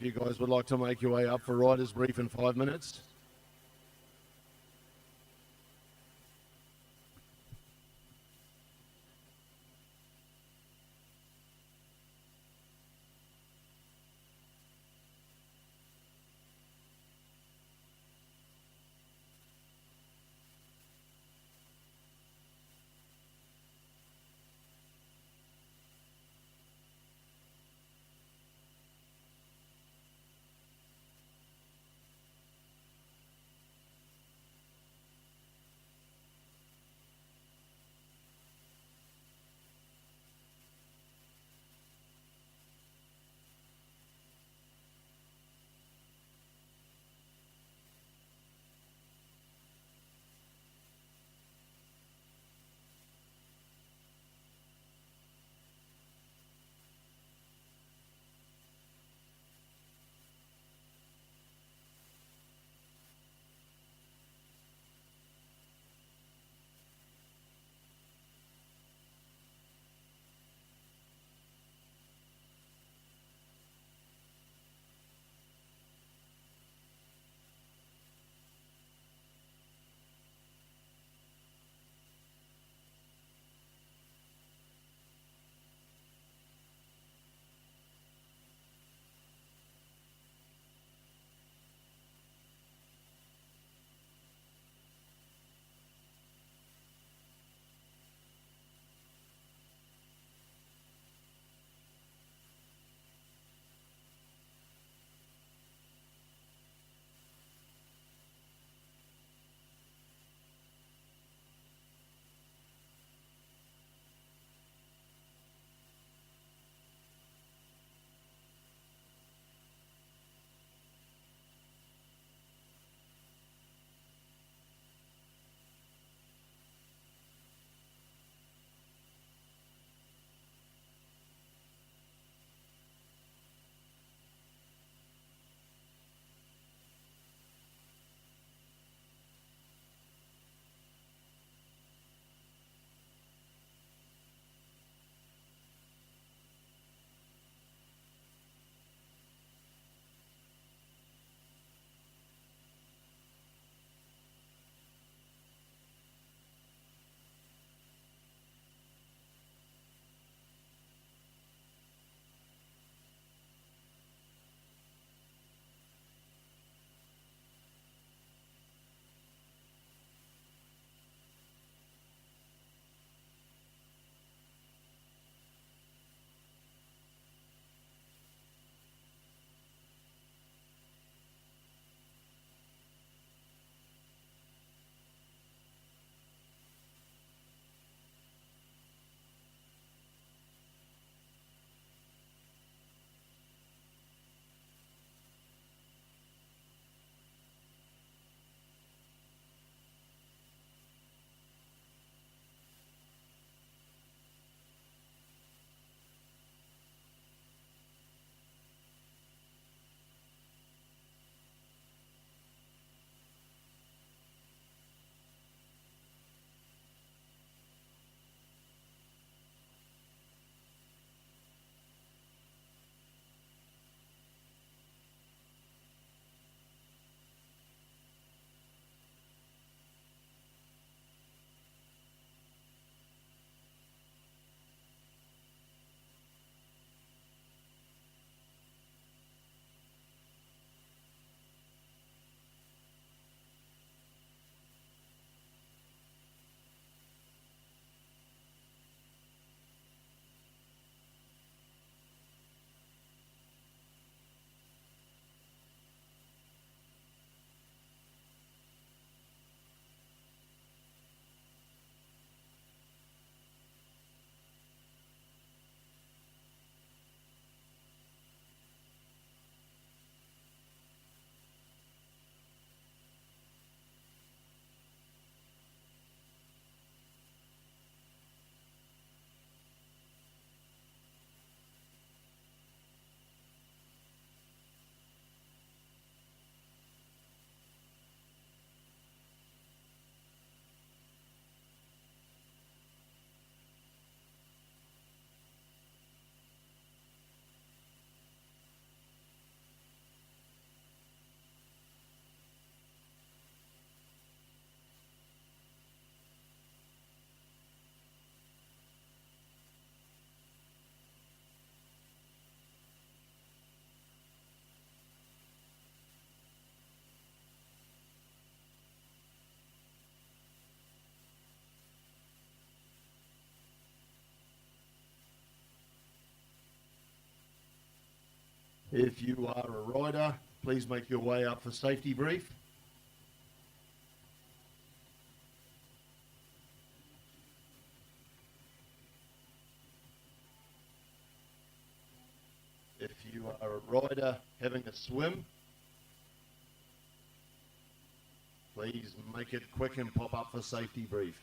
you guys would like to make your way up for riders brief in 5 minutes. If you are a rider, please make your way up for safety brief. If you are a rider having a swim, please make it quick and pop up for safety brief.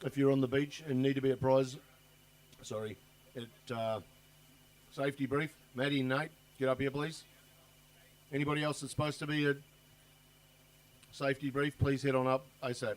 if you're on the beach and need to be at safety brief. Maddie and Nate, get up here, please. Anybody else that's supposed to be at safety brief, please head on up ASAP.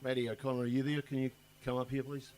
Maddie O'Connor, are you there? Can you come up here, please?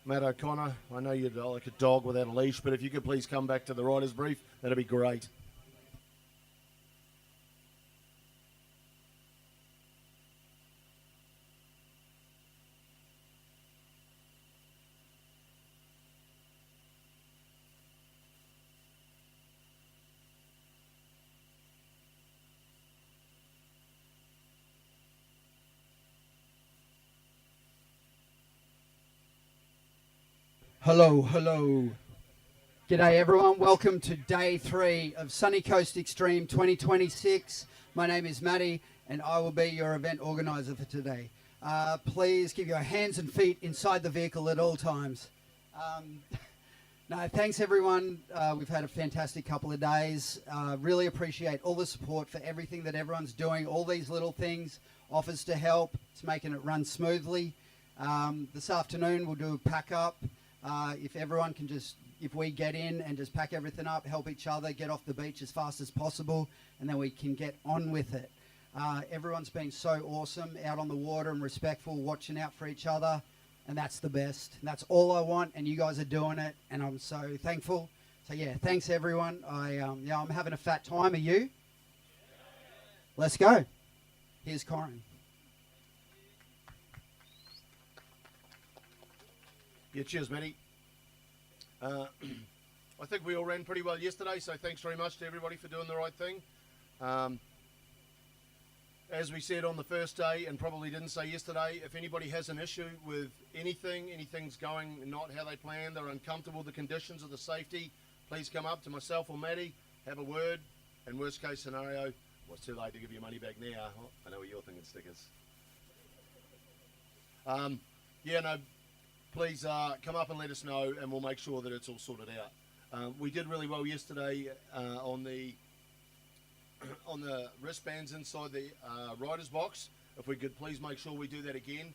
Matt O'Connor, I know you're like a dog without a leash, but if you could please come back to the writer's brief, that'd be great. Hello, hello. G'day everyone, welcome to day 3 of Sunny Coast Extreme 2026. My name is Matty and I will be your event organiser for today. Please keep your hands and feet inside the vehicle at all times. No, thanks everyone. We've had a fantastic couple of days. Really appreciate all the support for everything that everyone's doing. All these little things, offers to help. It's making it run smoothly. This afternoon we'll do a pack up. If everyone can if we get in and just pack everything up, help each other, get off the beach as fast as possible, and then we can get on with it. Everyone's been so awesome out on the water and respectful, watching out for each other, and that's the best. And that's all I want, and you guys are doing it, and I'm so thankful. So yeah, thanks everyone. I'm having a fat time. Are you? Let's go. Here's Corin. Yeah, cheers, Matty. I think we all ran pretty well yesterday, so thanks very much to everybody for doing the right thing. As we said on the first day, and probably didn't say yesterday, if anybody has an issue with anything's going not how they planned, they're uncomfortable with the conditions or the safety, please come up to myself or Matty, have a word, and worst case scenario, well, it's too late to give your money back now. Oh, I know what you're thinking, stickers. Please come up and let us know, and we'll make sure that it's all sorted out. We did really well yesterday on the wristbands inside the rider's box. If we could please make sure we do that again.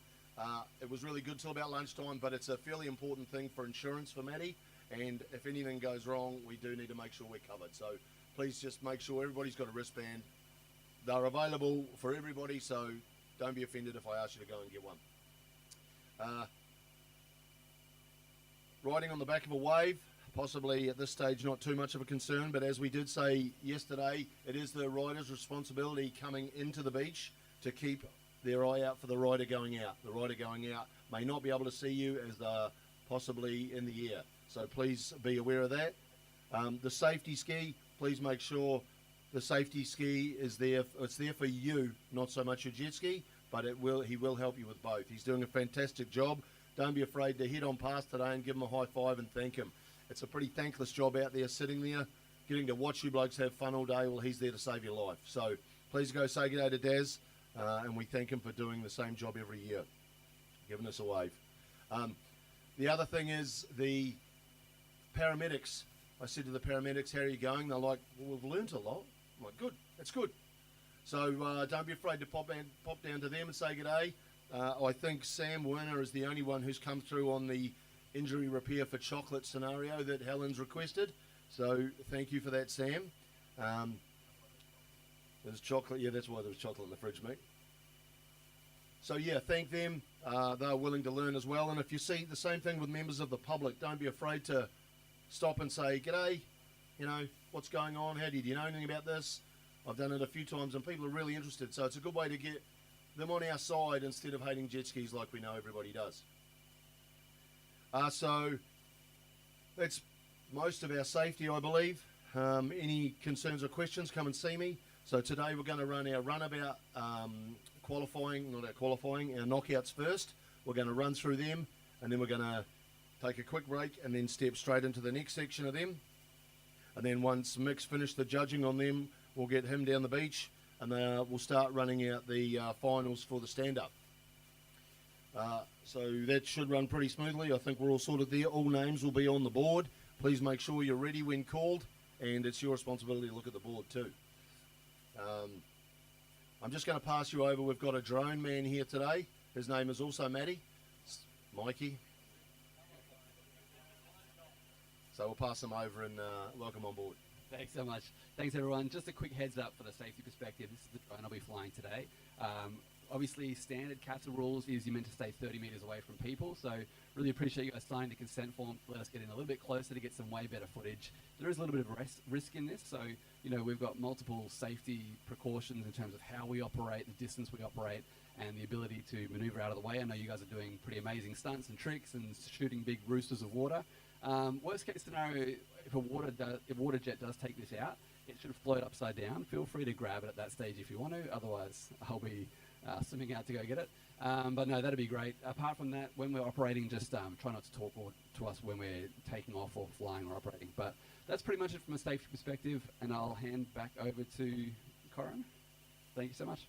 It was really good till about lunchtime, but it's a fairly important thing for insurance for Maddie. And if anything goes wrong, we do need to make sure we're covered. So please just make sure everybody's got a wristband. They're available for everybody, so don't be offended if I ask you to go and get one. Riding on the back of a wave, possibly at this stage not too much of a concern, but as we did say yesterday, it is the rider's responsibility coming into the beach to keep their eye out for the rider going out. The rider going out may not be able to see you as they're possibly in the air, so please be aware of that. The safety ski, please make sure the safety ski is there. It's there for you, not so much your jet ski, but he will help you with both. He's doing a fantastic job. Don't be afraid to head on past today and give him a high five and thank him. It's a pretty thankless job out there, sitting there, getting to watch you blokes have fun all day. Well, he's there to save your life. So please go say good day to Daz, and we thank him for doing the same job every year, giving us a wave. The other thing is the paramedics. I said to the paramedics, how are you going? They're like, well, we've learnt a lot. I'm like, good, that's good. So don't be afraid to pop down to them and say good day. I think Sam Werner is the only one who's come through on the injury repair for chocolate scenario that Helen's requested. So thank you for that, Sam. There's chocolate. Yeah, that's why there was chocolate in the fridge, mate. So yeah, thank them. They're willing to learn as well. And if you see the same thing with members of the public, don't be afraid to stop and say, g'day, you know, what's going on? Do you know anything about this? I've done it a few times and people are really interested. So it's a good way to get them on our side instead of hating jet skis like we know everybody does. So that's most of our safety, I believe. Any concerns or questions, come and see me. So today we're going to run our runabout our knockouts first. We're going to run through them and then we're going to take a quick break and then step straight into the next section of them. And then once Mick's finished the judging on them, we'll get him down the beach and we'll start running out the finals for the stand-up. So that should run pretty smoothly. I think we're all sorted there. All names will be on the board. Please make sure you're ready when called, and it's your responsibility to look at the board too. I'm just going to pass you over. We've got a drone man here today. His name is also Matty. It's Mikey. So we'll pass him over and welcome on board. Thanks so much. Thanks, everyone. Just a quick heads up for the safety perspective. This is the drone I'll be flying today. Obviously, standard CATSA rules is you're meant to stay 30 metres away from people. So really appreciate you guys signing the consent form to let us get in a little bit closer to get some way better footage. There is a little bit of risk in this. So, you know, we've got multiple safety precautions in terms of how we operate, the distance we operate, and the ability to maneuver out of the way. I know you guys are doing pretty amazing stunts and tricks and shooting big roosters of water. Worst case scenario, if a water jet does take this out, it should float upside down. Feel free to grab it at that stage if you want to. Otherwise, I'll be swimming out to go get it. But no, that'd be great. Apart from that, when we're operating, just try not to talk to us when we're taking off or flying or operating. But that's pretty much it from a safety perspective, and I'll hand back over to Corin. Thank you so much.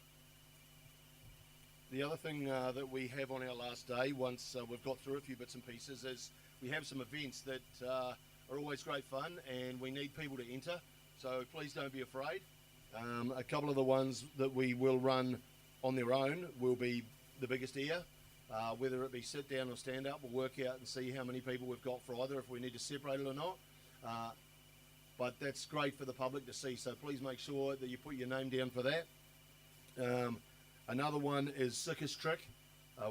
The other thing that we have on our last day, once we've got through a few bits and pieces, is we have some events that are always great fun, and we need people to enter. So please don't be afraid. A couple of the ones that we will run on their own will be the biggest air, whether it be sit down or stand up. We'll work out and see how many people we've got for either, if we need to separate it or not. But that's great for the public to see, so please make sure that you put your name down for that. Another one is sickest trick.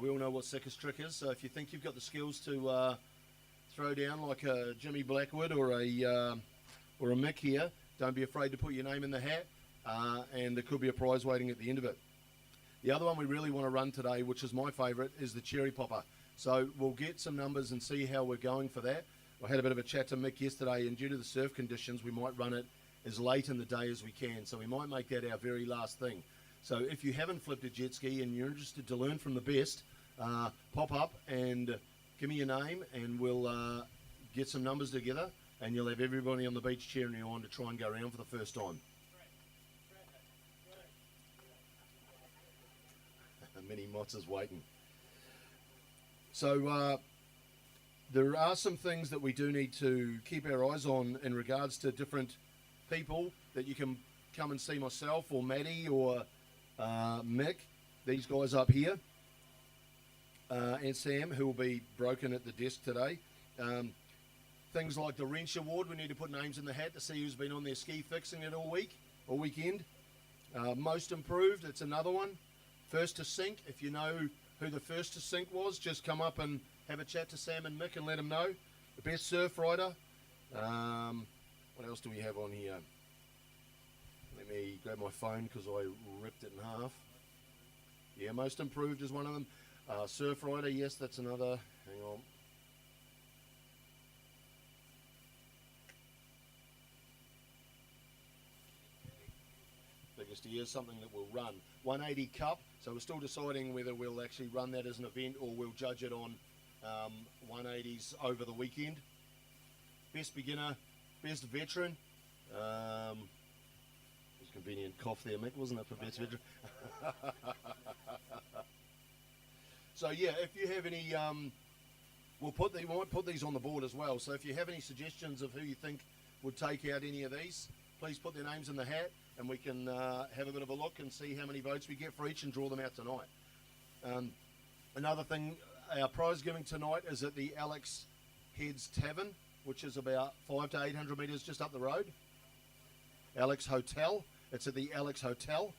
We all know what sickest trick is, so if you think you've got the skills to throw down like a Jimmy Blackwood or a Mick here, don't be afraid to put your name in the hat, and there could be a prize waiting at the end of it. The other one we really want to run today, which is my favourite, is the cherry popper. So we'll get some numbers and see how we're going for that. I had a bit of a chat to Mick yesterday, and due to the surf conditions, we might run it as late in the day as we can. So we might make that our very last thing. So if you haven't flipped a jet ski and you're interested to learn from the best, pop up and give me your name, and we'll get some numbers together, and you'll have everybody on the beach cheering you on to try and go around for the first time. Mini Mott's is waiting. So there are some things that we do need to keep our eyes on in regards to different people that you can come and see myself or Maddie or Mick, these guys up here. and Sam, who will be broken at the desk today. Things like the wrench award, we need to put names in the hat to see who's been on their ski fixing it all week or weekend. Most improved, it's another one. First to sink, if you know who the first to sink was, just come up and have a chat to Sam and Mick and let them know. The best surf rider. What else do we have on here? Let me grab my phone because I ripped it in half. Yeah, most improved is one of them. Surf rider, yes, that's another. Hang on. Biggest year, something that will run. 180 Cup, so we're still deciding whether we'll actually run that as an event or we'll judge it on 180s over the weekend. Best beginner, best veteran. It was a convenient cough there, Mick, wasn't it, for best veteran? So yeah, if you have any, we might put these on the board as well. So if you have any suggestions of who you think would take out any of these, please put their names in the hat, and we can have a bit of a look and see how many votes we get for each and draw them out tonight. Another thing, our prize giving tonight is at the Alex Heads Tavern, which is about 500 to 800 metres just up the road. Alex Hotel. It's at the Alex Hotel.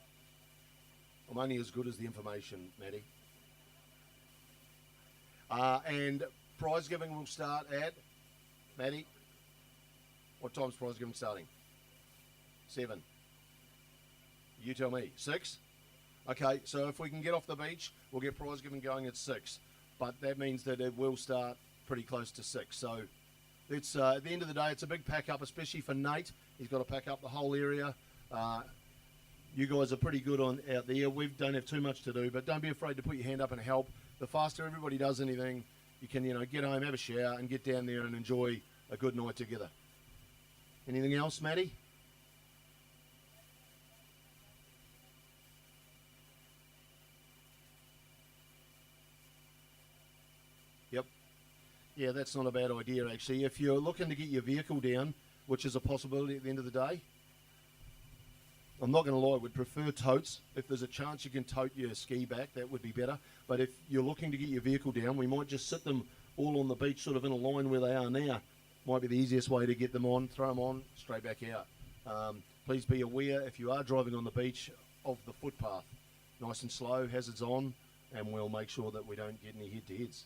I'm only as good as the information, Maddie. And prize giving will start at, Maddie, what time's prize giving starting? 7. You tell me. 6? Okay, so if we can get off the beach, we'll get prize giving going at 6. But that means that it will start pretty close to 6. So it's at the end of the day, it's a big pack up, especially for Nate. He's got to pack up the whole area. You guys are pretty good on out there. We don't have too much to do, but don't be afraid to put your hand up and help. The faster everybody does anything, you can, get home, have a shower, and get down there and enjoy a good night together. Anything else, Maddie? Yep. Yeah, that's not a bad idea, actually. If you're looking to get your vehicle down, which is a possibility at the end of the day, I'm not going to lie, we'd prefer totes. If there's a chance you can tote your ski back, that would be better. But if you're looking to get your vehicle down, we might just sit them all on the beach, sort of in a line where they are now. Might be the easiest way to get them on, throw them on, straight back out. Please be aware, if you are driving on the beach, of the footpath. Nice and slow, hazards on, and we'll make sure that we don't get any head-to-heads.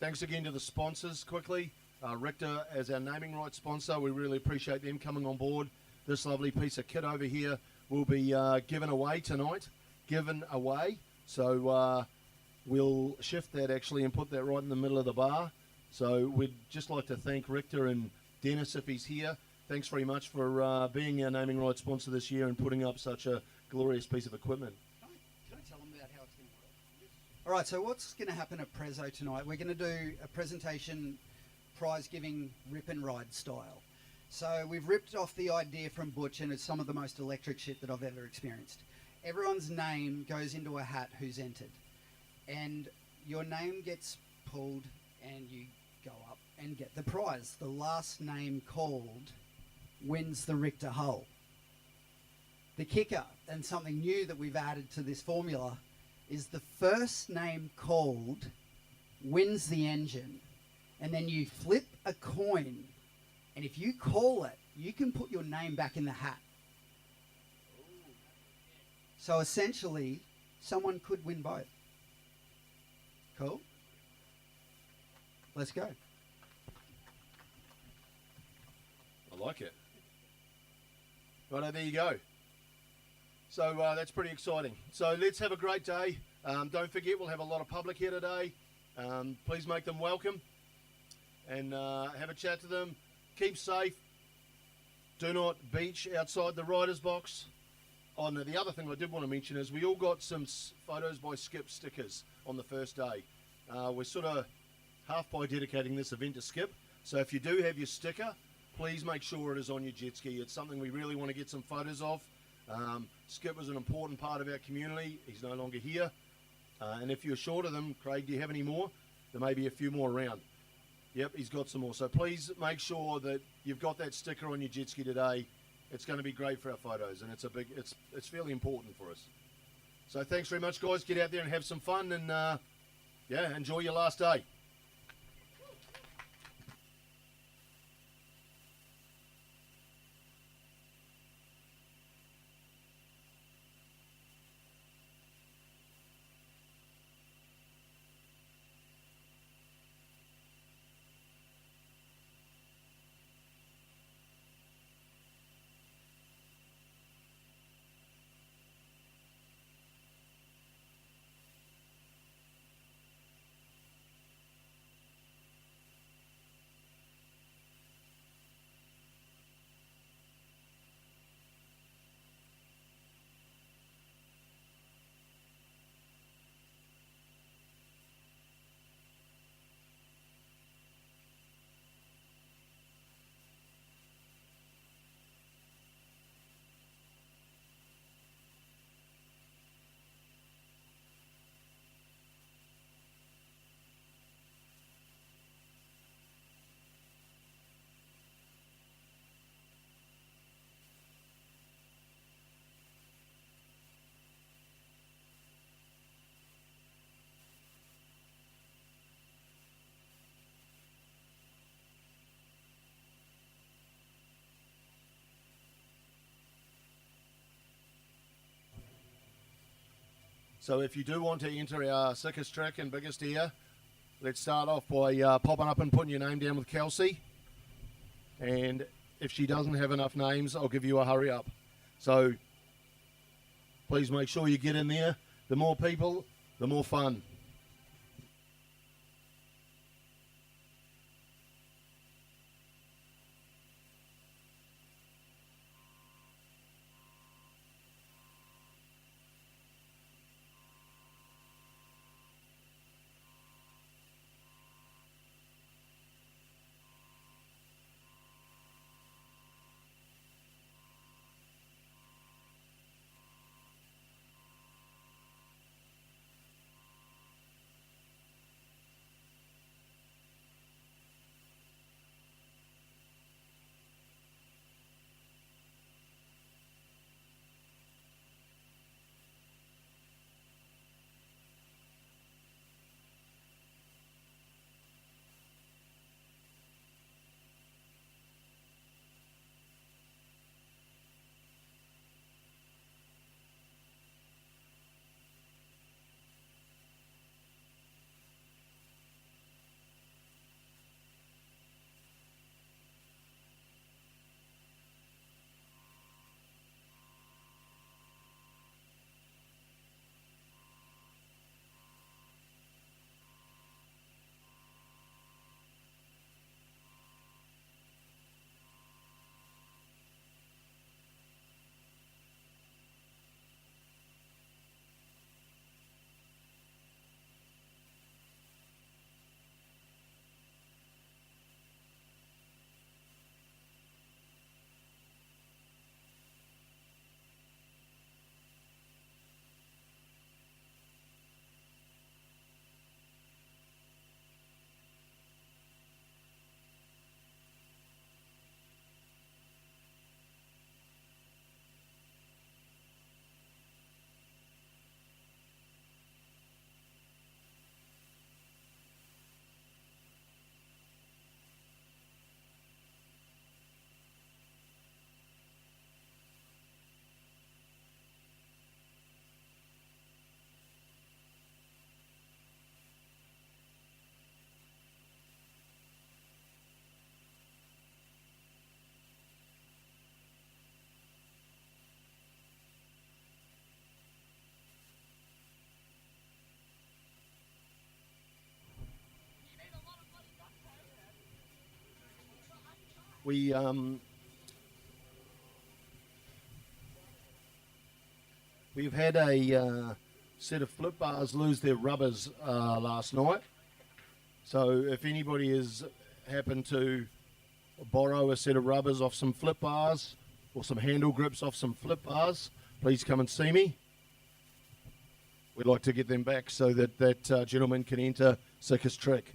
Thanks again to the sponsors, quickly. Richter as our naming rights sponsor, we really appreciate them coming on board. This lovely piece of kit over here will be given away tonight. So we'll shift that actually and put that right in the middle of the bar. So we'd just like to thank Richter and Dennis if he's here. Thanks very much for being our naming rights sponsor this year and putting up such a glorious piece of equipment. Can I tell them about how it's going to work? All right, so what's going to happen at Prezzo tonight? We're going to do a presentation, prize giving, rip and ride style. So we've ripped off the idea from Butch, and it's some of the most electric shit that I've ever experienced. Everyone's name goes into a hat who's entered, and your name gets pulled and you go up and get the prize. The last name called wins the Richter hull. The kicker, and something new that we've added to this formula, is the first name called wins the engine, and then you flip a coin, and if you call it, you can put your name back in the hat. So essentially, someone could win both. Cool? Let's go. I like it. Righto, there you go. So that's pretty exciting. So let's have a great day. Don't forget, we'll have a lot of public here today. Please make them welcome and have a chat to them. Keep safe. Do not beach outside the rider's box. Oh, no, the other thing I did want to mention is we all got some photos by Skip stickers on the first day. We're sort of half by dedicating this event to Skip. So if you do have your sticker, please make sure it is on your jet ski. It's something we really want to get some photos of. Skip was an important part of our community. He's no longer here. And if you're short of them, Craig, do you have any more? There may be a few more around. Yep, he's got some more. So please make sure that you've got that sticker on your jet ski today. It's going to be great for our photos, and it's fairly important for us. So thanks very much, guys. Get out there and have some fun, and yeah, enjoy your last day. So if you do want to enter our sickest trick and biggest ear, let's start off by popping up and putting your name down with Kelsey. And if she doesn't have enough names, I'll give you a hurry up. So please make sure you get in there. The more people, the more fun. We've had a set of flip bars lose their rubbers last night. So if anybody has happened to borrow a set of rubbers off some flip bars or some handle grips off some flip bars, please come and see me. We'd like to get them back so that that gentleman can enter sickest trick.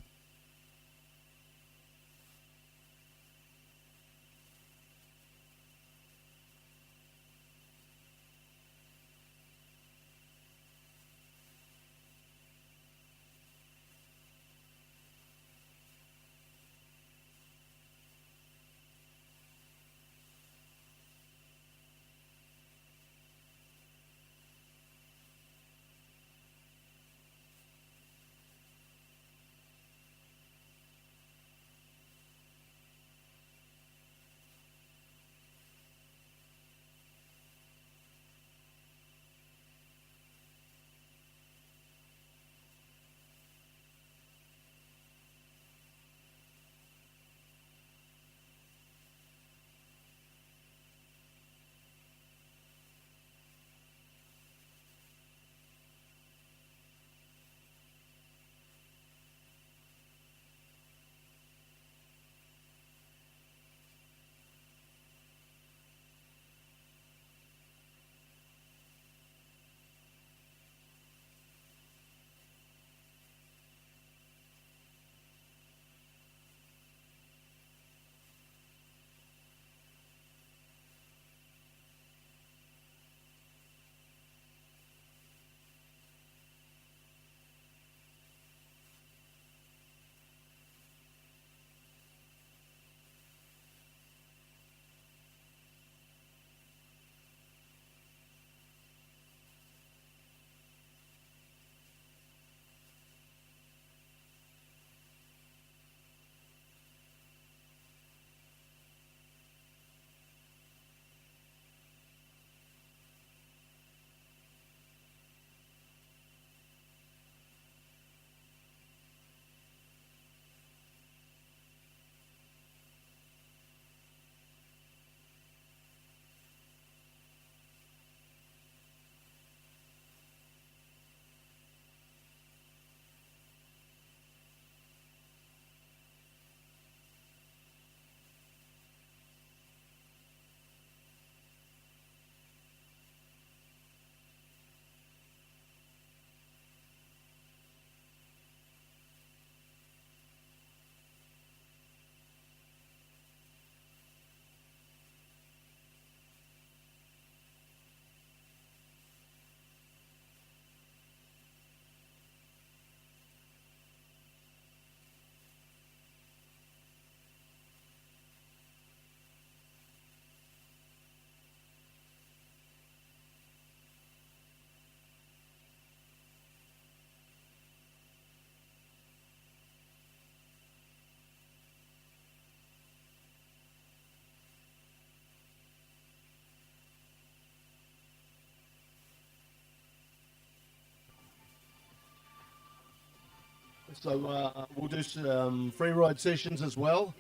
So we'll do some free ride sessions as well.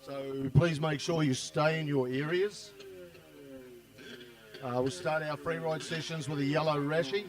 So please make sure you stay in your areas. We'll start our free ride sessions with a yellow rashie.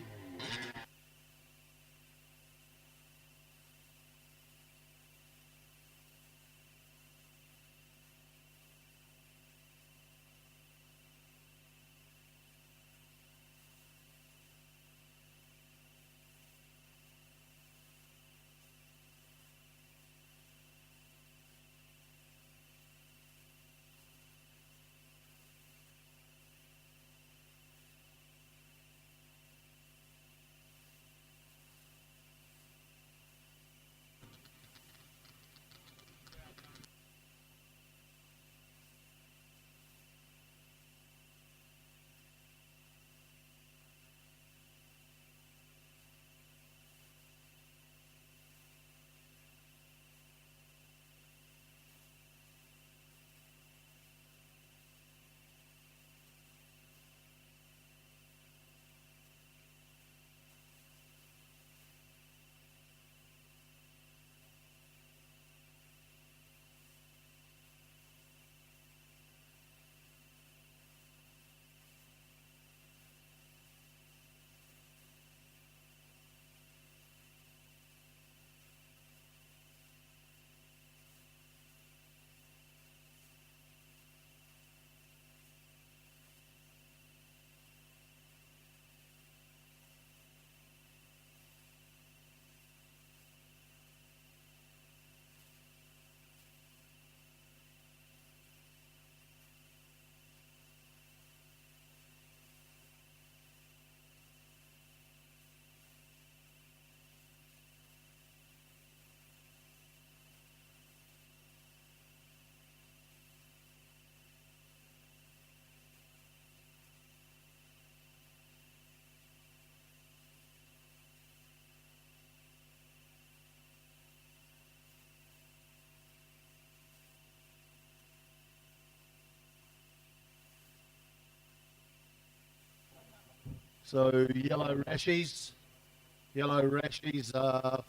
So yellow rashies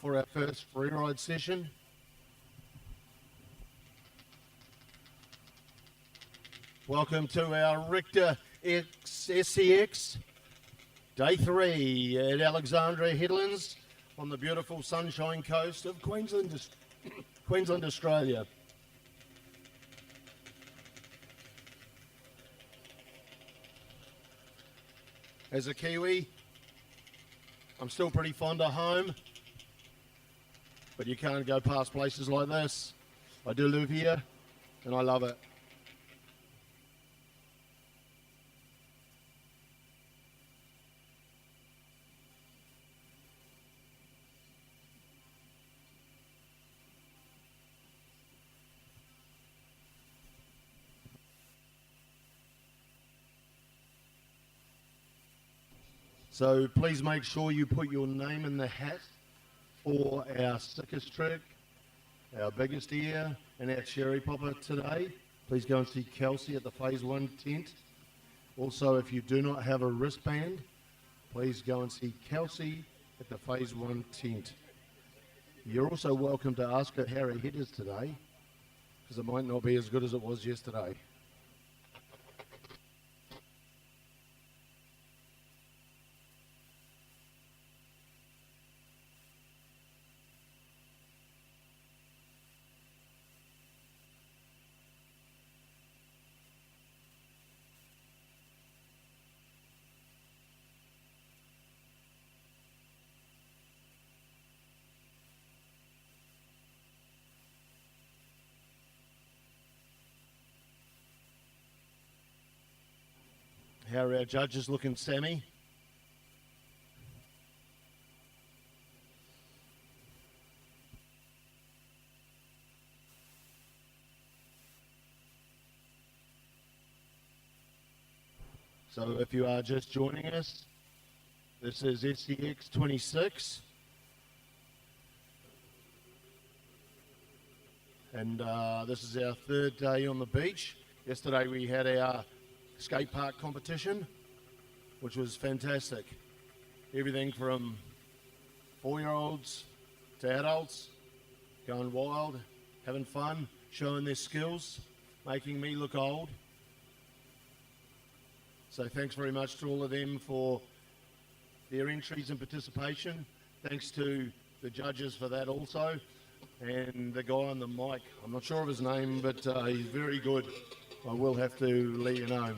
for our first free ride session. Welcome to our Richter SCX, day 3 at Alexandria Headlands on the beautiful Sunshine Coast of Queensland, Australia. As a Kiwi, I'm still pretty fond of home, but you can't go past places like this. I do live here, and I love it. So please make sure you put your name in the hat for our sickest trick, our biggest ear, and our cherry popper today. Please go and see Kelsey at the Phase 1 tent. Also, if you do not have a wristband, please go and see Kelsey at the Phase 1 tent. You're also welcome to ask her how her head is today, because it might not be as good as it was yesterday. How are our judges looking, Sammy? So if you are just joining us, this is SCX 26. And this is our third day on the beach. Yesterday we had our skate park competition, which was fantastic. Everything from 4-year-olds to adults, going wild, having fun, showing their skills, making me look old. So thanks very much to all of them for their entries and participation. Thanks to the judges for that also. And the guy on the mic, I'm not sure of his name, but he's very good. I will have to let you know.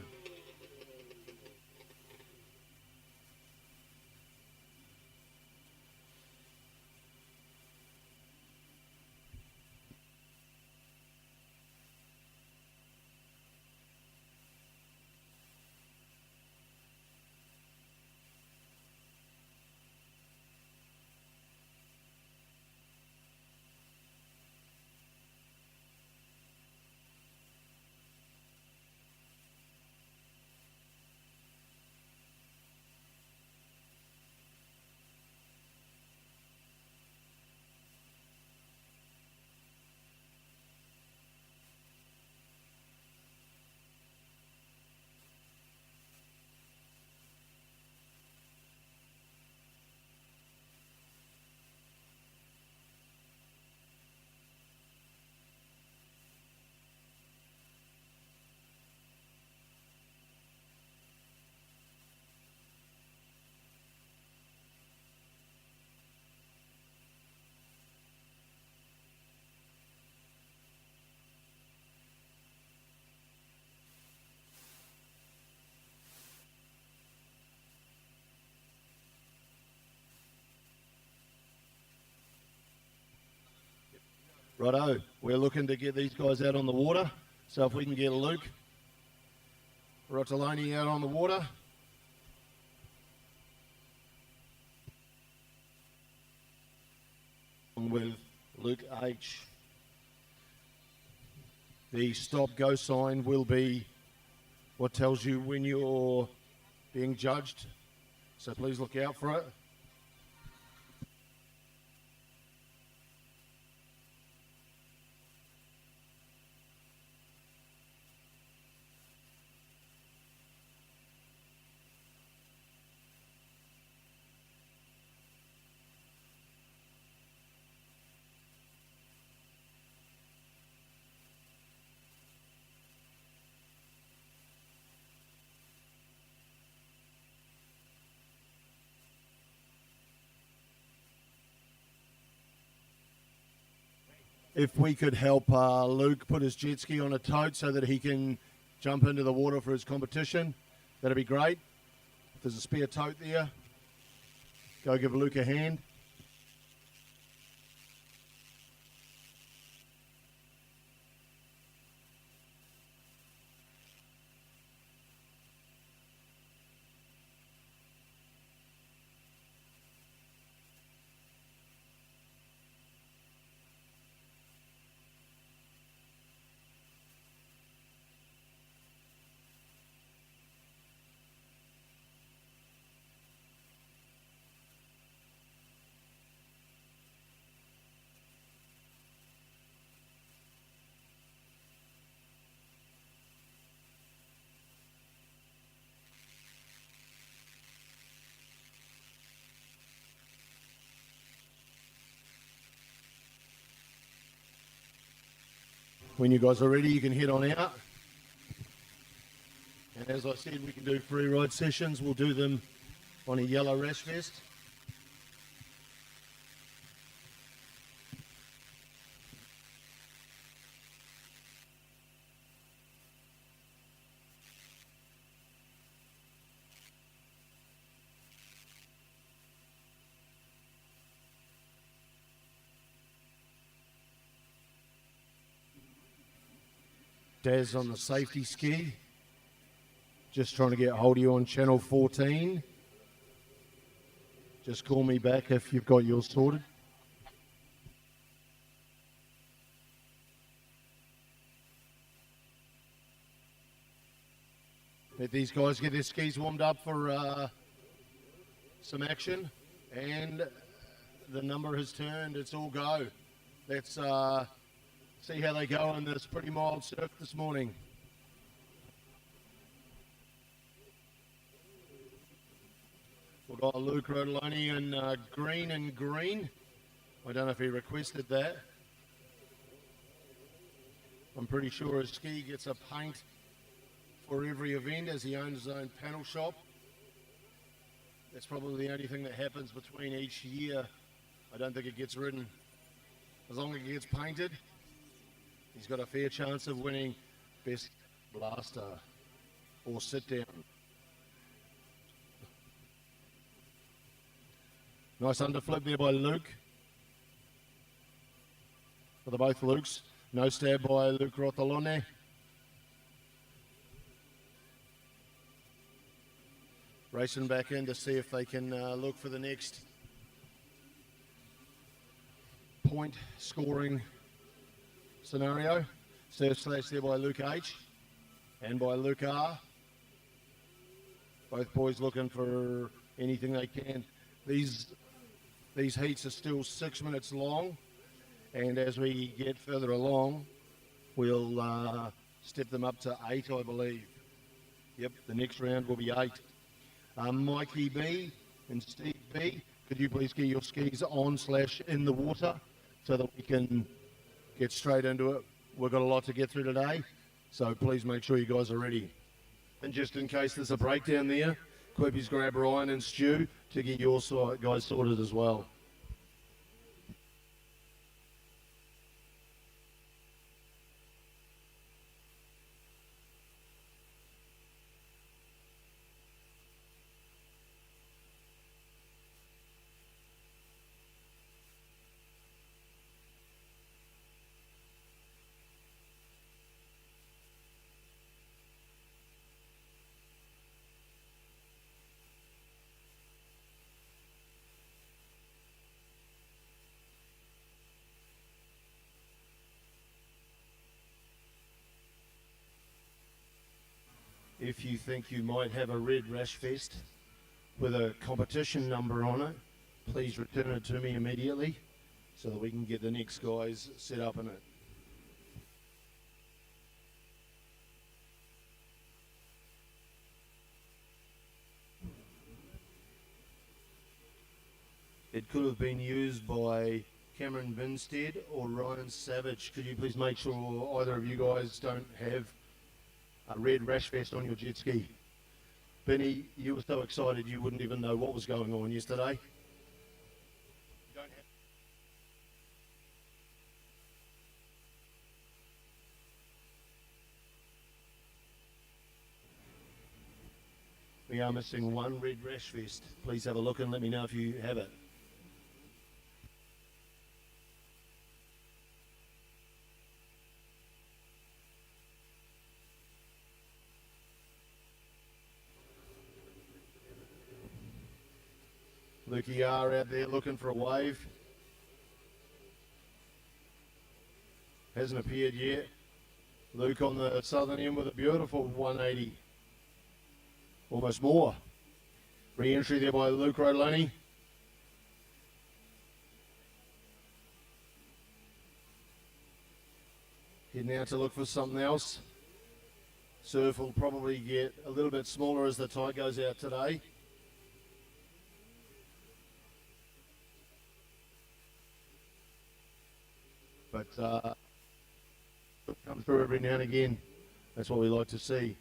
Righto, we're looking to get these guys out on the water. So if we can get Luke Rotoloni out on the water. With Luke H. The stop-go sign will be what tells you when you're being judged. So please look out for it. If we could help Luke put his jet ski on a tote so that he can jump into the water for his competition, that'd be great. If there's a spare tote there, go give Luke a hand. When you guys are ready, you can head on out. And as I said, we can do free ride sessions. We'll do them on a yellow rash vest. Daz on the safety ski. Just trying to get hold of you on channel 14. Just call me back if you've got yours sorted. Let these guys get their skis warmed up for some action. And the number has turned. It's all go. Let's see how they go in this pretty mild surf this morning. We've got Luke Rodoloni in green and green. I don't know if he requested that. I'm pretty sure his ski gets a paint for every event, as he owns his own panel shop. That's probably the only thing that happens between each year. I don't think it gets ridden. As long as it gets painted, he's got a fair chance of winning Best Blaster or Sit Down. Nice underflip there by Luke. For the both Lukes. No stab by Luke Rotolone. Racing back in to see if they can look for the next point scoring scenario. Surf slash there by Luke H and by Luke R. Both boys looking for anything they can. These heats are still 6 minutes long, and as we get further along, we'll step them up to 8, I believe. Yep, the next round will be 8. Mikey B and Steve B, could you please get your skis on / in the water so that we can get straight into it? We've got a lot to get through today, so please make sure you guys are ready. And just in case there's a breakdown there, Quippies grab Ryan and Stu to get your guys sorted as well. If you think you might have a red rash vest with a competition number on it, please return it to me immediately so that we can get the next guys set up in it. It could have been used by Cameron Vinstead or Ryan Savage. Could you please make sure either of you guys don't have a red rash vest on your jet ski? Benny, you were so excited you wouldn't even know what was going on yesterday. We are missing one red rash vest. Please have a look and let me know if you have it. Lukey R out there looking for a wave. Hasn't appeared yet. Luke on the southern end with a beautiful 180. Almost more. Re-entry there by Luke Roloni. Heading out to look for something else. Surf will probably get a little bit smaller as the tide goes out today. But come through every now and again. That's what we like to see.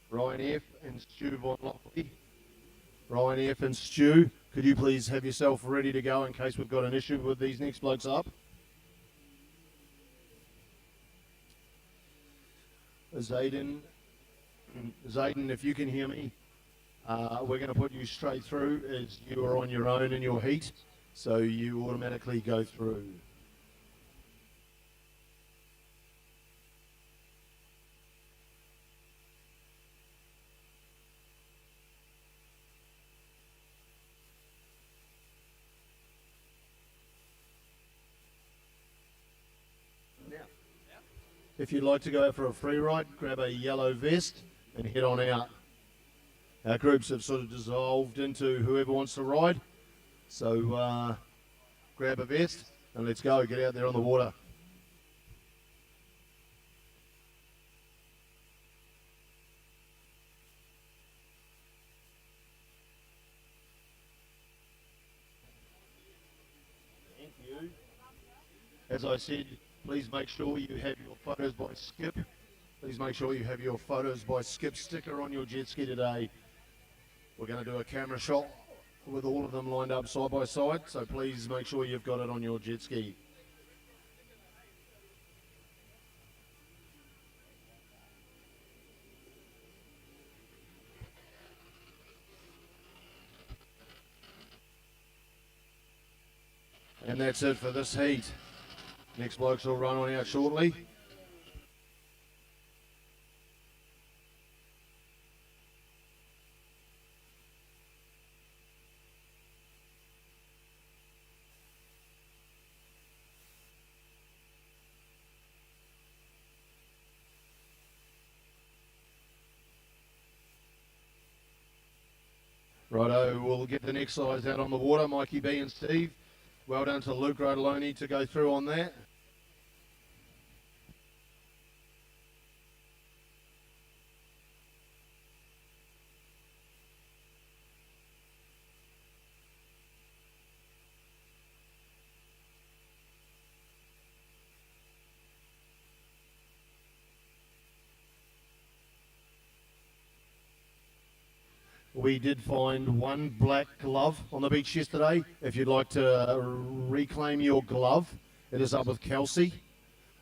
Ryan F and Stu Von Lockley. Ryan F and Stu, could you please have yourself ready to go in case we've got an issue with these next blokes up? Zayden, if you can hear me, we're going to put you straight through as you are on your own in your heat, so you automatically go through. If you'd like to go out for a free ride, grab a yellow vest and head on out. Our groups have sort of dissolved into whoever wants to ride. So grab a vest and let's go, get out there on the water. Thank you. As I said, please make sure you have your photos by Skip. Please make sure you have your photos by Skip sticker on your jet ski today. We're going to do a camera shot with all of them lined up side by side, so please make sure you've got it on your jet ski. And that's it for this heat. Next blokes will run on out shortly. Righto, we'll get the next size out on the water, Mikey B and Steve. Well done to Luke Rodoloni to go through on that. We did find one black glove on the beach yesterday. If you'd like to reclaim your glove, it is up with Kelsey.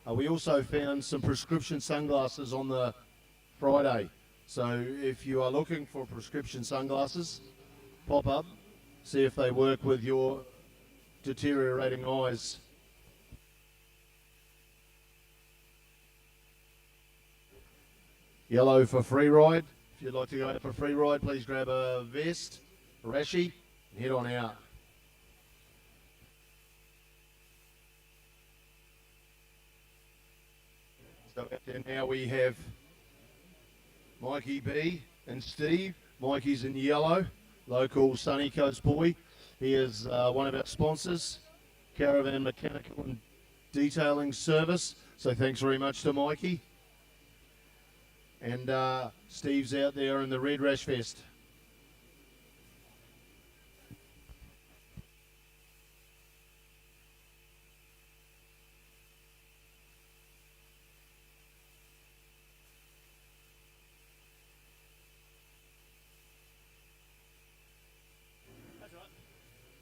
We also found some prescription sunglasses on the Friday. So if you are looking for prescription sunglasses, pop up, see if they work with your deteriorating eyes. Yellow for free ride. If you'd like to go out for a free ride, please grab a vest, a rashie, and head on out. So out there now we have Mikey B and Steve. Mikey's in yellow, local Sunny Coast boy. He is one of our sponsors, Caravan Mechanical and Detailing Service. So thanks very much to Mikey. And Steve's out there in the red rash vest.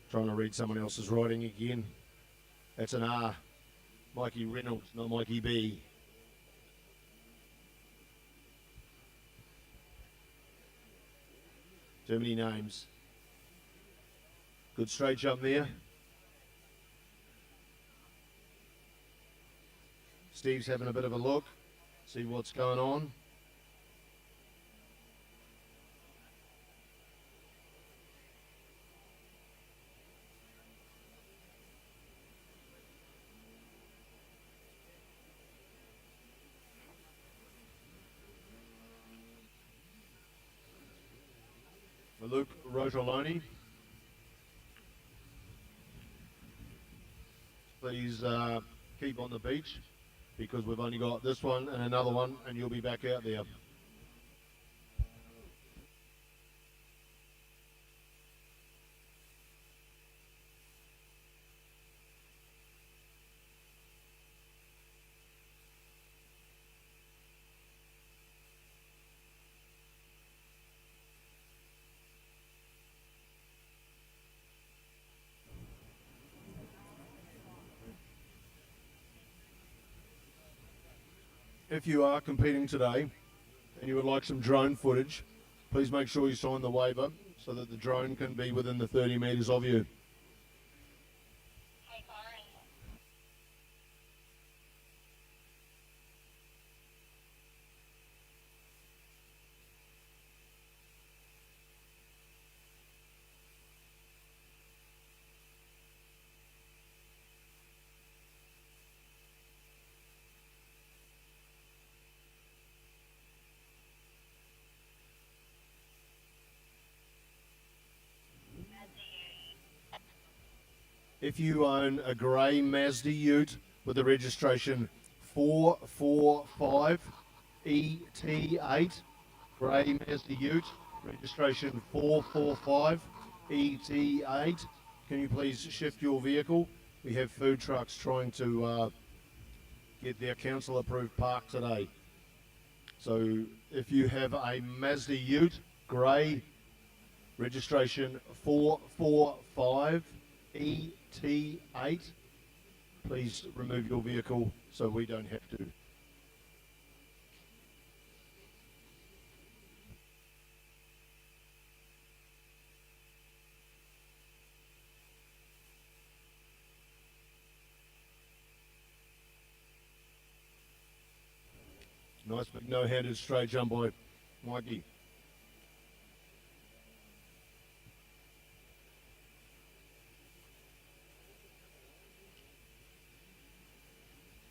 Trying to read someone else's writing again. That's an R. Mikey Reynolds, not Mikey B. Too many names. Good straight jump there. Steve's having a bit of a look, see what's going on. Luke Rotoloni, please keep on the beach because we've only got this one and another one and you'll be back out there. If you are competing today and you would like some drone footage, please make sure you sign the waiver so that the drone can be within the 30 metres of you. if you own a grey Mazda Ute with the registration 445ET8, grey Mazda Ute, registration 445ET8, can you please shift your vehicle? We have food trucks trying to get their council approved park today. So if you have a Mazda Ute, grey, registration 445ET8, please remove your vehicle so we don't have to. Nice big no-handed straight jump by Mikey.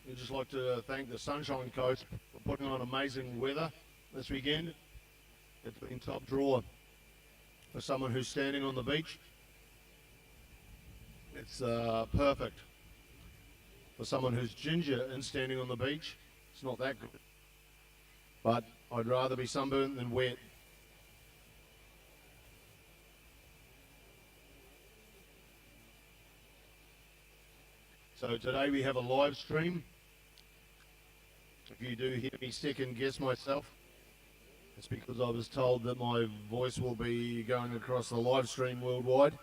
We'd just like to thank the Sunshine Coast for putting on amazing weather this weekend. It's been top drawer for someone who's standing on the beach. It's perfect for someone who's ginger and standing on the beach. It's not that good. But I'd rather be sunburnt than wet. So today we have a live stream. If you do hear me second guess myself, it's because I was told that my voice will be going across the live stream worldwide.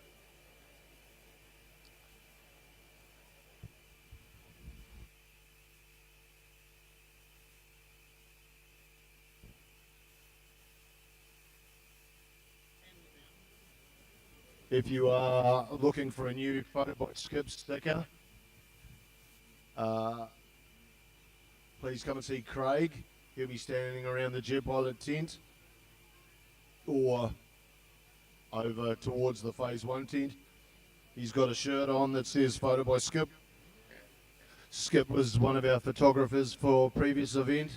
If you are looking for a new Photo by Skip sticker, please come and see Craig. He'll be standing around the Jet Pilot tent or over towards the Phase 1 tent. He's got a shirt on that says Photo by Skip. Skip was one of our photographers for a previous event.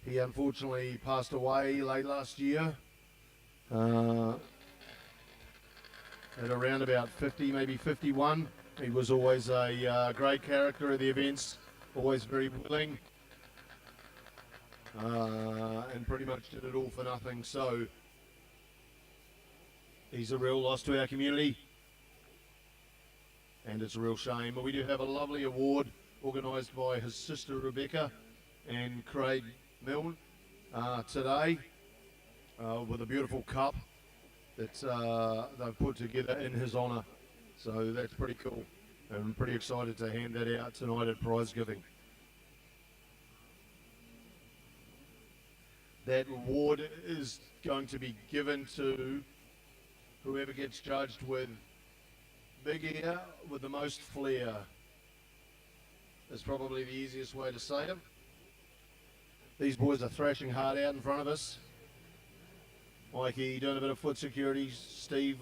He unfortunately passed away late last year. At around about 50, maybe 51. He was always a great character at the events, always very willing, and pretty much did it all for nothing. So he's a real loss to our community, and it's a real shame. But we do have a lovely award organised by his sister Rebecca and Craig Milne today with a beautiful cup that they've put together in his honour. So that's pretty cool. And I'm pretty excited to hand that out tonight at prize giving. That award is going to be given to whoever gets judged with big ear, with the most flair. That's probably the easiest way to say it. These boys are thrashing hard out in front of us. Mikey doing a bit of foot security, Steve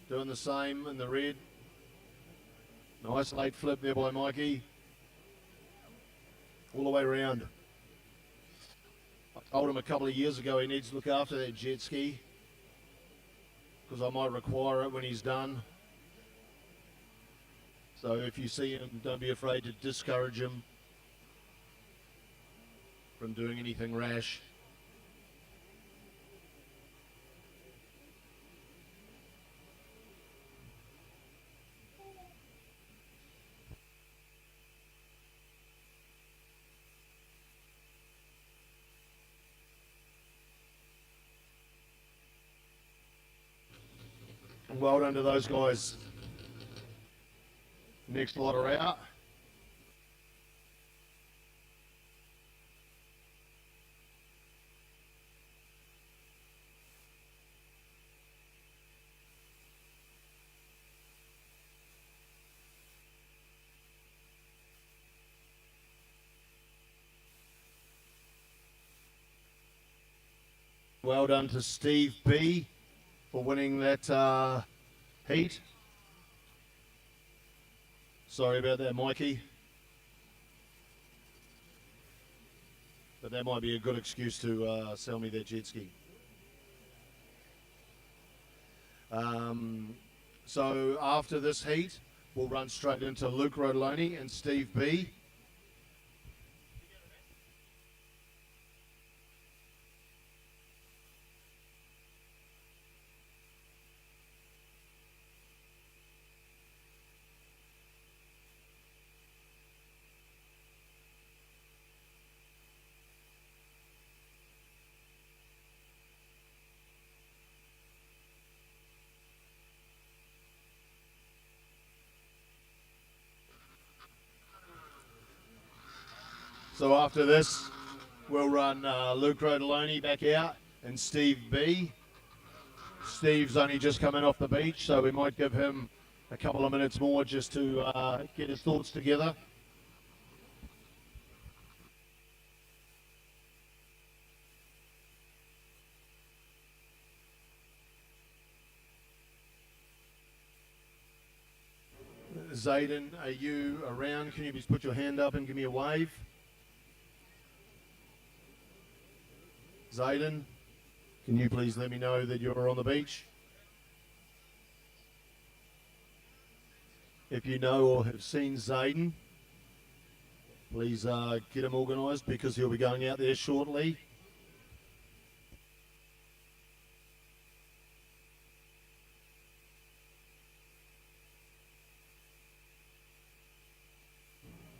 doing the same in the red. Nice late flip there by Mikey. All the way around. I told him a couple of years ago he needs to look after that jet ski because I might require it when he's done. So if you see him, don't be afraid to discourage him from doing anything rash. Well done to those guys. Next lot are out. Well done to Steve B for winning that heat. Sorry about that, Mikey. But that might be a good excuse to sell me that jet ski. So after this heat, we'll run straight into Luke Rodoloni and Steve B. So after this, we'll run Luke Rodoloni back out and Steve B. Steve's only just come in off the beach, so we might give him a couple of minutes more just to get his thoughts together. Zayden, are you around? Can you please put your hand up and give me a wave? Zayden, can you please let me know that you're on the beach? If you know or have seen Zayden, please get him organised because he'll be going out there shortly.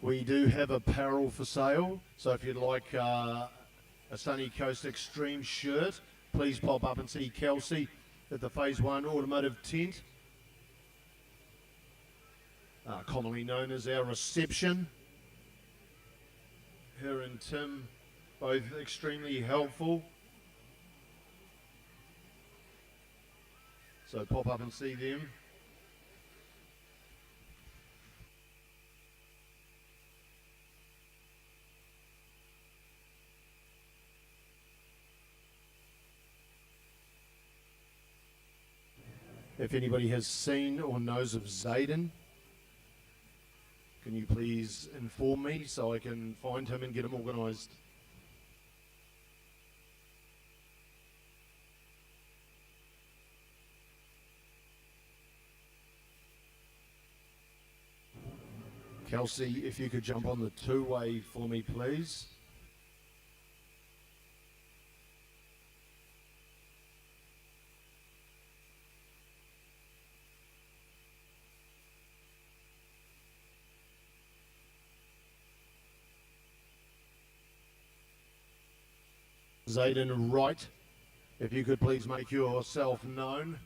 We do have apparel for sale, so if you'd like a Sunny Coast Extreme shirt, please pop up and see Kelsey at the Phase 1 Automotive Tent, commonly known as our reception. Her and Tim, both extremely helpful. So pop up and see them. If anybody has seen or knows of Zayden, can you please inform me so I can find him and get him organised? Kelsey, if you could jump on the two-way for me, please. Zayden Wright, if you could please make yourself known.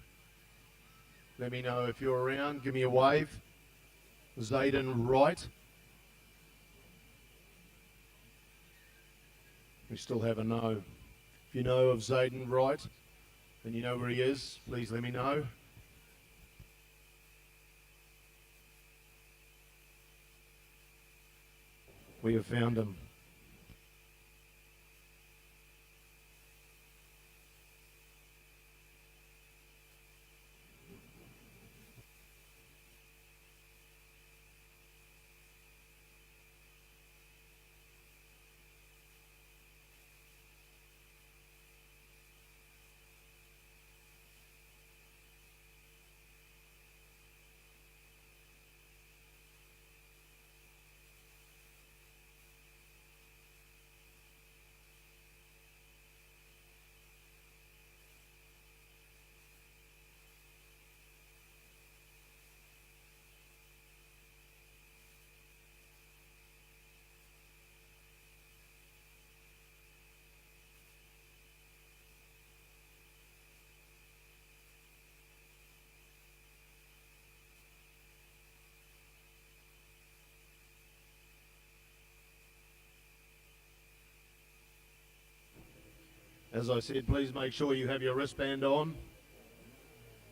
Let me know if you're around. Give me a wave. Zayden Wright. We still have a no. If you know of Zayden Wright and you know where he is, please let me know. We have found him. As I said, please make sure you have your wristband on.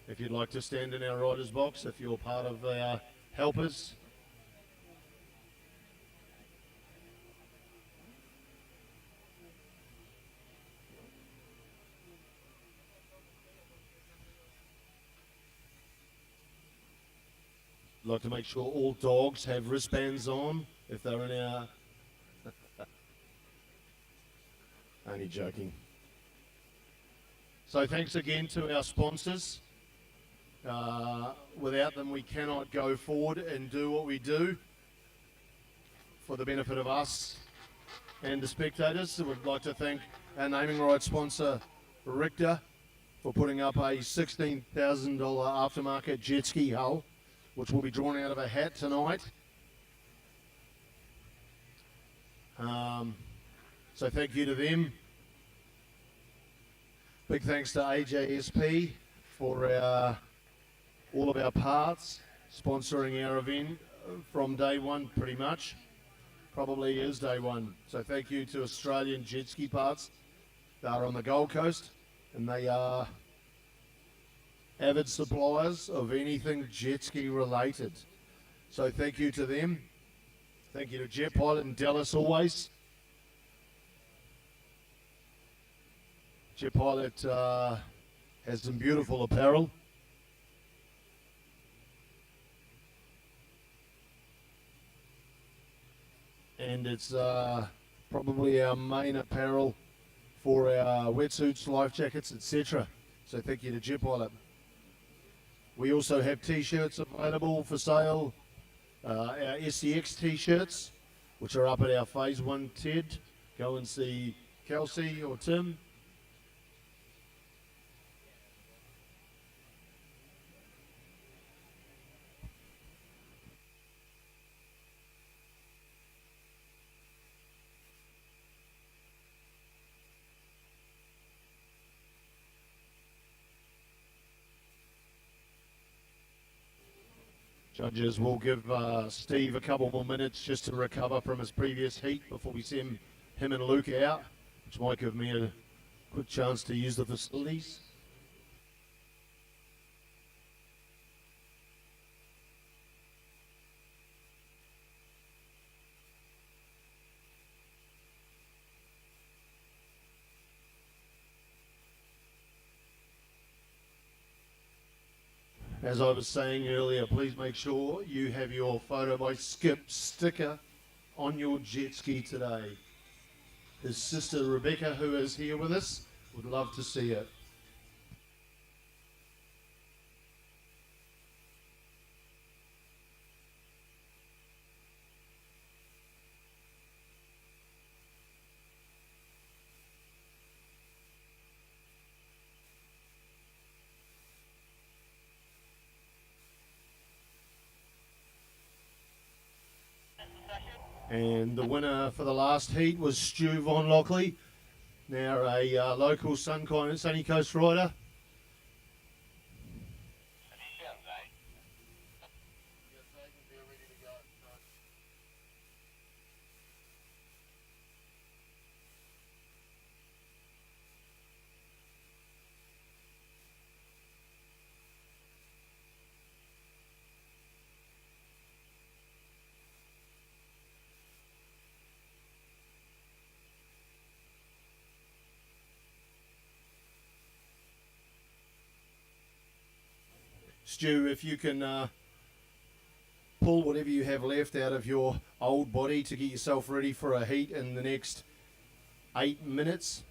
If you'd like to stand in our riders box, if you're part of our helpers. I'd like to make sure all dogs have wristbands on if they're in our... Only joking. So thanks again to our sponsors. Without them, we cannot go forward and do what we do for the benefit of us and the spectators. So we'd like to thank our naming rights sponsor, Richter, for putting up a $16,000 aftermarket jet ski hull, which will be drawn out of a hat tonight. So thank you to them. Big thanks to AJSP for all of our parts, sponsoring our event from day one pretty much. Probably is day one. So thank you to Australian Jet Ski Parts. They are on the Gold Coast and they are avid suppliers of anything jet ski related. So thank you to them. Thank you to Jet Pilot and Dallas always. Jet Pilot has some beautiful apparel. And it's probably our main apparel for our wetsuits, life jackets, etc. So thank you to Jet Pilot. We also have t-shirts available for sale. Our SCX t-shirts, which are up at our Phase 1 TED. Go and see Kelsey or Tim. Judges will give Steve a couple more minutes just to recover from his previous heat before we send him and Luke out, which might give me a quick chance to use the facilities. As I was saying earlier, please make sure you have your Photo by Skip sticker on your jet ski today. His sister Rebecca, who is here with us, would love to see it. And the winner for the last heat was Stu Von Lockley, now a local Sunny Coast rider. Stu, if you can pull whatever you have left out of your old body to get yourself ready for a heat in the next 8 minutes.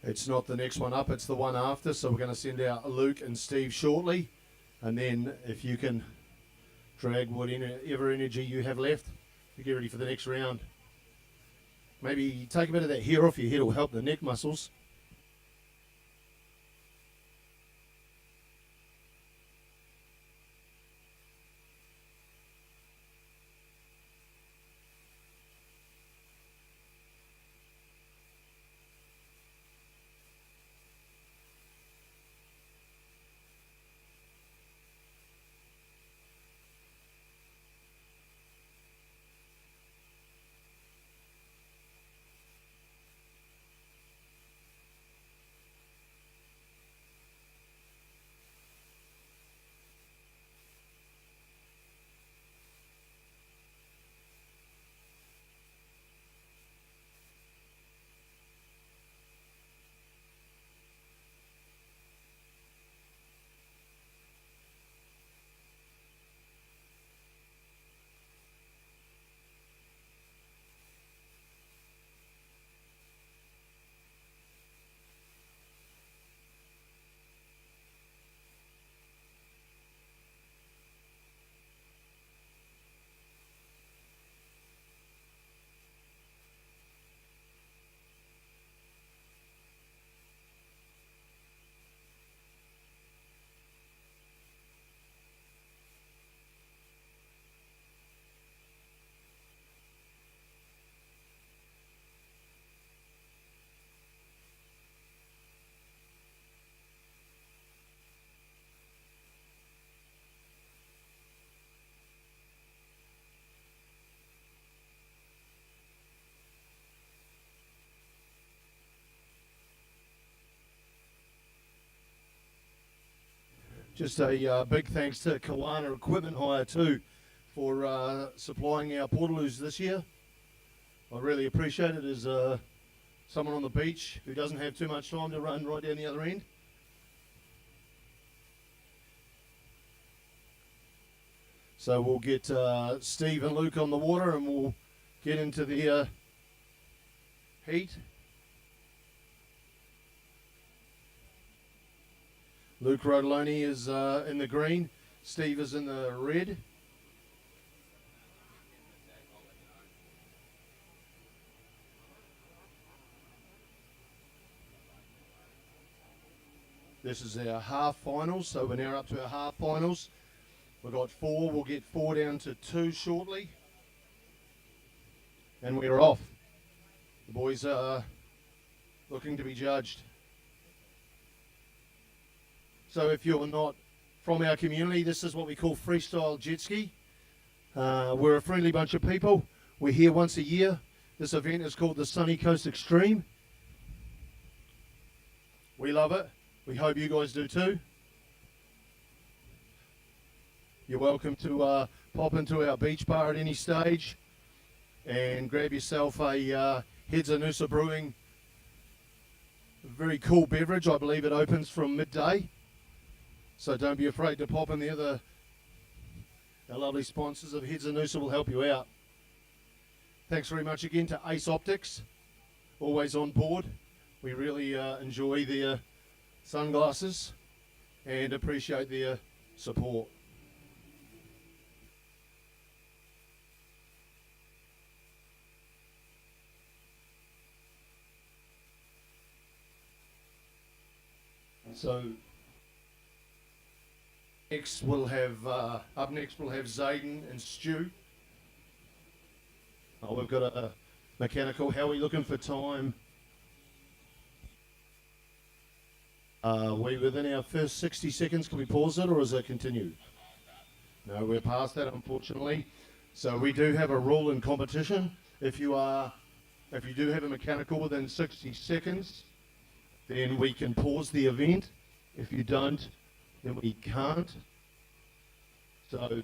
It's not the next one up, it's the one after, so we're going to send out Luke and Steve shortly. And then if you can drag whatever energy you have left to get ready for the next round. Maybe take a bit of that hair off your head, will help the neck muscles. Just a big thanks to Kawana Equipment Hire too for supplying our portaloos this year. I really appreciate it as someone on the beach who doesn't have too much time to run right down the other end. So we'll get Steve and Luke on the water and we'll get into the heat. Luke Rodoloni is in the green, Steve is in the red. This is our half finals, so we're now up to our half finals. We've got 4, we'll get 4 down to 2 shortly. And we're off. The boys are looking to be judged. So if you're not from our community, this is what we call freestyle jet ski. We're a friendly bunch of people. We're here once a year. This event is called the Sunny Coast Extreme. We love it. We hope you guys do too. You're welcome to pop into our beach bar at any stage and grab yourself a Heads of Noosa Brewing, a very cool beverage. I believe it opens from midday. So don't be afraid to pop in there. Our lovely sponsors of Heads of Noosa will help you out. Thanks very much again to Ace Optics, always on board. We really enjoy their sunglasses and appreciate their support. So next we'll have up next we'll have Zayden and Stu. Oh, we've got a mechanical. How are we looking for time? We within our first 60 seconds. Can we pause it or is it continue? No, we're past that, unfortunately. So we do have a rule in competition. If you do have a mechanical within 60 seconds, then we can pause the event. If you don't, then we can't. So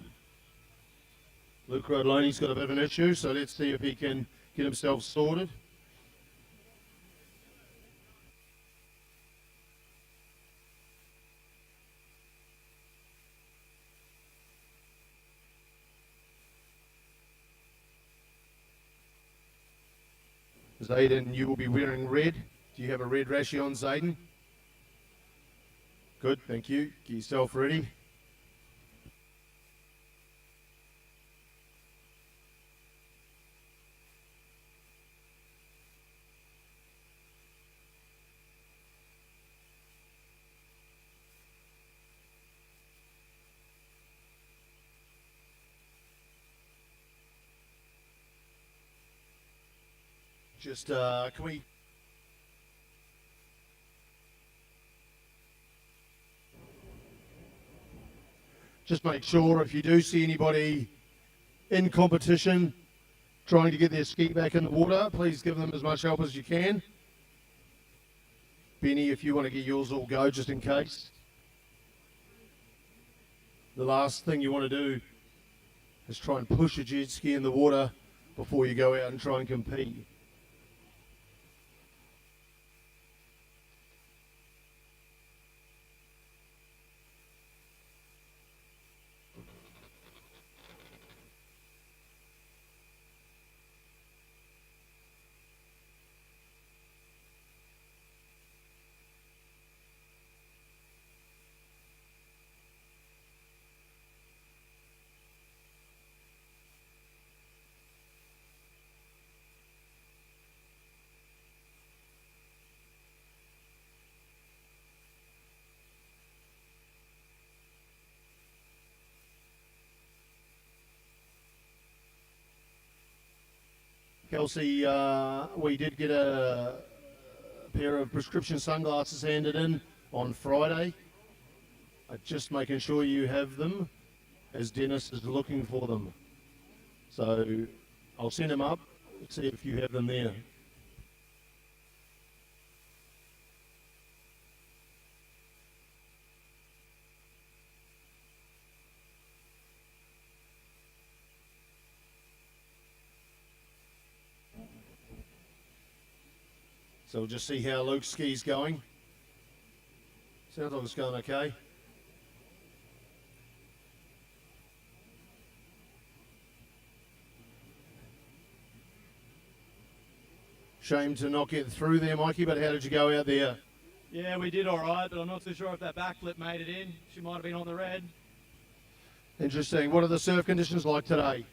Luke Rodoloni's got a bit of an issue, so let's see if he can get himself sorted. Zayden, you will be wearing red. Do you have a red rashie on, Zayden? Good, thank you. Get yourself ready. Just, can we... Just make sure if you do see anybody in competition trying to get their ski back in the water, please give them as much help as you can. Benny, if you want to get yours all go, just in case. The last thing you want to do is try and push a jet ski in the water before you go out and try and compete. Kelsey, we did get a pair of prescription sunglasses handed in on Friday. Just making sure you have them as Dennis is looking for them. So I'll send them up, see if you have them there. So we'll just see how Luke's ski's going. Sounds like it's going okay. Shame to not get through there, Mikey, but how did you go out there? Yeah, we did all right, but I'm not too sure if that backflip made it in. She might have been on the red. Interesting. What are the surf conditions like today?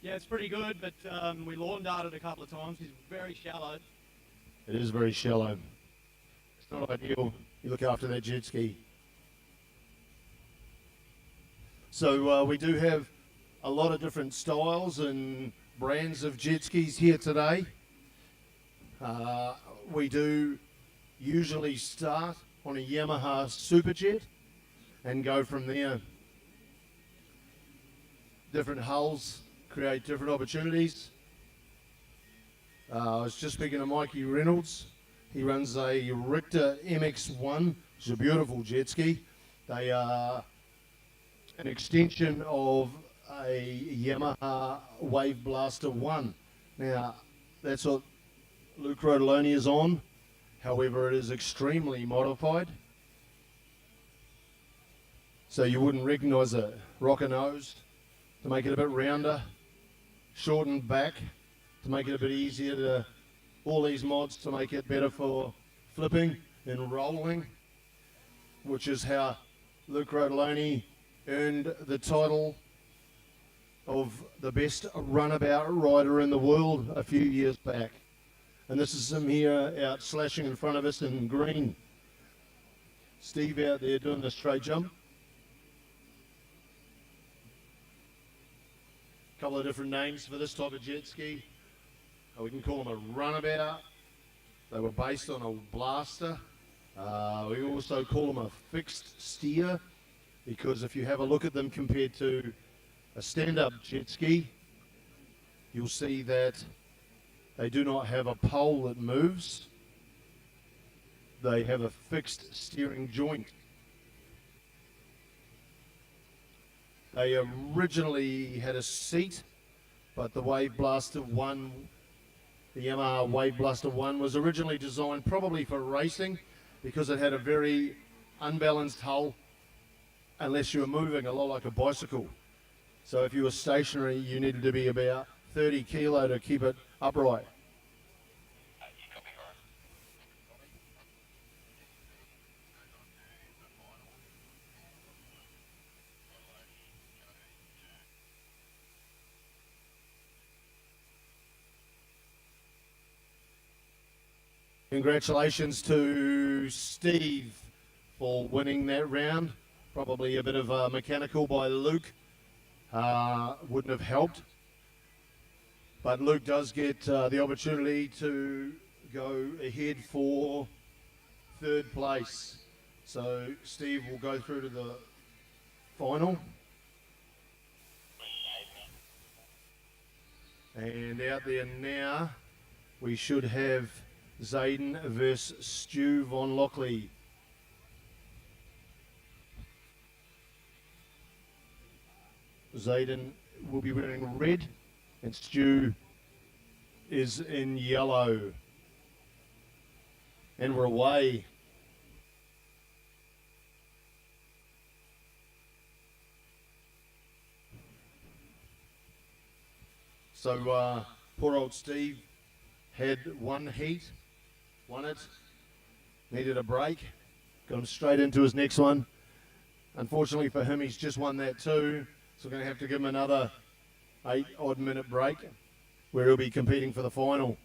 Yeah, it's pretty good, but we lawn darted a couple of times. She's very shallow. It is very shallow. It's not ideal. You look after that jet ski. So we do have a lot of different styles and brands of jet skis here today. We do usually start on a Yamaha Superjet and go from there. Different hulls create different opportunities. I was just speaking to Mikey Reynolds. He runs a Richter MX1, which is a beautiful jet ski. They are an extension of a Yamaha Wave Blaster 1. Now, that's what Luke Rodoloni is on. However, it is extremely modified. So you wouldn't recognise a rocker nose to make it a bit rounder, shortened back to make it a bit easier to, all these mods to make it better for flipping and rolling, which is how Luke Rodoloni earned the title of the best runabout rider in the world a few years back. And this is him here out slashing in front of us in green. Steve out there doing the straight jump. Couple of different names for this type of jet ski. We can call them a runabout. They were based on a blaster. We also call them a fixed steer, because if you have a look at them compared to a stand-up jet ski, you'll see that they do not have a pole that moves. They have a fixed steering joint. They originally had a seat, but the Wave Blaster 1, the Yamaha Wave Blaster 1, was originally designed probably for racing because it had a very unbalanced hull unless you were moving, a lot like a bicycle. So if you were stationary, you needed to be about 30 kilo to keep it upright. Congratulations to Steve for winning that round. Probably a bit of mechanical by Luke. Wouldn't have helped. But Luke does get the opportunity to go ahead for third place. So Steve will go through to the final. And out there now, we should have Zayden versus Stu Von Lockley. Zayden will be wearing red and Stu is in yellow. And we're away. So poor old Steve had one heat, won it, needed a break, got him straight into his next one. Unfortunately for him, he's just won that too, so we're going to have to give him another 8 odd minute break where he'll be competing for the final.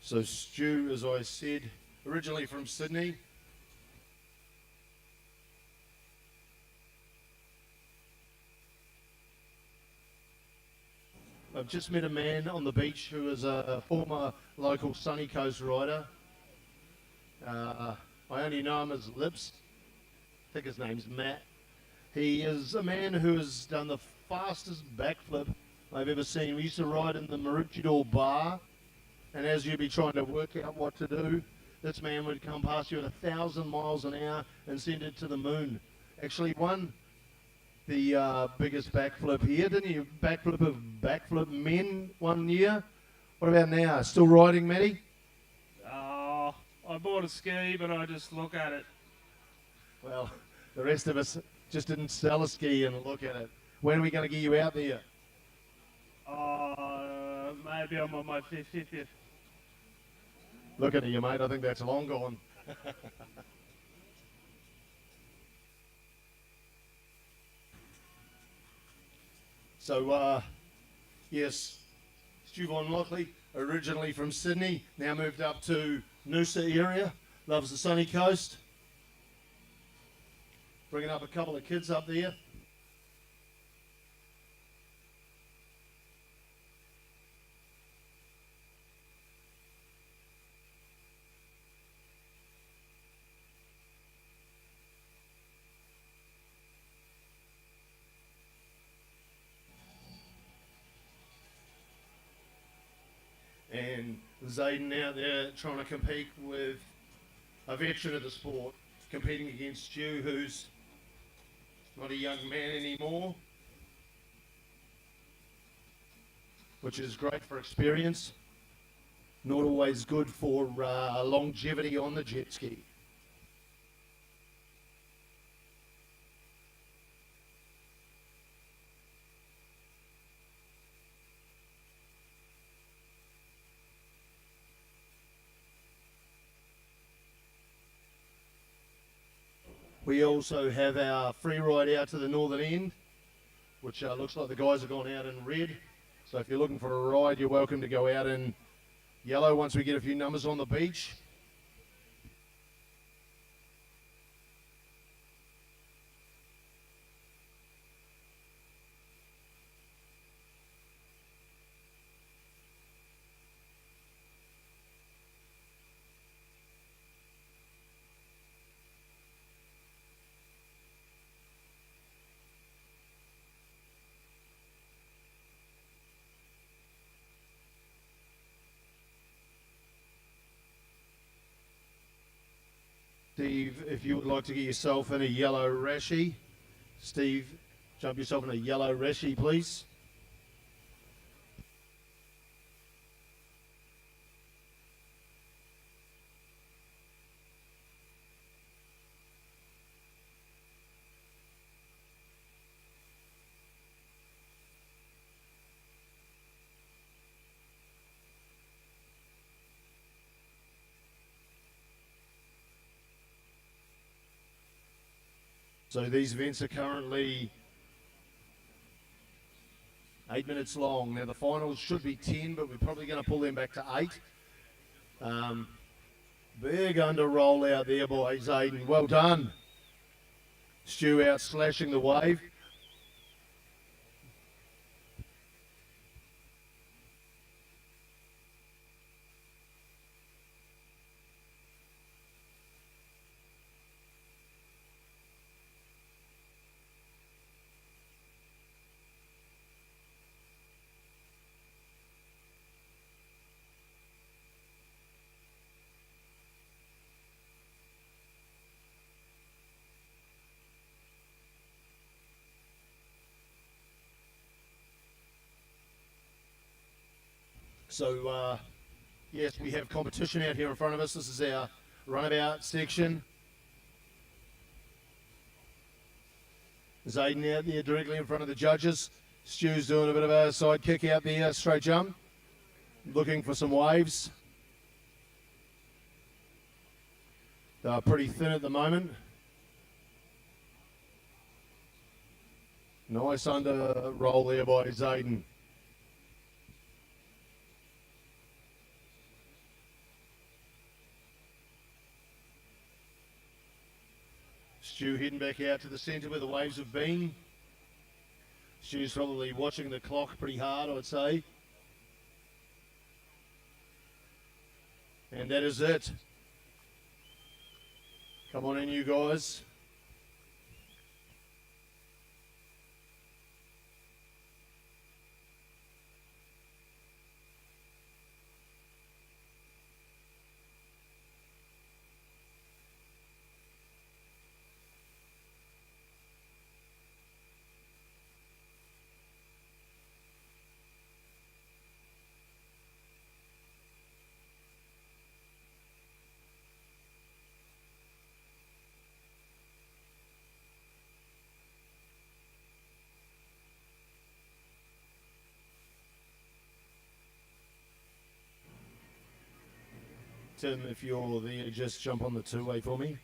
So Stu, as I said, originally from Sydney. I've just met a man on the beach who is a former local Sunny Coast rider. I only know him as Lips. I think his name's Matt. He is a man who has done the fastest backflip I've ever seen. We used to ride in the Maroochydore bar, and as you'd be trying to work out what to do, this man would come past you at 1,000 miles an hour and send it to the moon. Actually won the biggest backflip here, didn't he? Backflip men one year. What about now? Still riding, Matty? Oh, I bought a ski, but I just look at it. Well, the rest of us just didn't sell a ski and look at it. When are we going to get you out there? Maybe I'm on my 50th. Look at you, mate. I think that's long gone. So, yes, Stu Von Lockley, originally from Sydney, now moved up to Noosa area, loves the sunny coast. Bringing up a couple of kids up there. And Zayden out there trying to compete with a veteran of the sport, competing against Stu, who's not a young man anymore, which is great for experience, not always good for longevity on the jet ski. We also have our free ride out to the northern end, which looks like the guys have gone out in red. So if you're looking for a ride, you're welcome to go out in yellow once we get a few numbers on the beach. Steve, if you would like to get yourself in a yellow rashie, Steve, jump yourself in a yellow rashie, please. So these events are currently 8 minutes long. Now the finals should be 10, but we're probably going to pull them back to 8. Big under roll out there, boys. Aiden, well done. Stu out slashing the wave. So, yes, we have competition out here in front of us. This is our runabout section. There's Aiden out there directly in front of the judges. Stu's doing a bit of a side kick out there, straight jump. Looking for some waves. They're pretty thin at the moment. Nice under roll there by Zayden. Stu heading back out to the centre where the waves have been. Stu's probably watching the clock pretty hard, I would say. And that is it. Come on in, you guys. Tim, if you're there, just jump on the two-way for me.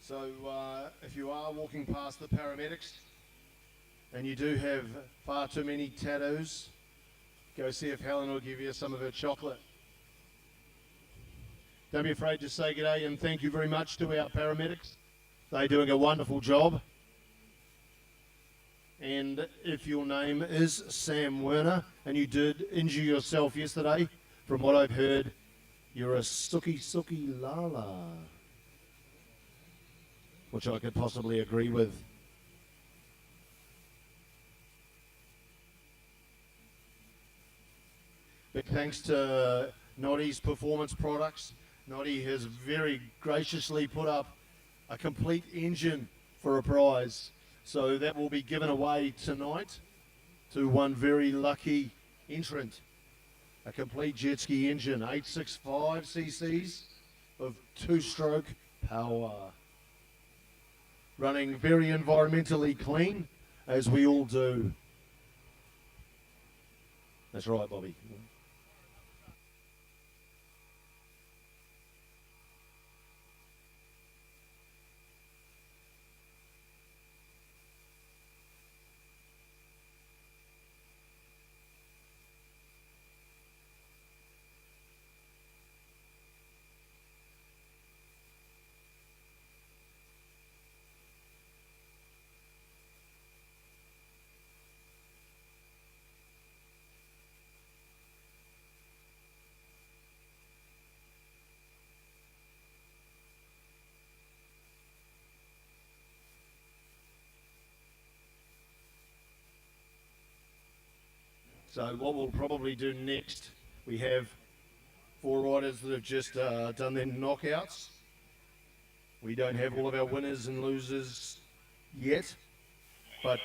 So if you are walking past the paramedics and you do have far too many tattoos, go see if Helen will give you some of her chocolate. Don't be afraid to say g'day and thank you very much to our paramedics. They're doing a wonderful job. And if your name is Sam Werner and you did injure yourself yesterday, from what I've heard, you're a sookie lala. Which I could possibly agree with. Big thanks to Noddy's Performance Products. Noddy has very graciously put up a complete engine for a prize. So that will be given away tonight to one very lucky entrant. A complete jet ski engine, 865 cc's of two-stroke power. Running very environmentally clean, as we all do. That's right, Bobby. So what we'll probably do next, we have 4 riders that have just done their knockouts. We don't have all of our winners and losers yet, but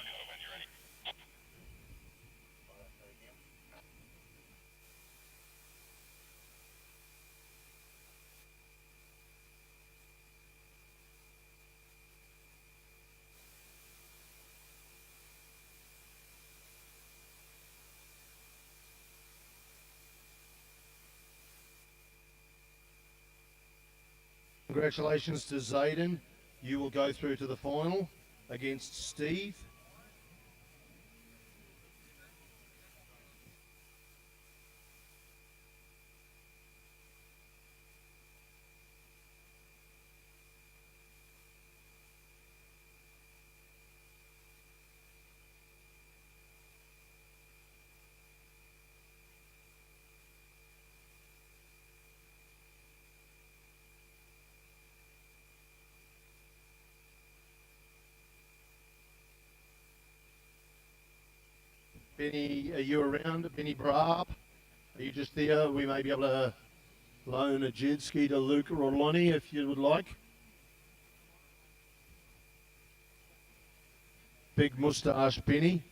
congratulations to Zayden. You will go through to the final against Steve. Benny, are you around? Benny Brab, are you just there? We may be able to loan a jet ski to Luke or Lonnie if you would like. Big moustache Benny.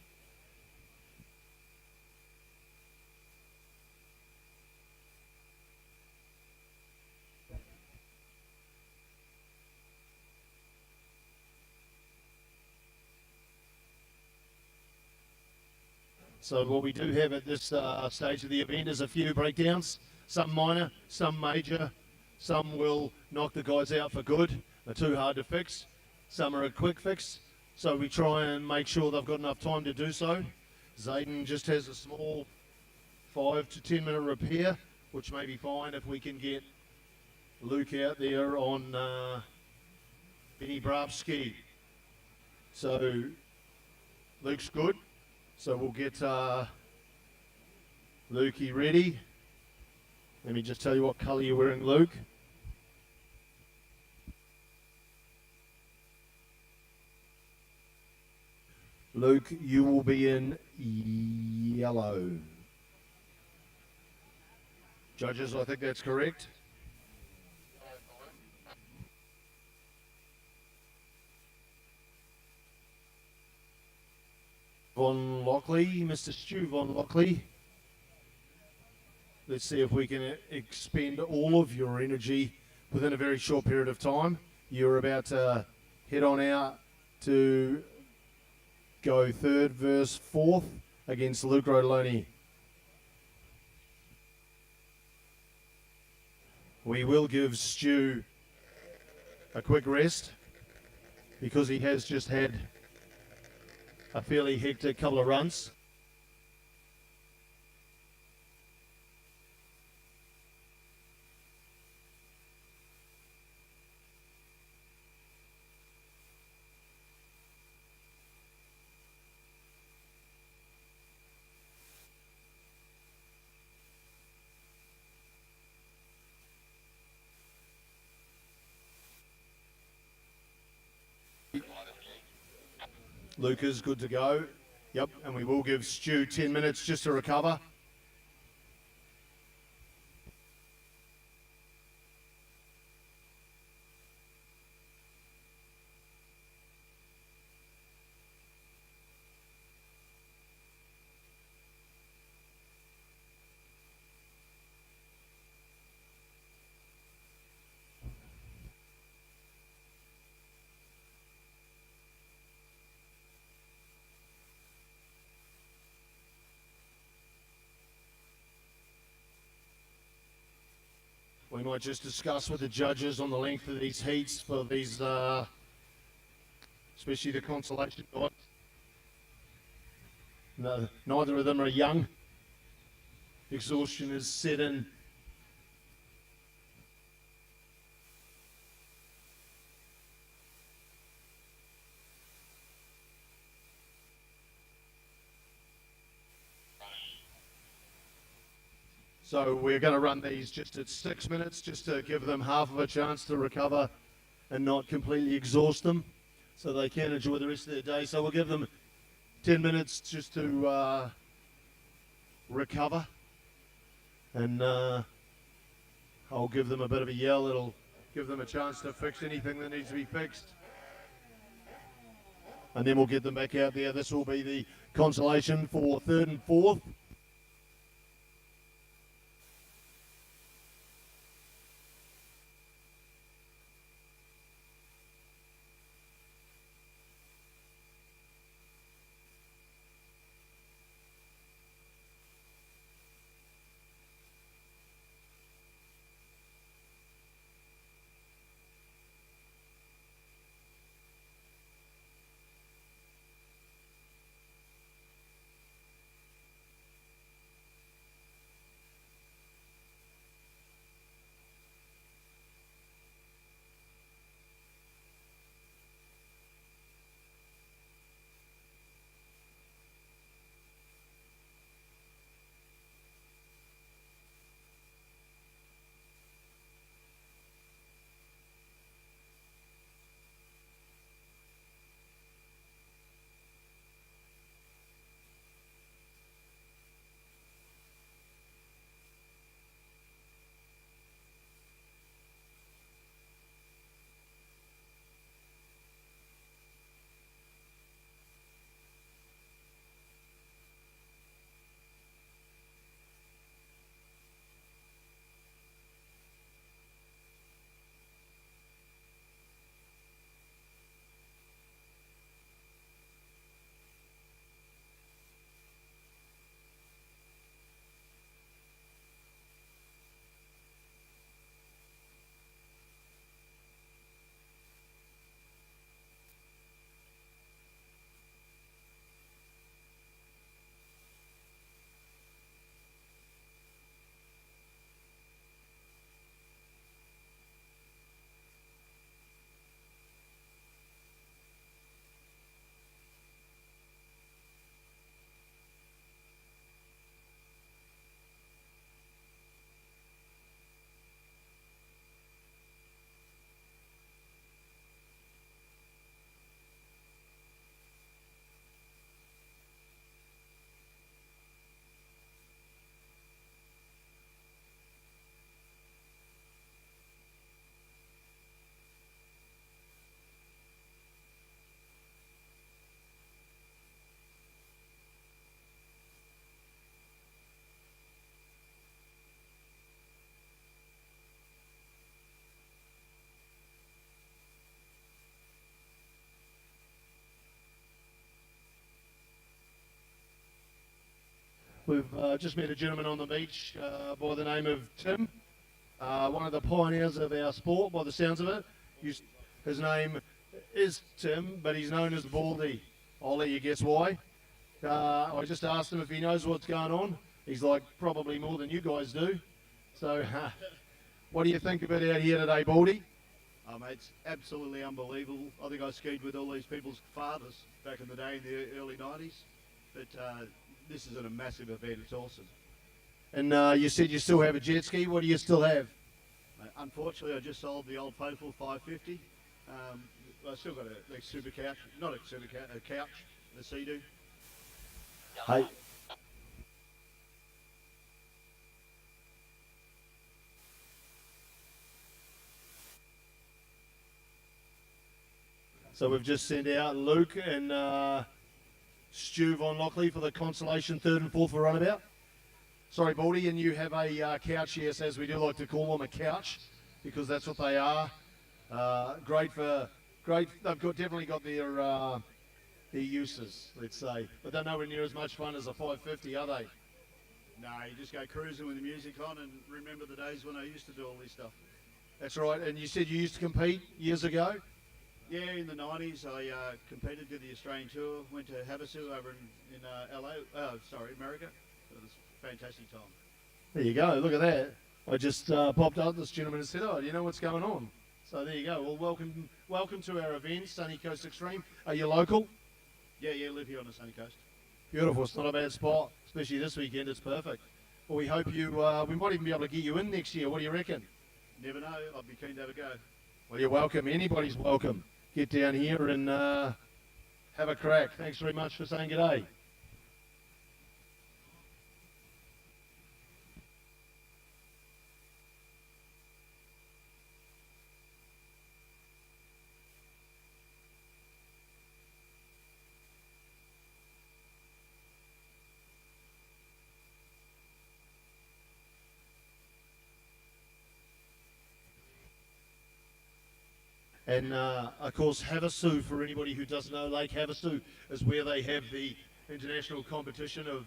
So what we do have at this stage of the event is a few breakdowns, some minor, some major, some will knock the guys out for good, they're too hard to fix, some are a quick fix, so we try and make sure they've got enough time to do so. Zayden just has a small 5 to 10 minute repair, which may be fine if we can get Luke out there on Benny Brab's ski. So Luke's good. So we'll get Lukey ready. Let me just tell you what colour you're wearing, Luke. Luke, you will be in yellow. Judges, I think that's correct. Von Lockley, Mr. Stu Von Lockley. Let's see if we can expend all of your energy within a very short period of time. You're about to head on out to go third versus fourth against Luke Rodoloni. We will give Stu a quick rest because he has just had a fairly hectic couple of runs. Luke is good to go. Yep, and we will give Stu 10 minutes just to recover. We might just discuss with the judges on the length of these heats for these, especially the consolation guys. No, neither of them are young. Exhaustion is set in. So we're going to run these just at 6 minutes, just to give them half of a chance to recover and not completely exhaust them, so they can enjoy the rest of their day. So we'll give them 10 minutes just to recover, and I'll give them a bit of a yell. It'll give them a chance to fix anything that needs to be fixed, and then we'll get them back out there. This will be the consolation for third and fourth. We've just met a gentleman on the beach by the name of Tim, one of the pioneers of our sport by the sounds of it. His name is Tim, but he's known as Baldy. I'll let you guess why. I just asked him if he knows what's going on. He's like, probably more than you guys do. So, what do you think about out here today, Baldy? Mate, it's absolutely unbelievable. I think I skied with all these people's fathers back in the day in the early 90s. But this is a massive event. It's awesome. And you said you still have a jet ski. What do you still have? Unfortunately, I just sold the old faithful 550. I still got a super couch, not a super couch, a couch, the Sea-Doo. Hey. So we've just sent out Luke and Stu Von Lockley for the consolation third and fourth for runabout. Sorry, Baldy, and you have a couch, yes, as we do like to call them, a couch, because that's what they are. Great. They've definitely got their uses, let's say, but they're nowhere near as much fun as a 550, are they? No, you just go cruising with the music on and remember the days when I used to do all this stuff. That's right. And you said you used to compete years ago? Yeah, in the 90s, I competed, did the Australian tour, went to Havasu over in America. It was a fantastic time. There you go. Look at that. I just popped up this gentleman and said, "Oh, do you know what's going on?" So there you go. Well, welcome to our event, Sunny Coast Extreme. Are you local? Yeah, live here on the sunny coast. Beautiful. It's not a bad spot, especially this weekend. It's perfect. Well, we hope you. We might even be able to get you in next year. What do you reckon? Never know. I'd be keen to have a go. Well, you're welcome. Anybody's welcome. Get down here and have a crack. Thanks very much for saying good day. And of course, Havasu, for anybody who doesn't know, Lake Havasu is where they have the international competition of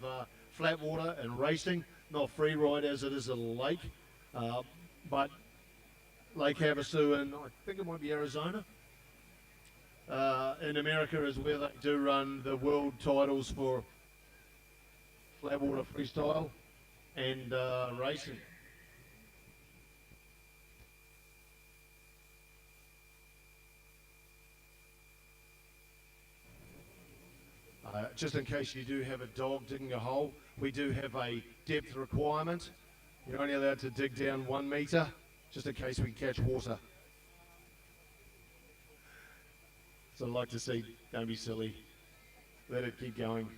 flat water and racing, not free ride as it is a lake, but Lake Havasu, and I think it might be Arizona. In America is where they do run the world titles for flat water freestyle and racing. Just in case you do have a dog digging a hole, we do have a depth requirement. You're only allowed to dig down 1 metre, just in case we catch water. So I'd like to see, don't be silly, let it keep going.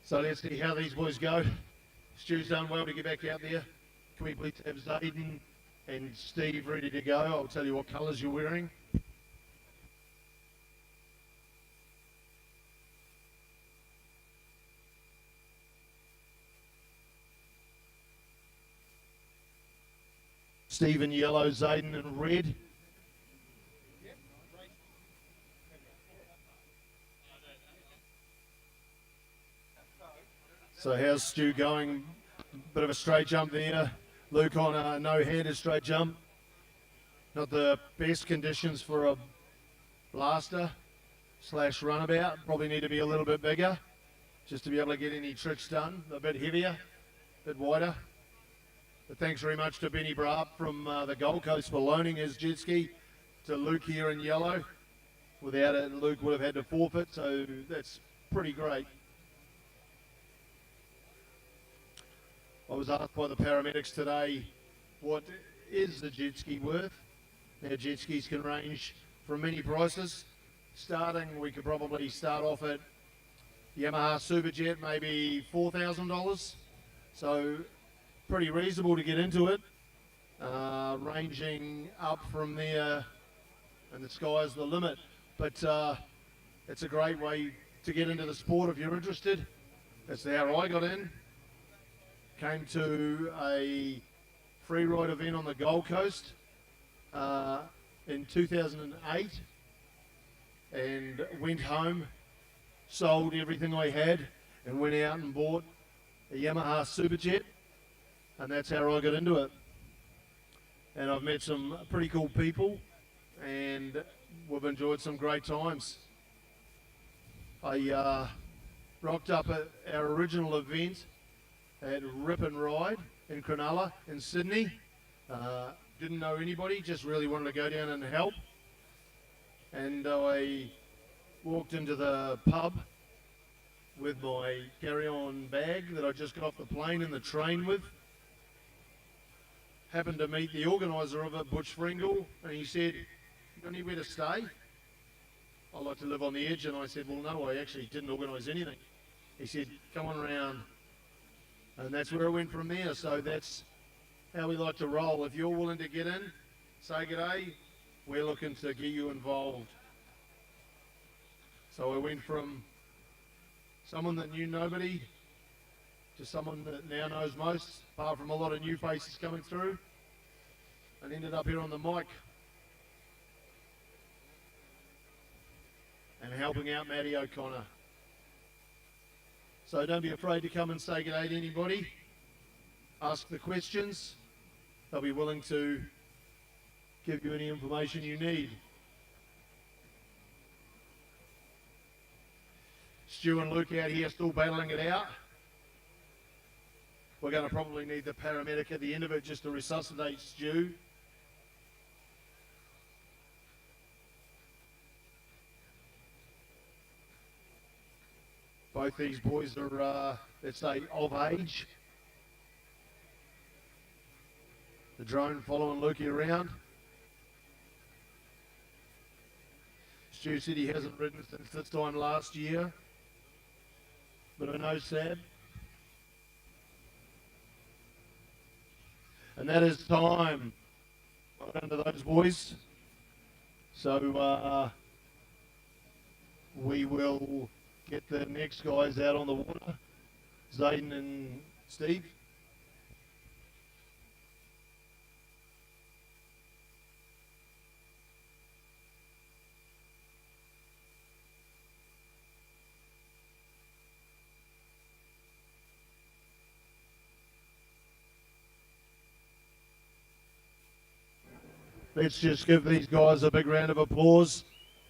So let's see how these boys go. Stu's done well to get back out there. Can we please have Zayden and Steve ready to go? I'll tell you what colours you're wearing. Steve in yellow, Zayden in red. So how's Stu going? Bit of a straight jump there. Luke on a no-handed straight jump. Not the best conditions for a blaster / runabout. Probably need to be a little bit bigger just to be able to get any tricks done. A bit heavier, a bit wider. But thanks very much to Benny Brapp from the Gold Coast for loaning his jet ski to Luke here in yellow. Without it, Luke would have had to forfeit, so that's pretty great. I was asked by the paramedics today, what is the jet ski worth? Now, jet skis can range from many prices. Starting, we could probably start off at Yamaha Superjet, maybe $4,000. So pretty reasonable to get into it. Ranging up from there, and the sky's the limit. But it's a great way to get into the sport if you're interested. That's how I got in. Came to a free ride event on the Gold Coast in 2008, and went home, sold everything I had, and went out and bought a Yamaha Superjet, and that's how I got into it. And I've met some pretty cool people, and we've enjoyed some great times. I rocked up at our original event at Rip and Ride in Cronulla in Sydney. Didn't know anybody, just really wanted to go down and help. And I walked into the pub with my carry-on bag that I just got off the plane and the train with. Happened to meet the organiser of it, Butch Fringle, and he said, "You got anywhere to stay?" I like to live on the edge, and I said, "Well, no, I actually didn't organise anything." He said, "Come on around." And that's where I went from there. So that's how we like to roll. If you're willing to get in, say g'day, we're looking to get you involved. So I went from someone that knew nobody to someone that now knows most, apart from a lot of new faces coming through, and ended up here on the mic and helping out Matty O'Connor. So don't be afraid to come and say g'day to anybody. Ask the questions. They'll be willing to give you any information you need. Stu and Luke out here still battling it out. We're going to probably need the paramedic at the end of it just to resuscitate Stu. Both these boys are, let's say, of age. The drone following Lukey around. Stu said he hasn't ridden since this time last year. But I know sad. And that is time. Well done to those boys. So we will get the next guys out on the water. Zayden and Steve. Let's just give these guys a big round of applause.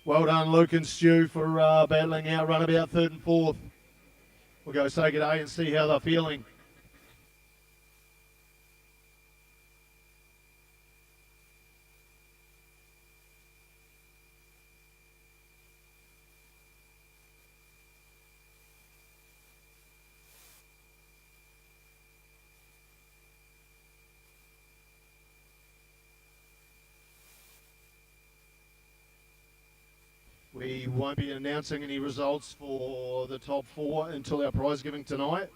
Well done, Luke and Stu, for battling out runabout third and fourth. We'll go say g'day and see how they're feeling. We won't be announcing any results for the top four until our prize giving tonight.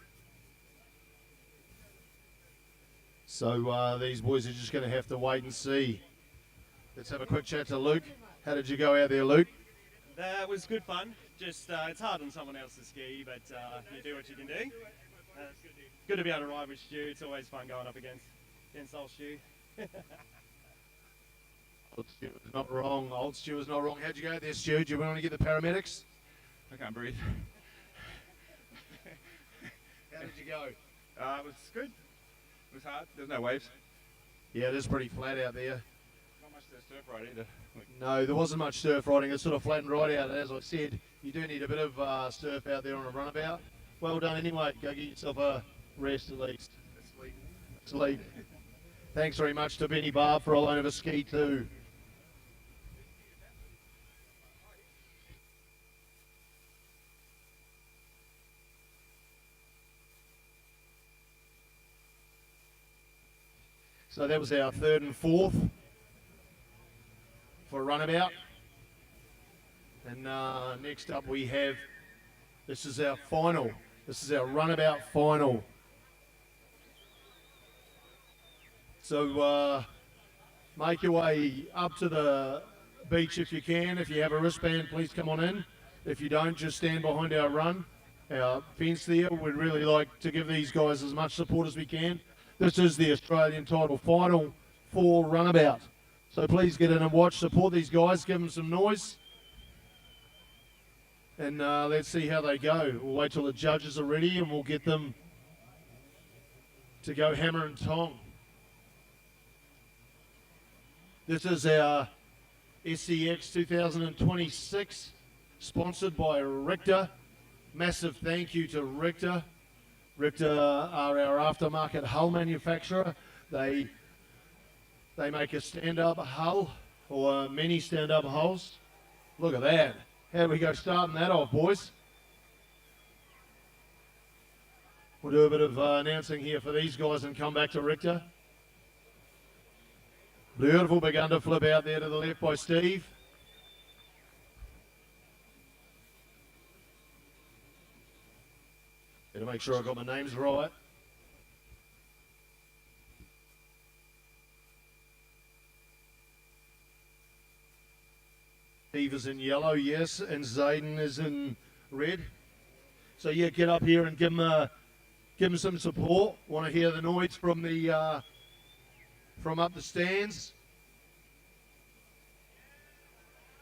So these boys are just going to have to wait and see. Let's have a quick chat to Luke. How did you go out there, Luke? That was good fun. Just it's hard on someone else's ski, but you do what you can do. Good to be able to ride with Stu. It's always fun going up against old Stu. Old Stu was not wrong. Old Stu was not wrong. How'd you go there, Stu? Do you want to get the paramedics? I can't breathe. How did you go? It was good. It was hard. There's no waves. Yeah, it is pretty flat out there. Not much to surf ride either. No, there wasn't much surf riding. It's sort of flattened right out. As I said, you do need a bit of surf out there on a runabout. Well done anyway. Go get yourself a rest at least. Sleep. Thanks very much to Benny Barb for a loan of a ski too. So that was our third and fourth for runabout. And next up we have, this is our final. This is our runabout final. So make your way up to the beach if you can. If you have a wristband, please come on in. If you don't, just stand behind our fence there. We'd really like to give these guys as much support as we can. This is the Australian title final for Runabout. So please get in and watch, support these guys, give them some noise. And let's see how they go. We'll wait till the judges are ready and we'll get them to go hammer and tong. This is our SCX 2026, sponsored by Richter. Massive thank you to Richter. Richter are our aftermarket hull manufacturer. They make a stand-up hull or many stand-up hulls. Look at that. How do we go starting that off, boys? We'll do a bit of announcing here for these guys and come back to Richter. Beautiful big underflip out there to the left by Steve. Better make sure I got my names right. Steve is in yellow, yes, and Zayden is in red. So yeah, get up here and give him some support. Want to hear the noise from the from up the stands.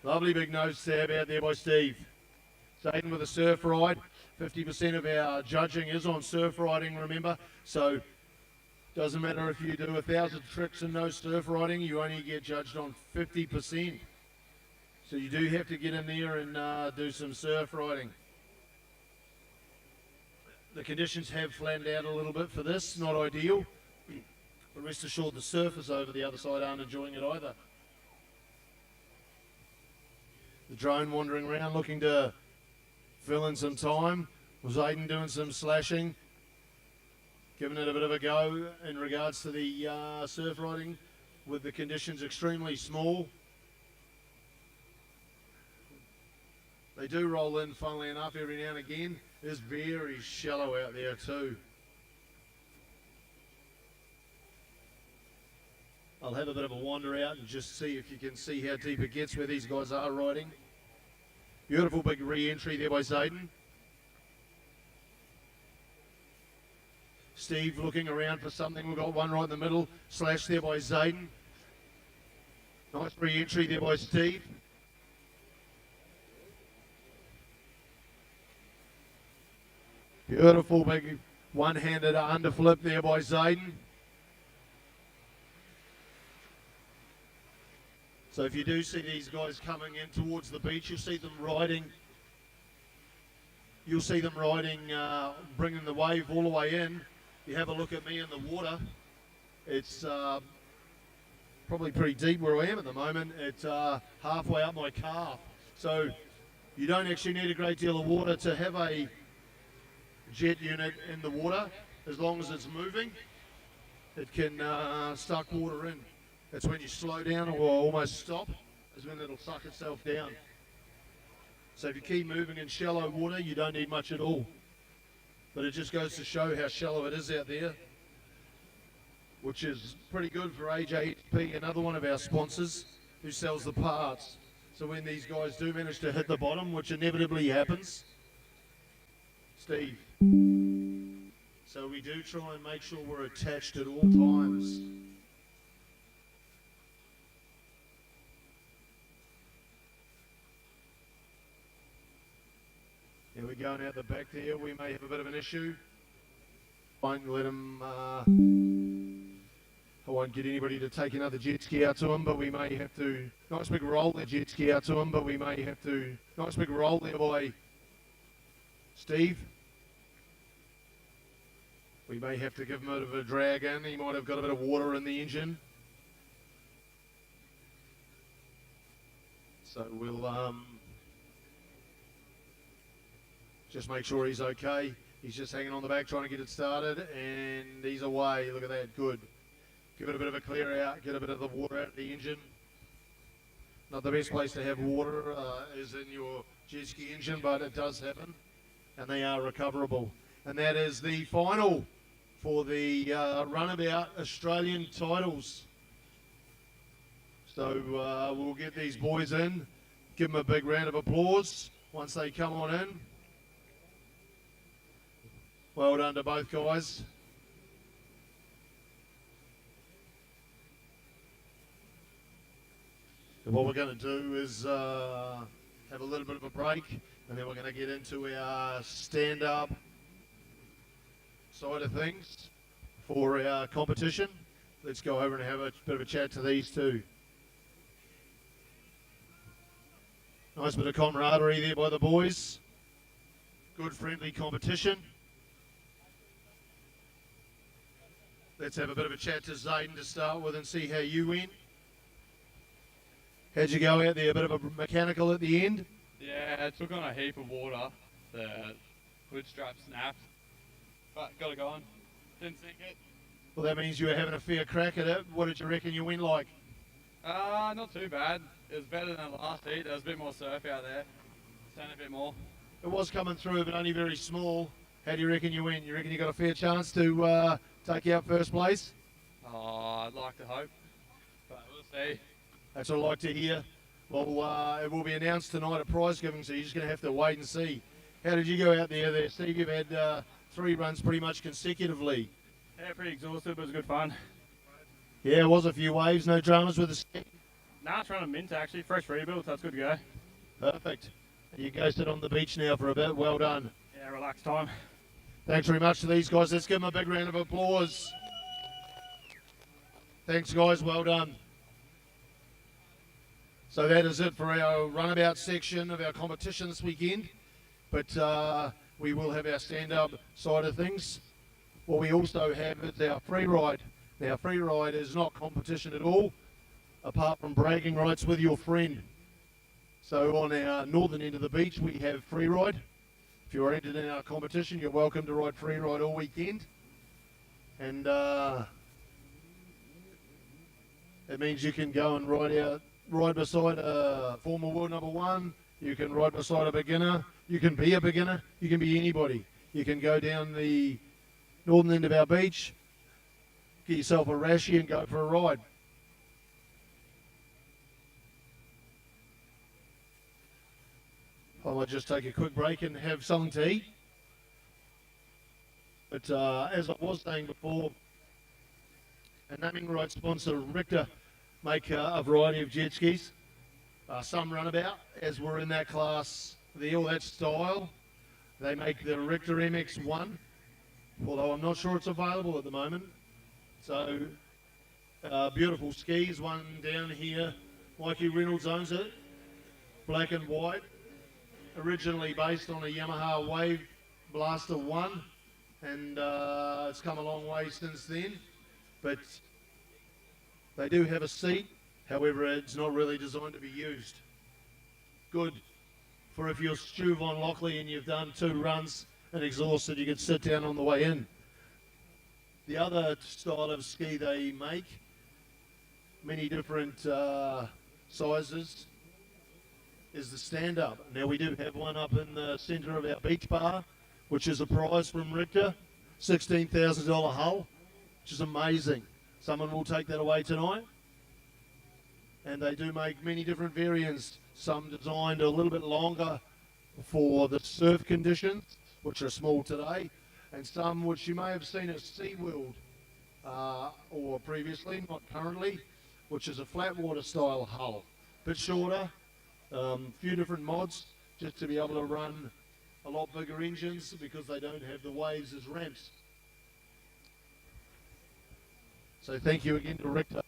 Lovely big nose stab out there by Steve. Zayden with a surf ride. 50% of our judging is on surf riding, remember. So doesn't matter if you do 1,000 tricks and no surf riding, you only get judged on 50%. So you do have to get in there and do some surf riding. The conditions have flattened out a little bit for this, not ideal. But rest assured the surfers over the other side aren't enjoying it either. The drone wandering around looking to fill in some time. Was Aiden doing some slashing? Giving it a bit of a go in regards to the surf riding with the conditions extremely small. They do roll in, funnily enough, every now and again. It's very shallow out there too. I'll have a bit of a wander out and just see if you can see how deep it gets where these guys are riding. Beautiful big re-entry there by Zayden. Steve looking around for something. We've got one right in the middle. Slash there by Zayden. Nice re-entry there by Steve. Beautiful big one-handed underflip there by Zayden. So if you do see these guys coming in towards the beach, you'll see them riding. You'll see them riding, bringing the wave all the way in. You have a look at me in the water. It's probably pretty deep where I am at the moment. It's halfway up my calf. So you don't actually need a great deal of water to have a jet unit in the water. As long as it's moving, it can suck water in. That's when you slow down or almost stop, is when it'll suck itself down. So if you keep moving in shallow water, you don't need much at all. But it just goes to show how shallow it is out there, which is pretty good for AJHP, another one of our sponsors who sells the parts. So when these guys do manage to hit the bottom, which inevitably happens, Steve. So we do try and make sure we're attached at all times. Yeah, we're going out the back there. We may have a bit of an issue. Won't let him. I won't get anybody to take another jet ski out to him, but we may have to. Nice big roll there, jet ski out to him, but we may have to. Nice big roll there by Steve. We may have to give him a bit of a drag in. He might have got a bit of water in the engine. So we'll just make sure he's okay. He's just hanging on the back trying to get it started, and he's away. Look at that, good. Give it a bit of a clear out, get a bit of the water out of the engine. Not the best place to have water is in your jet ski engine, but it does happen, and they are recoverable. And that is the final for the Runabout Australian titles. So we'll get these boys in, give them a big round of applause once they come on in. Well done to both guys. So what we're going to do is have a little bit of a break, and then we're going to get into our stand-up side of things for our competition. Let's go over and have a bit of a chat to these two. Nice bit of camaraderie there by the boys. Good friendly competition. Let's have a bit of a chat to Zayden to start with and see how you went. How'd you go out there? A bit of a mechanical at the end? Yeah, it took on a heap of water. The hood strap snapped. But got it going. Didn't sink it. Well, that means you were having a fair crack at it. What did you reckon you went like? Not too bad. It was better than the last heat. There was a bit more surf out there. Stand a bit more. It was coming through, but only very small. How do you reckon you went? You reckon you got a fair chance to take out first place? Oh, I'd like to hope. But we'll see. That's what I like to hear. Well, it will be announced tonight at prize giving, so you're just going to have to wait and see. How did you go out there, Steve? You've had 3 runs pretty much consecutively. Yeah, pretty exhausted, but it was good fun. Yeah, it was a few waves, no dramas with the ski. Nah, it's running mint actually, fresh rebuild, so that's good to go. Perfect. You go sit on the beach now for a bit. Well done. Yeah, relaxed time. Thanks very much to these guys. Let's give them a big round of applause. Thanks, guys. Well done. So that is it for our runabout section of our competition this weekend. But we will have our stand-up side of things. What we also have is our free ride. Now, free ride is not competition at all, apart from bragging rights with your friend. So on our northern end of the beach, we have free ride. If you're entered in our competition, you're welcome to ride free ride all weekend. And it means you can go and ride beside a former world number 1. You can ride beside a beginner. You can be a beginner. You can be anybody. You can go down the northern end of our beach, get yourself a rashie and go for a ride. I might just take a quick break and have something to eat. But as I was saying before, our naming rights sponsor Richter make a variety of jet skis. Some runabout, as we're in that class, all that style. They make the Richter MX1, although I'm not sure it's available at the moment. So, beautiful skis, one down here. Mikey Reynolds owns it, black and white. Originally based on a Yamaha Wave Blaster 1, and it's come a long way since then. But they do have a seat, however it's not really designed to be used. Good for if you're Stu Von Lockley and you've done 2 runs and exhausted, you can sit down on the way in. The other style of ski they make, many different sizes, is the stand-up. Now we do have one up in the centre of our beach bar, which is a prize from Richter, $16,000 hull, which is amazing. Someone will take that away tonight. And they do make many different variants, some designed a little bit longer for the surf conditions, which are small today, and some which you may have seen at SeaWorld or previously, not currently, which is a flat water style hull. Bit shorter, few different mods just to be able to run a lot bigger engines because they don't have the waves as ramps. So thank you again to Richter.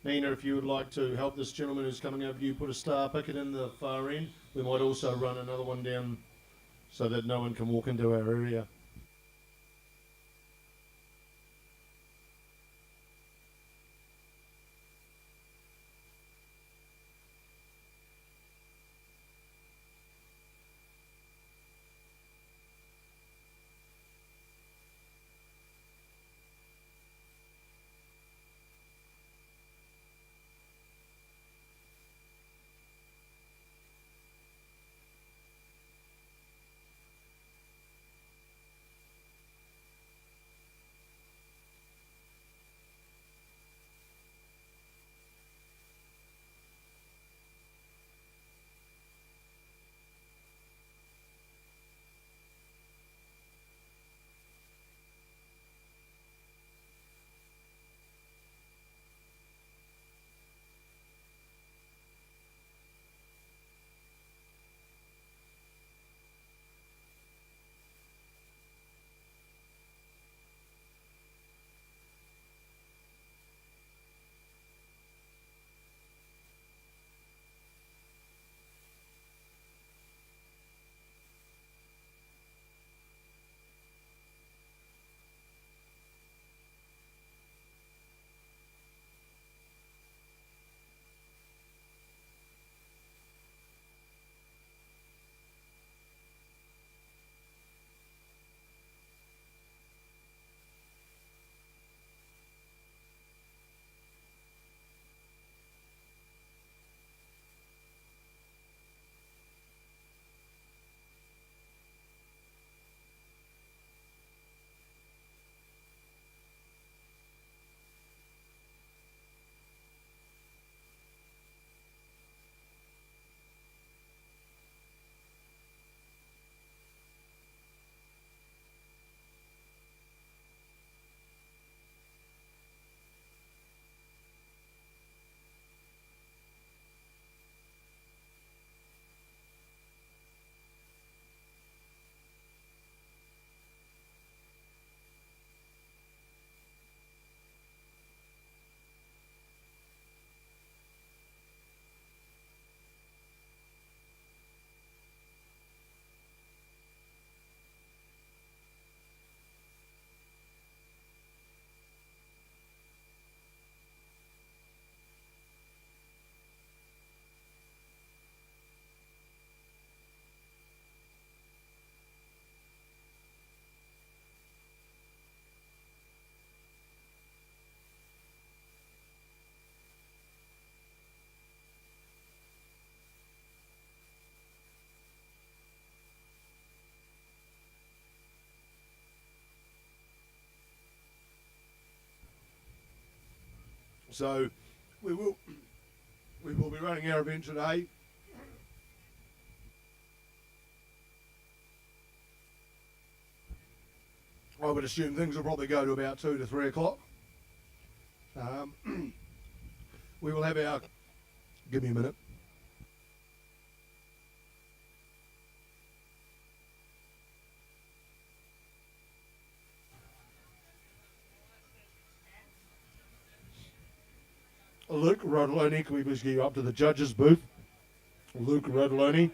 Nina, if you would like to help this gentleman who's coming over to you put a star picket in the far end, we might also run another one down so that no one can walk into our area. So we will be running our event today. I would assume things will probably go to about 2 to 3 o'clock. We will have our, give me a minute. Luke Rodoloni, can we please get you up to the judges booth? Luke Rodoloni.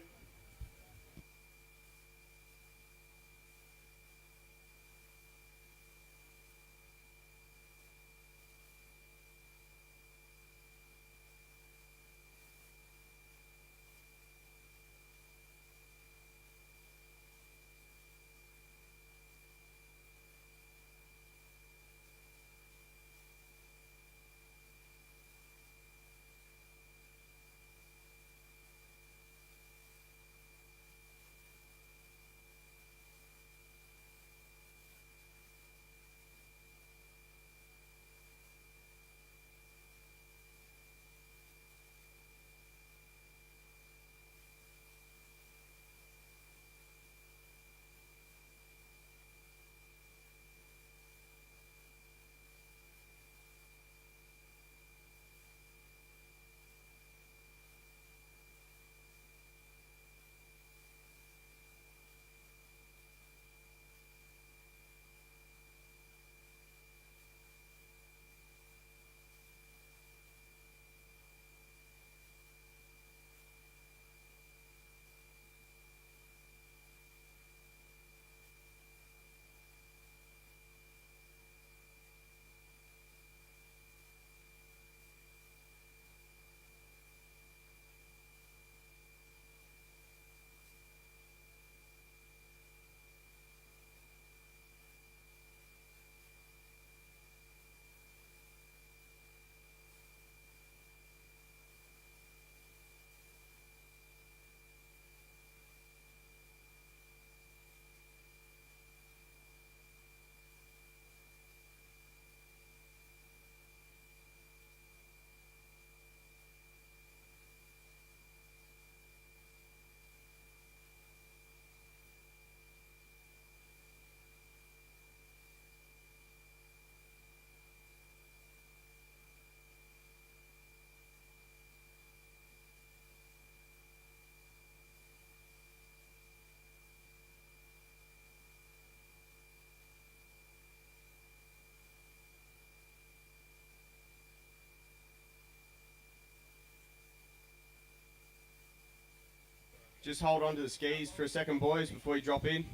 Just hold on to the skis for a second, boys, before you drop in.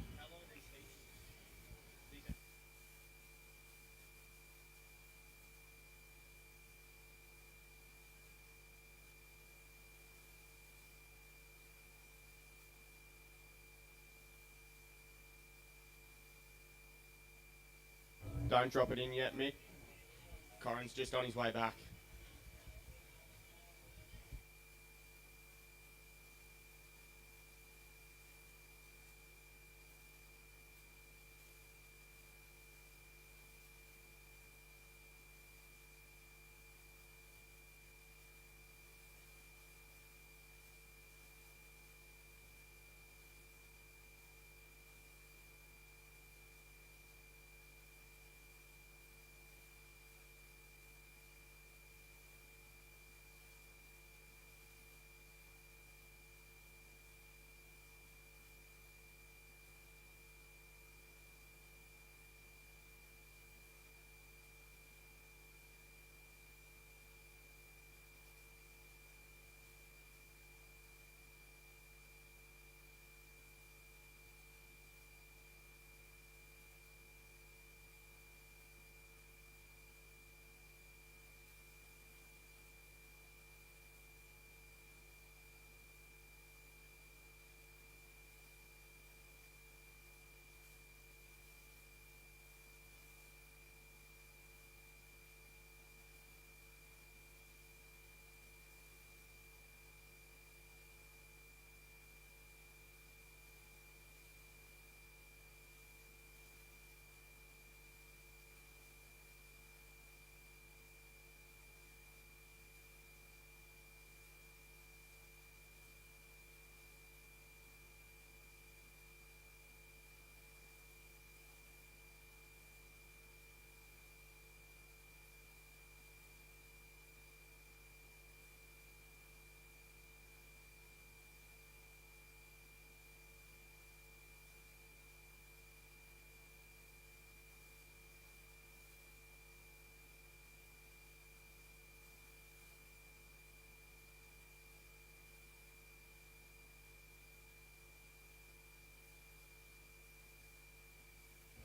Don't drop it in yet, Mick. Corin's just on his way back.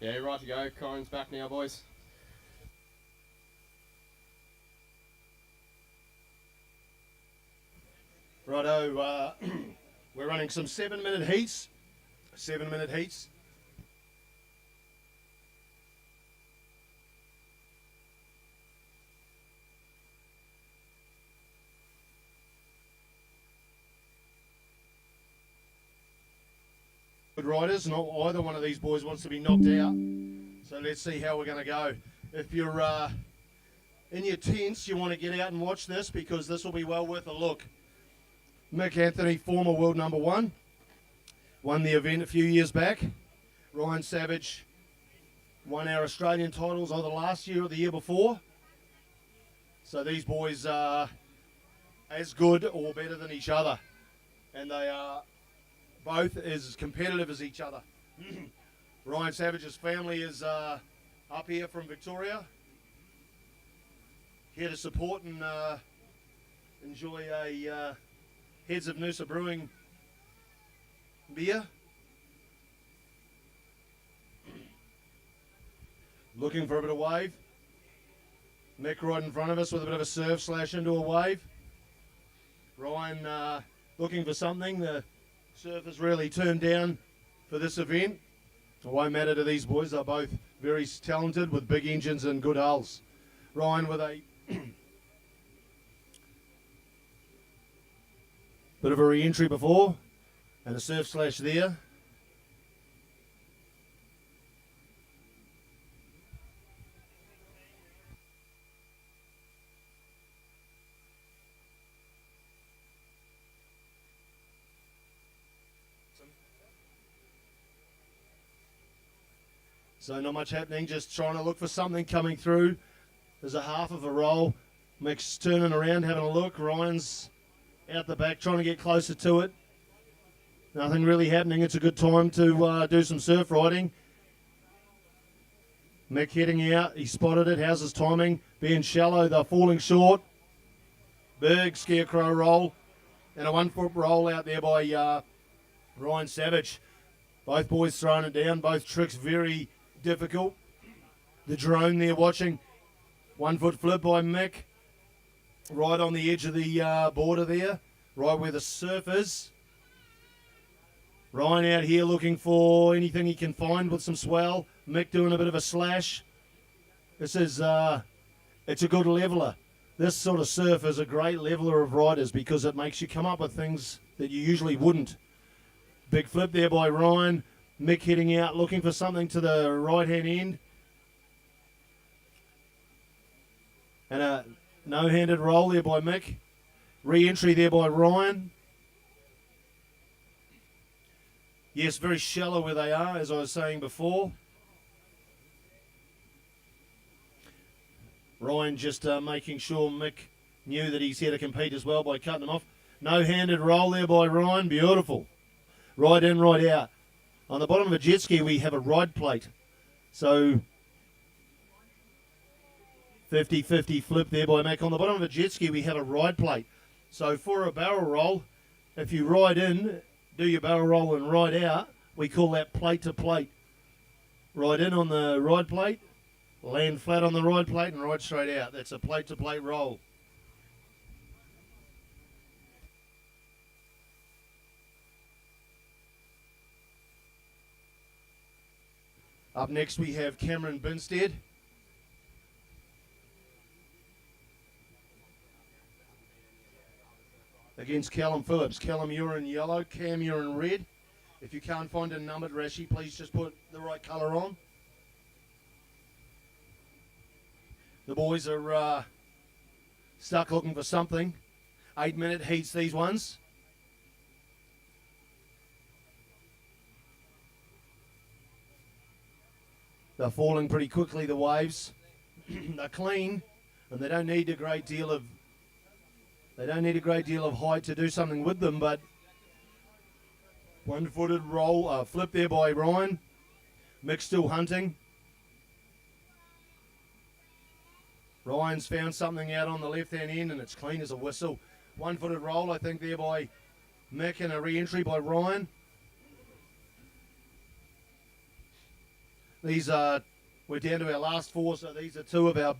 Yeah, right to go. Corin's back now, boys. Righto, we're running some 7-minute heats. 7-minute heats. Good riders, not either one of these boys wants to be knocked out. So let's see how we're going to go. If you're in your tents, you want to get out and watch this because this will be well worth a look. Mick Anthony, former world number one, won the event a few years back. Ryan Savage won our Australian titles either last year or the year before. So these boys are as good or better than each other. And they are both as competitive as each other. Ryan Savage's family is up here from Victoria, here to support and enjoy a Heads of Noosa Brewing beer. Looking for a bit of wave. Mick right in front of us with a bit of a surf slash into a wave. Ryan looking for something. The surf has really turned down for this event. It won't matter to these boys. They're both very talented with big engines and good hulls. Ryan with a bit of a re-entry before and a surf slash there. So not much happening, just trying to look for something coming through. There's a half of a roll. Mick's turning around, having a look. Ryan's out the back, trying to get closer to it. Nothing really happening. It's a good time to do some surf riding. Mick heading out. He spotted it. How's his timing? Being shallow, they're falling short. Big scarecrow roll. And a 1 foot roll out there by Ryan Savage. Both boys throwing it down. Both tricks very difficult. The drone there watching. 1 foot flip by Mick. Right on the edge of the border there. Right where the surf is. Ryan out here looking for anything he can find with some swell. Mick doing a bit of a slash. This is, it's a good leveler. This sort of surf is a great leveler of riders because it makes you come up with things that you usually wouldn't. Big flip there by Ryan. Mick heading out looking for something to the right-hand end. And a no-handed roll there by Mick. Re-entry there by Ryan. Yes, very shallow where they are, as I was saying before. Ryan just making sure Mick knew that he's here to compete as well by cutting him off. No-handed roll there by Ryan. Beautiful. Right in, right out. On the bottom of a jet ski, we have a ride plate. So 50-50 flip there by Mick. On the bottom of a jet ski, we have a ride plate. So for a barrel roll, if you ride in, do your barrel roll and ride out, we call that plate to plate. Ride in on the ride plate, land flat on the ride plate and ride straight out. That's a plate to plate roll. Up next we have Cameron Binstead. Against Callum Phillips. Callum, you're in yellow. Cam, you're in red. If you can't find a numbered Rashi, please just put the right colour on. The boys are stuck looking for something. 8-minute heats, these ones. They're falling pretty quickly, the waves. They're clean, and they don't need a great deal of height to do something with them, but one-footed roll, flip there by Ryan. Mick still hunting. Ryan's found something out on the left-hand end, and it's clean as a whistle. One-footed roll, I think, there by Mick, and a re-entry by Ryan. These are, we're down to our last four, so these are two of our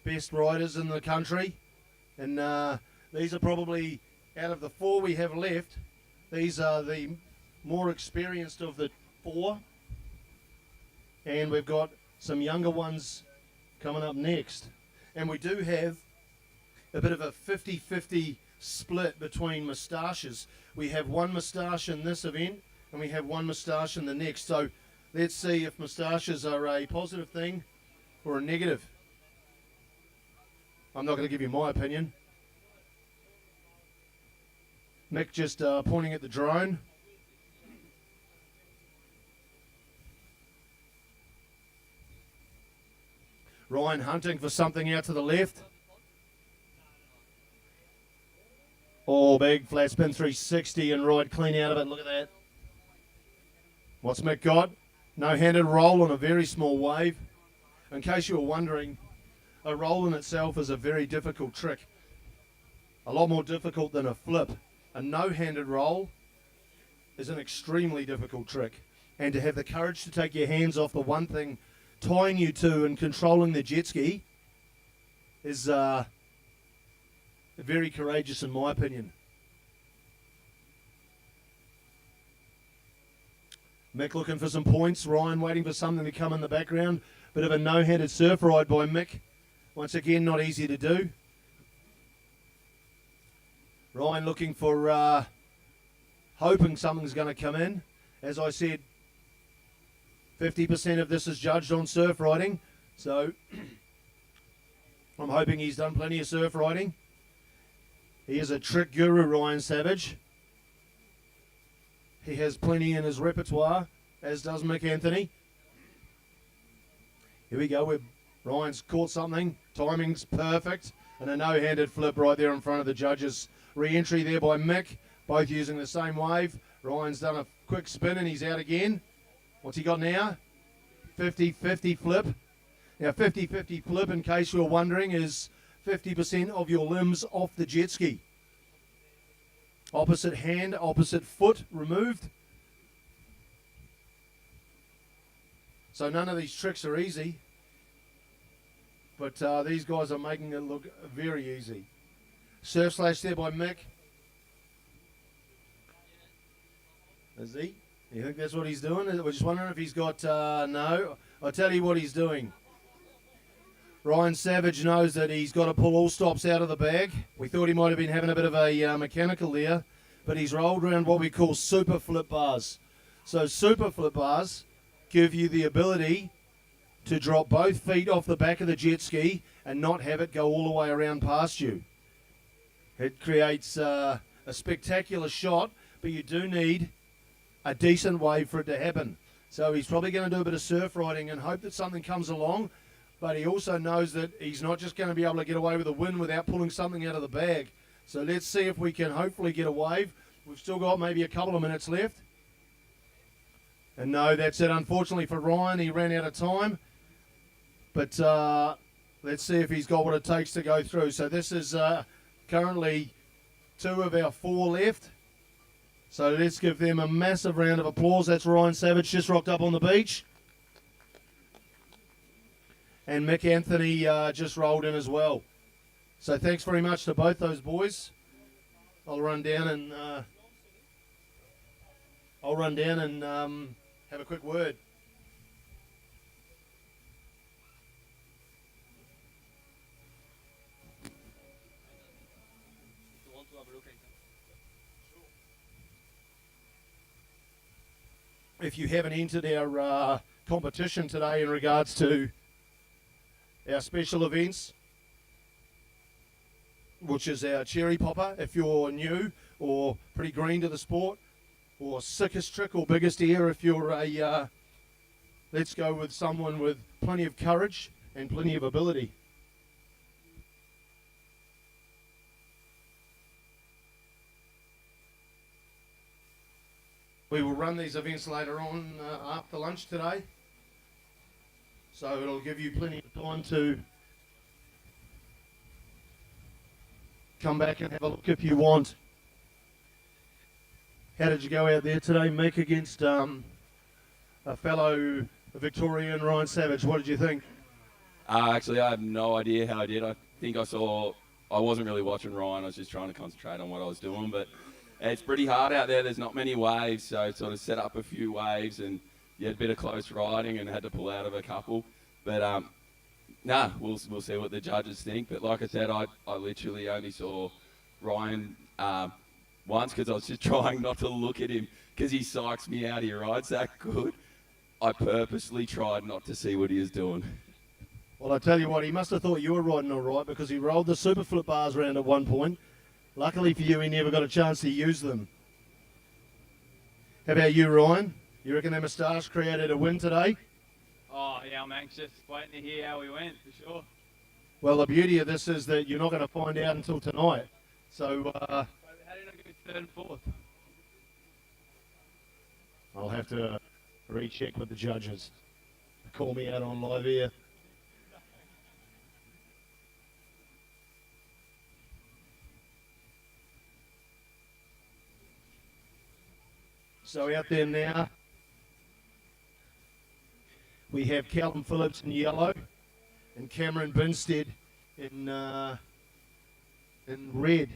best riders in the country. And these are probably, out of the four we have left, these are the more experienced of the four. And we've got some younger ones coming up next. And we do have a bit of a 50-50 split between moustaches. We have one moustache in this event, and we have one moustache in the next. So let's see if moustaches are a positive thing or a negative. I'm not going to give you my opinion. Mick just pointing at the drone. Ryan hunting for something out to the left. Oh, big flat spin 360 and ride clean out of it. Look at that. What's Mick got? No-handed roll on a very small wave. In case you were wondering, a roll in itself is a very difficult trick. A lot more difficult than a flip. A no-handed roll is an extremely difficult trick. And to have the courage to take your hands off the one thing tying you to and controlling the jet ski is very courageous in my opinion. Mick looking for some points. Ryan waiting for something to come in the background. Bit of a no-handed surf ride by Mick. Once again, not easy to do. Ryan looking for, hoping something's going to come in. As I said, 50% of this is judged on surf riding. So I'm hoping he's done plenty of surf riding. He is a trick guru, Ryan Savage. He has plenty in his repertoire, as does Mick Anthony. Here we go. Ryan's caught something. Timing's perfect. And a no-handed flip right there in front of the judges. Re-entry there by Mick. Both using the same wave. Ryan's done a quick spin and he's out again. What's he got now? 50-50 flip. Now 50-50 flip, in case you're wondering, is 50% of your limbs off the jet ski. Opposite hand, opposite foot removed. So none of these tricks are easy, but these guys are making it look very easy. Surf slash there by Mick. Is he? You think that's what he's doing? We're just wondering if he's got, no. I'll tell you what he's doing. Ryan Savage knows that he's got to pull all stops out of the bag. We thought he might have been having a bit of a mechanical there, but he's rolled around what we call super flip bars. So super flip bars give you the ability to drop both feet off the back of the jet ski and not have it go all the way around past you. It creates a spectacular shot, but you do need a decent wave for it to happen. So he's probably going to do a bit of surf riding and hope that something comes along, but he also knows that he's not just going to be able to get away with a win without pulling something out of the bag. So let's see if we can hopefully get a wave. We've still got maybe a couple of minutes left. And no, that's it. Unfortunately for Ryan, he ran out of time. But let's see if he's got what it takes to go through. So this is currently 2 of our 4 left. So let's give them a massive round of applause. That's Ryan Savage just rocked up on the beach. And Mick Anthony just rolled in as well. So thanks very much to both those boys. I'll run down and have a quick word. If you haven't entered our competition today in regards to our special events, which is our cherry popper, if you're new or pretty green to the sport, or sickest trick or biggest ear if you're a, let's go with someone with plenty of courage and plenty of ability. We will run these events later on after lunch today, so it'll give you plenty of time to come back and have a look if you want. How did you go out there today, Mick, against a fellow Victorian, Ryan Savage? What did you think? Actually, I have no idea how I did. I think I wasn't really watching Ryan. I was just trying to concentrate on what I was doing, but it's pretty hard out there. There's not many waves, so I sort of set up a few waves and you had a bit of close riding and had to pull out of a couple. But we'll see what the judges think. But like I said, I literally only saw Ryan once because I was just trying not to look at him because he psychs me out. He rides that good. I purposely tried not to see what he was doing. Well, I tell you what, he must have thought you were riding all right because he rolled the super flip bars around at one point. Luckily for you, he never got a chance to use them. How about you, Ryan? You reckon that moustache created a win today? Oh, yeah, I'm anxious, waiting to hear how we went, for sure. Well, the beauty of this is that you're not going to find out until tonight. So, How did I go 3rd and 4th? I'll have to recheck with the judges. Call me out on live here. So out there now, we have Callum Phillips in yellow and Cameron Binstead in red.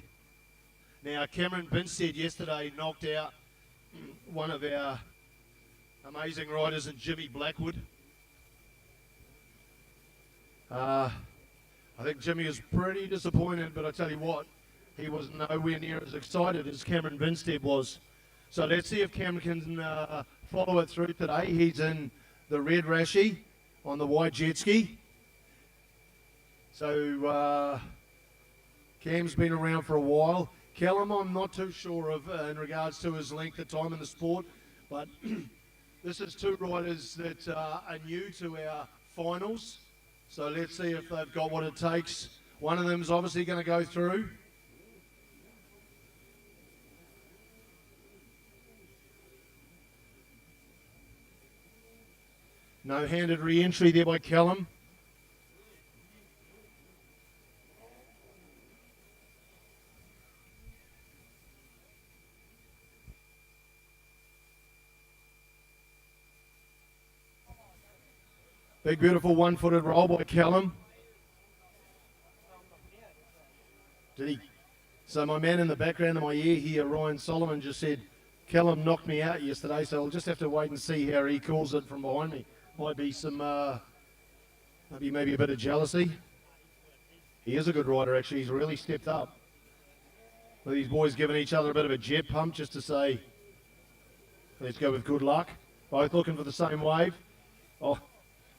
Now, Cameron Binstead yesterday knocked out one of our amazing riders in Jimmy Blackwood. I think Jimmy was pretty disappointed, but I tell you what, he was nowhere near as excited as Cameron Binstead was. So let's see if Cam can follow it through today. He's in the red Rashi on the white jet ski. So Cam's been around for a while. Callum, I'm not too sure of in regards to his length of time in the sport, but this is 2 riders that are new to our finals. So let's see if they've got what it takes. One of them's obviously going to go through. No-handed re-entry there by Callum. Big, beautiful one-footed roll by Callum. Did he? So my man in the background of my ear here, Ryan Solomon, just said, Callum knocked me out yesterday, so I'll just have to wait and see how he calls it from behind me. Might be some, maybe a bit of jealousy. He is a good rider, actually. He's really stepped up. Well, these boys giving each other a bit of a jet pump just to say, let's go with good luck. Both looking for the same wave. Oh,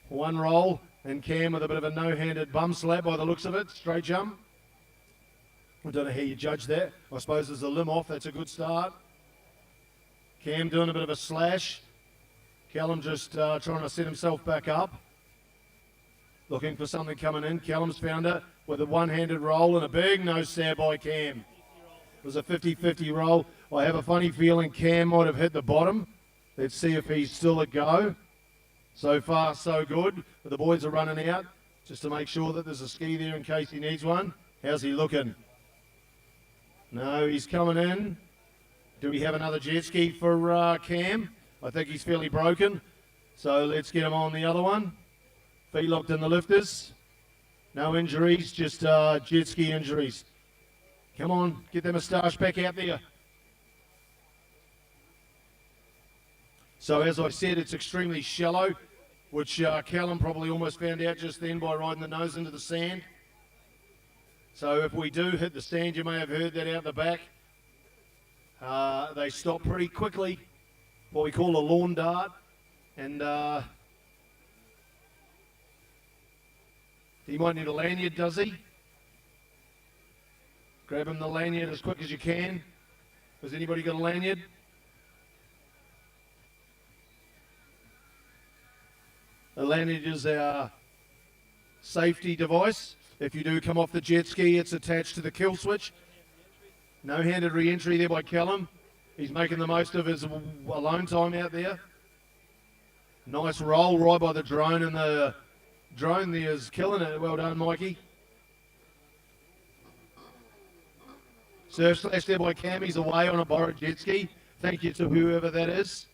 one roll, and Cam with a bit of a no-handed bum slap by the looks of it. Straight jump. I don't know how you judge that. I suppose there's a limb off. That's a good start. Cam doing a bit of a slash. Callum just trying to set himself back up. Looking for something coming in. Callum's found it with a one-handed roll and a big no stab by Cam. It was a 50-50 roll. I have a funny feeling Cam might have hit the bottom. Let's see if he's still a go. So far, so good. But the boys are running out just to make sure that there's a ski there in case he needs one. How's he looking? No, he's coming in. Do we have another jet ski for Cam? I think he's fairly broken. So let's get him on the other one. Feet locked in the lifters. No injuries, just jet ski injuries. Come on, get that moustache back out there. So as I said, it's extremely shallow, which Callum probably almost found out just then by riding the nose into the sand. So if we do hit the sand, you may have heard that out the back. They stop pretty quickly, what we call a lawn dart. And he might need a lanyard, does he? Grab him the lanyard as quick as you can. Has anybody got a lanyard? A lanyard is our safety device. If you do come off the jet ski, it's attached to the kill switch. No-handed re-entry there by Callum. He's making the most of his alone time out there. Nice roll right by the drone, and the drone there is killing it. Well done, Mikey. Surf slash there by Cam. He's away on a borrowed jet ski. Thank you to whoever that is.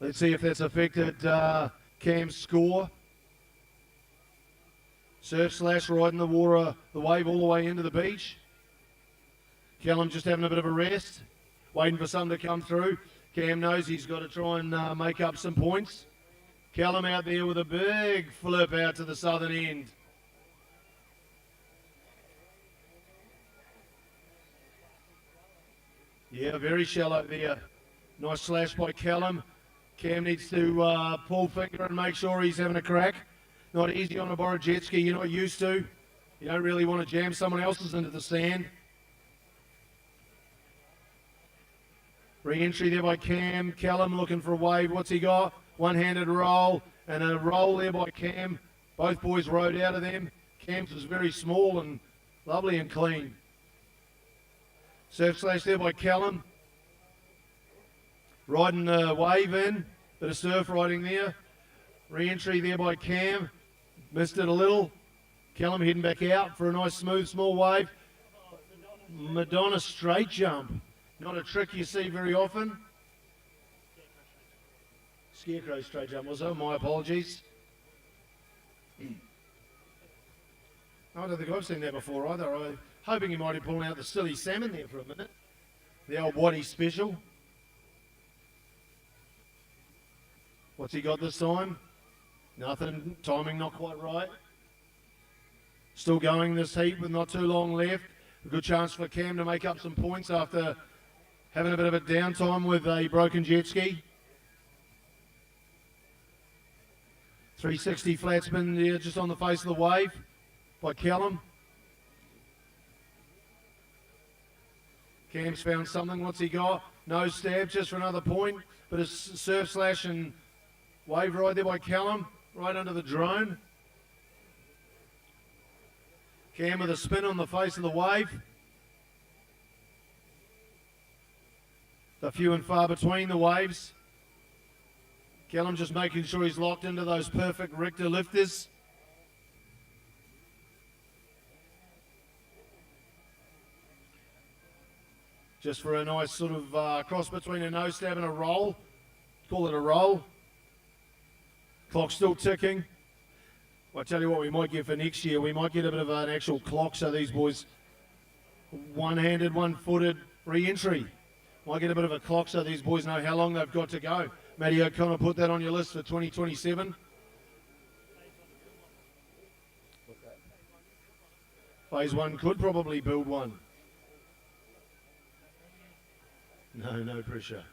Let's see if that's affected Cam's score. Surf slash riding the water, the wave all the way into the beach. Callum just having a bit of a rest, waiting for something to come through. Cam knows he's got to try and make up some points. Callum out there with a big flip out to the southern end. Yeah, very shallow there. Nice slash by Callum. Cam needs to pull finger and make sure he's having a crack. Not easy on a borrowed jet ski, you're not used to. You don't really want to jam someone else's into the sand. Re-entry there by Cam. Callum looking for a wave. What's he got? One-handed roll and a roll there by Cam. Both boys rode out of them. Cam's was very small and lovely and clean. Surf slash there by Callum. Riding the wave in. Bit of surf riding there. Re-entry there by Cam. Missed it a little. Callum heading back out for a nice smooth small wave. Madonna straight jump. Not a trick you see very often. Scarecrow straight jump was it? My apologies. I don't think I've seen that before either. I'm hoping he might be pulling out the silly salmon there for a minute. The old Waddy special. What's he got this time? Nothing. Timing not quite right. Still going this heat with not too long left. A good chance for Cam to make up some points after having a bit of a downtime with a broken jet ski. 360 flat spin there just on the face of the wave by Callum. Cam's found something. What's he got? Nose stab just for another point. But a surf slash and wave ride there by Callum. Right under the drone. Cam with a spin on the face of the wave. They're few and far between the waves. Callum just making sure he's locked into those perfect Richter lifters. just for a nice sort of cross between a nose stab and a roll. Call it a roll. Clock's still ticking. Well, I tell you what, we might get for next year, we might get a bit of an actual clock so these boys, one-handed, one-footed re-entry. Might get a bit of a clock so these boys know how long they've got to go. Matty O'Connor, put that on your list for 2027. Phase 1 could probably build one. No pressure.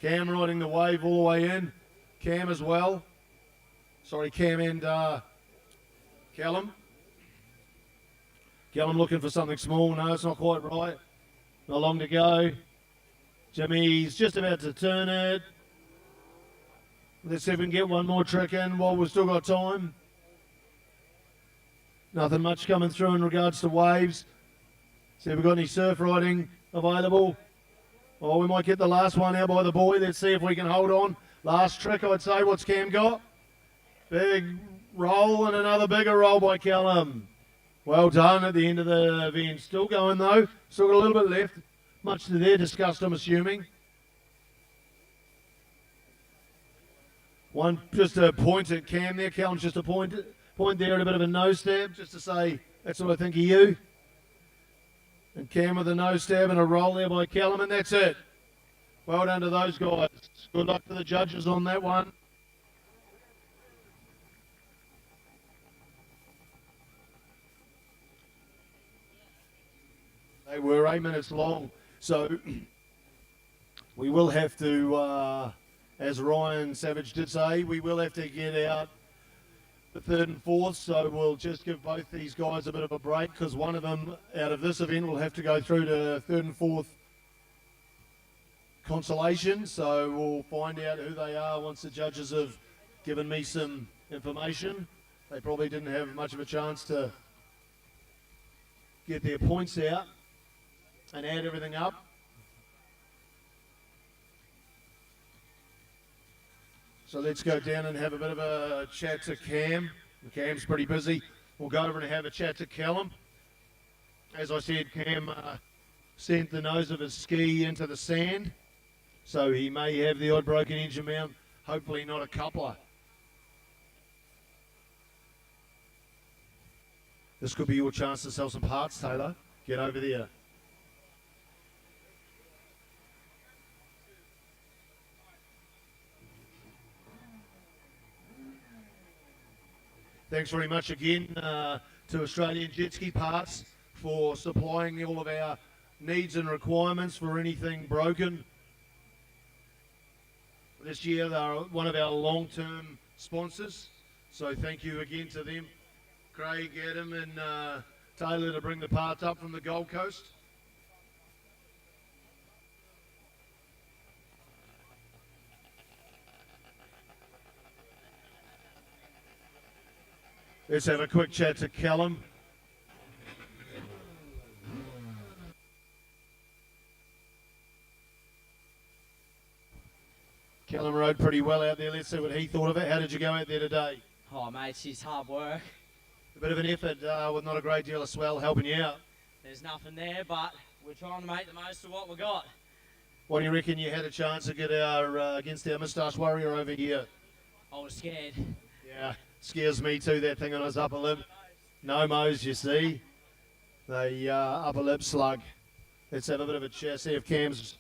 Cam riding the wave all the way in. Cam as well. Sorry, Cam and Callum. Callum looking for something small. No, it's not quite right. Not long to go. Jimmy's just about to turn it. Let's see if we can get one more trick in while we've still got time. Nothing much coming through in regards to waves. See if we've got any surf riding available. Oh, we might get the last one out by the boy. Let's see if we can hold on. Last trick, I'd say. What's Cam got? Big roll and another bigger roll by Callum. Well done at the end of the event. Still going though. Still got a little bit left. Much to their disgust, I'm assuming. One just a point at Cam there. Callum's just a point there and a bit of a nose stab just to say that's what I think of you. And Cam with a nose stab and a roll there by Callum, and that's it. Well done to those guys. Good luck to the judges on that one. They were 8 minutes long, so we will have to, as Ryan Savage did say, we will have to get out the third and fourth, so we'll just give both these guys a bit of a break because one of them out of this event will have to go through to third and fourth consolation, so we'll find out who they are once the judges have given me some information. They probably didn't have much of a chance to get their points out and add everything up. So let's go down and have a bit of a chat to Cam. Cam's pretty busy. We'll go over and have a chat to Callum. As I said, Cam sent the nose of his ski into the sand, so he may have the odd broken engine mount, hopefully not a coupler. This could be your chance to sell some parts, Taylor. Get over there. Thanks very much again to Australian Jet Ski Parts for supplying all of our needs and requirements for anything broken. This year they're one of our long-term sponsors, so thank you again to them. Craig, Adam and Taylor to bring the parts up from the Gold Coast. Let's have a quick chat to Callum. Callum rode pretty well out there. Let's see what he thought of it. How did you go out there today? Oh, mate, she's hard work. A bit of an effort with not a great deal of swell helping you out. There's nothing there, but we're trying to make the most of what we got. What do you reckon you had a chance to get our against our moustache warrior over here? I was scared. Yeah, scares me too, that thing on his upper lip. No mows, you see. The upper lip slug. Let's have a bit of a chat, see if Cam's...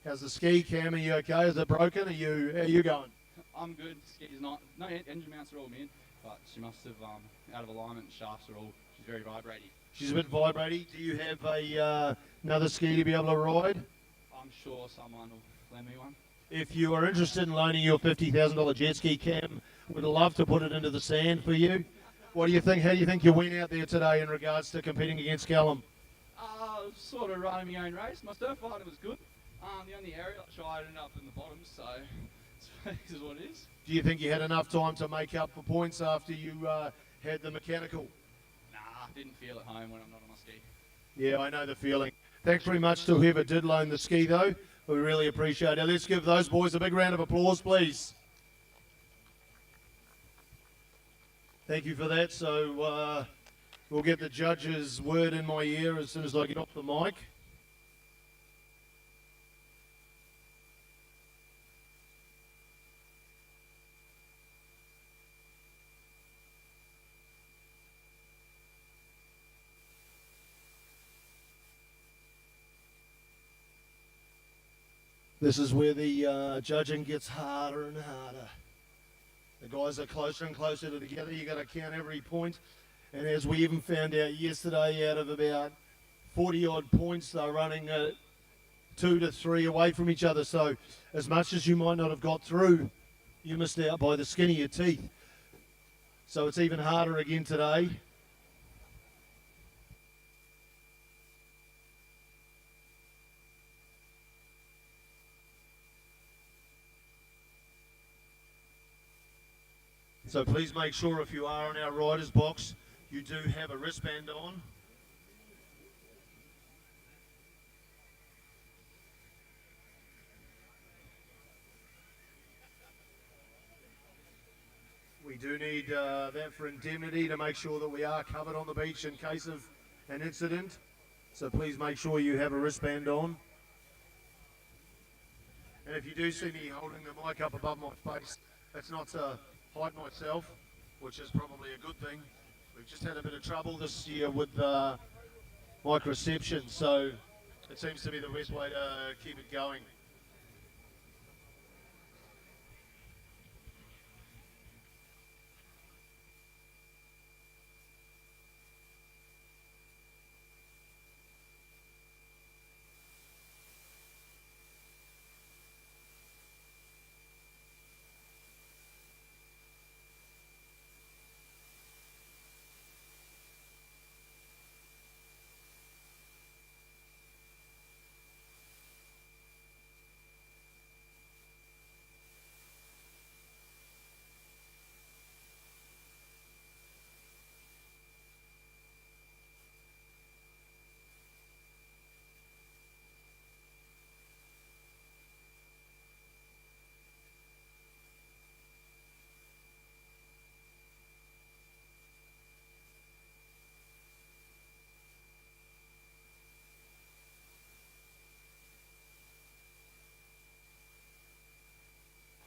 How's the ski? Cam, are you okay? Is it broken? How are you going? I'm good. Ski's not. No, engine mounts are all mid, but she must have out of alignment. Shafts are all. She's very vibrating. She's a bit vibrating. Do you have a another ski to be able to ride? I'm sure someone will lend me one. If you are interested in loaning your $50,000 jet ski, Cam would love to put it into the sand for you. What do you think? How do you think you went out there today in regards to competing against Callum? Sort of running my own race. My stir fighter was good. The only area I tried ended up in the bottom, so this is what it is. Do you think you had enough time to make up for points after you had the mechanical? Nah, didn't feel at home when I'm not on my ski. Yeah, I know the feeling. Thanks very much to whoever did loan the ski, though. We really appreciate it. Let's give those boys a big round of applause, please. Thank you for that. So we'll get the judge's word in my ear as soon as I get off the mic. This is where the judging gets harder and harder. The guys are closer and closer together. You got to count every point. And as we even found out yesterday, out of about 40 odd points, they're running 2 to 3 away from each other. So as much as you might not have got through, you missed out by the skin of your teeth. So it's even harder again today. So please make sure if you are in our riders box, you do have a wristband on. We do need that for indemnity to make sure that we are covered on the beach in case of an incident. So please make sure you have a wristband on. And if you do see me holding the mic up above my face, that's not to hide myself, which is probably a good thing. We've just had a bit of trouble this year with mic reception, so it seems to be the best way to keep it going.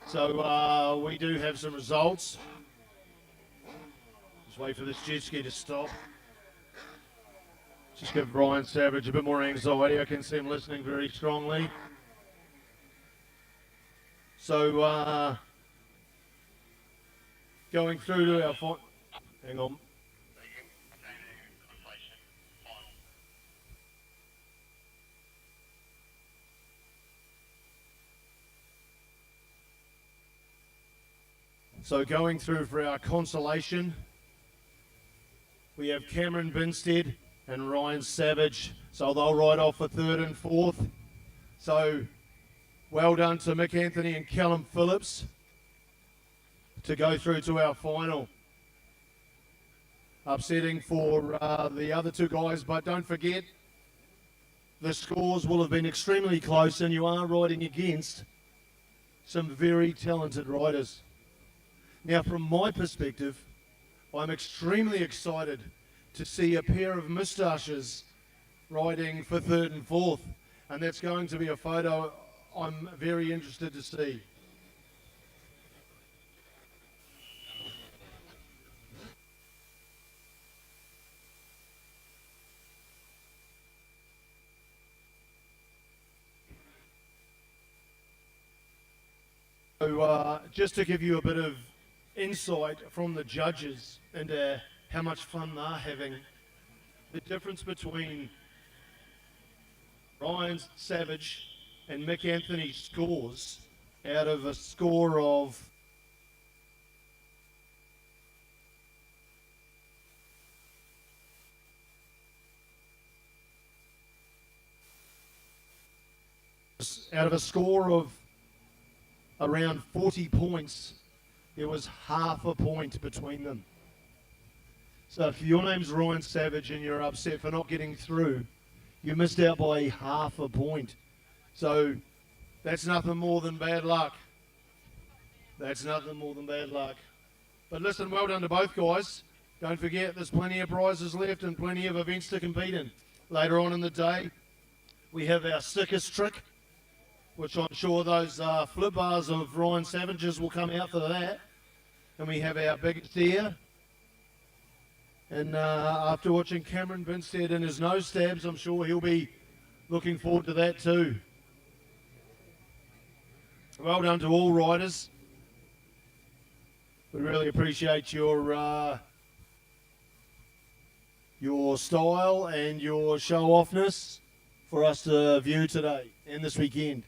So we do have some results. Just wait for this jet ski to stop. Just give Ryan Savage a bit more anxiety. I can see him listening very strongly. So going through to our hang on. So going through for our consolation, we have Cameron Binstead and Ryan Savage. So they'll ride off for 3rd and 4th. So well done to Mick Anthony and Callum Phillips to go through to our final. Upsetting for the other two guys, but don't forget the scores will have been extremely close and you are riding against some very talented riders. Now, from my perspective, I'm extremely excited to see a pair of moustaches riding for 3rd and 4th, and that's going to be a photo I'm very interested to see. So, just to give you a bit of insight from the judges into how much fun they're having. The difference between Ryan Savage and Mick Anthony's scores out of a score of around 40 points, there was half a point between them. So if your name's Ryan Savage and you're upset for not getting through, you missed out by half a point. So that's nothing more than bad luck. That's nothing more than bad luck. But listen, well done to both guys. Don't forget there's plenty of prizes left and plenty of events to compete in. Later on in the day, we have our sickest trick, which I'm sure those flip bars of Ryan Savage's will come out for that. And we have our biggest ear. And after watching Cameron Binstead and his nose stabs, I'm sure he'll be looking forward to that too. well done to all riders. We really appreciate your style and your show-offness for us to view today and this weekend.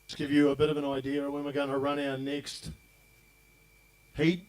Just give you a bit of an idea of when we're going to run our next heat.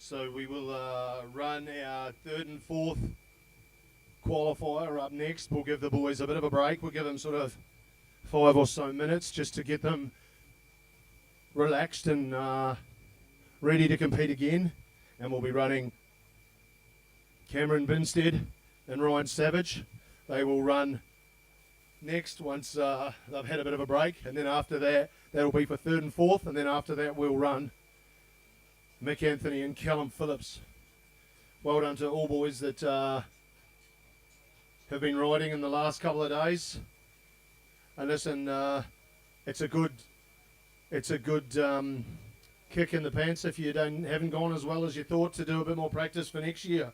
So we will run our third and fourth qualifier up next. We'll give the boys a bit of a break. We'll give them sort of 5 or so minutes just to get them relaxed and ready to compete again. And we'll be running Cameron Binstead and Ryan Savage. They will run next once they've had a bit of a break. And then after that, that'll be for third and fourth. And then after that, we'll run Mick Anthony and Callum Phillips. Well done to all boys that have been riding in the last couple of days. And listen, it's a good kick in the pants if you haven't gone as well as you thought, to do a bit more practice for next year.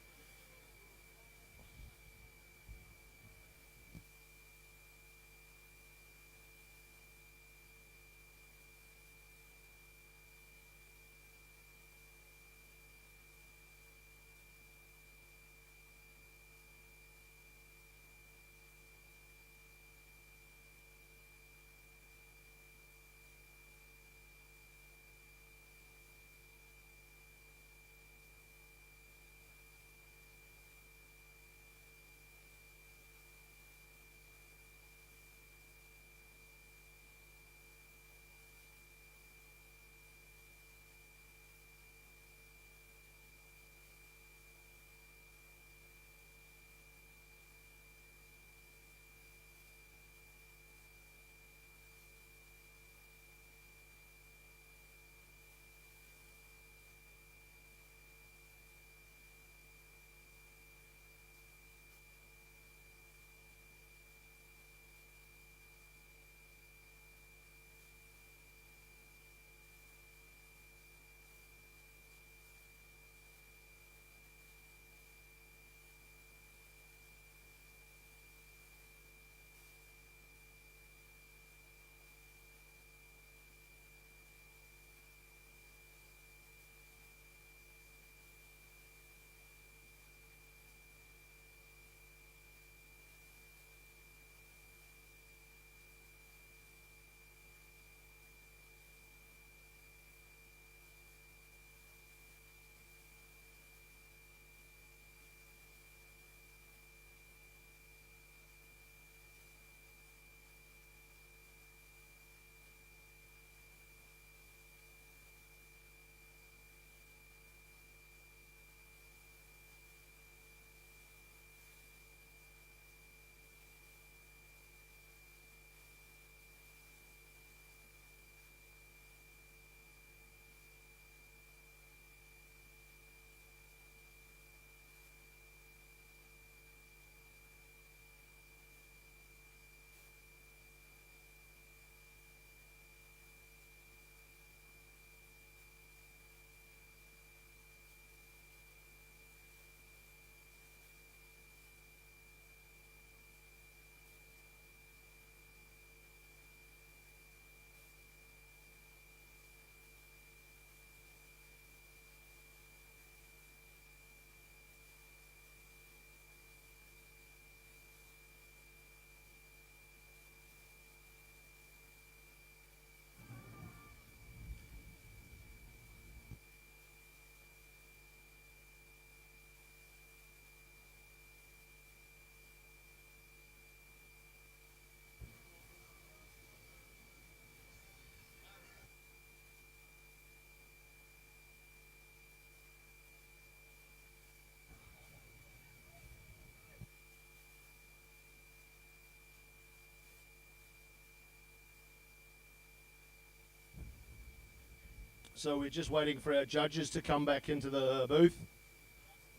So we're just waiting for our judges to come back into the booth.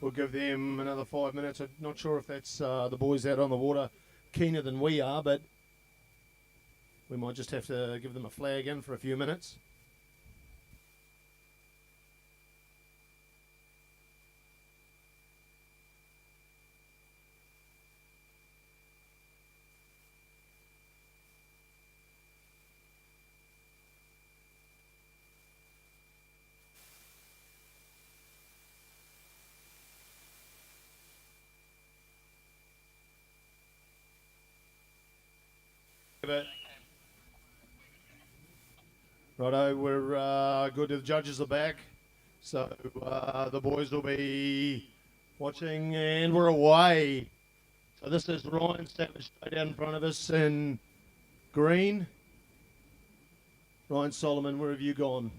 We'll give them another 5 minutes. I'm not sure if that's the boys out on the water keener than we are, but we might just have to give them a flag in for a few minutes. Righto, we're good. The judges are back, so the boys will be watching, and we're away. So this is Ryan Savage straight out in front of us in green. Ryan Solomon, where have you gone?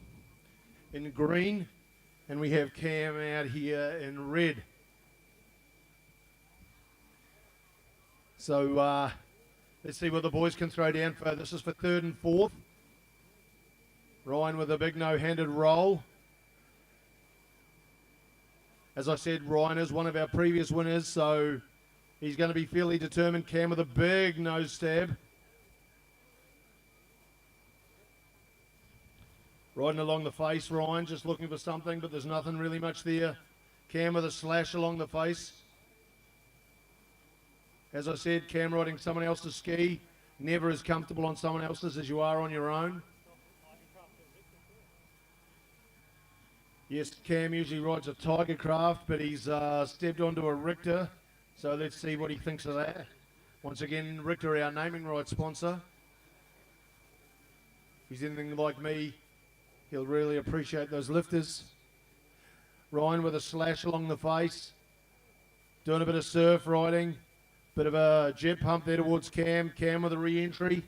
In green, and we have Cam out here in red. So let's see what the boys can throw down for. This is for third and fourth. Ryan with a big no-handed roll. As I said, Ryan is one of our previous winners, so he's going to be fairly determined. Cam with a big nose stab. Riding along the face, Ryan, just looking for something, but there's nothing really much there. Cam with a slash along the face. As I said, Cam riding someone else's ski, never as comfortable on someone else's as you are on your own. Yes, Cam usually rides a Tiger Craft, but he's stepped onto a Richter, so let's see what he thinks of that. Once again, Richter, our naming rights sponsor. If he's anything like me, he'll really appreciate those lifters. Ryan with a slash along the face, doing a bit of surf riding, bit of a jet pump there towards Cam. Cam with a re-entry.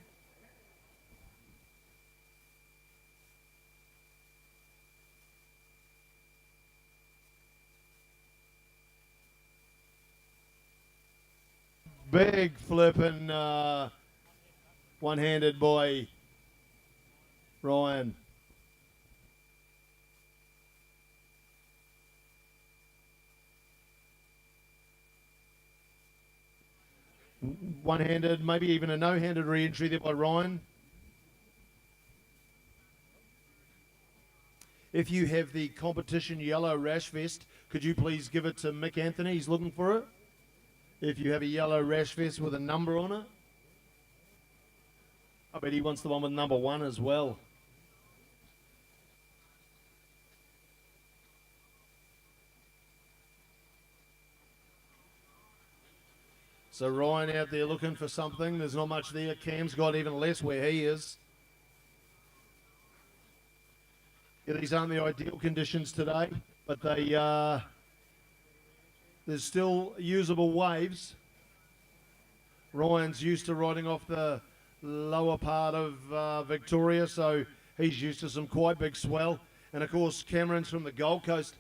Big flipping one-handed by Ryan. One-handed, maybe even a no-handed re-entry there by Ryan. If you have the competition yellow rash vest, could you please give it to Mick Anthony? He's looking for it. If you have a yellow rash vest with a number on it. I bet he wants the one with number 1 as well. So Ryan out there looking for something. There's not much there. Cam's got even less where he is. Yeah, these aren't the ideal conditions today, but they there's still usable waves. Ryan's used to riding off the lower part of Victoria, so he's used to some quite big swell. And of course, Cameron's from the Gold Coast,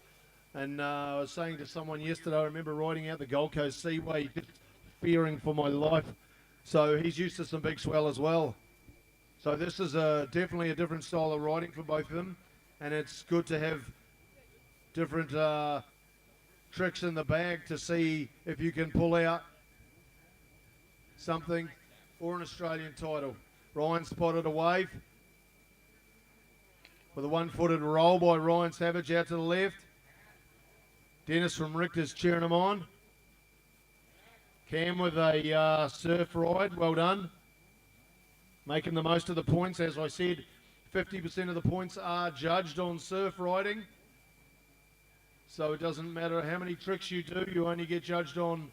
and I was saying to someone yesterday, I remember riding out the Gold Coast Seaway, just fearing for my life. So he's used to some big swell as well. So this is definitely a different style of riding for both of them, and it's good to have different tricks in the bag to see if you can pull out something for an Australian title. Ryan spotted a wave with a one-footed roll by Ryan Savage out to the left. Dennis from Richter's cheering him on. Cam with a surf ride, well done. Making the most of the points. As I said, 50% of the points are judged on surf riding. So it doesn't matter how many tricks you do, you only get judged on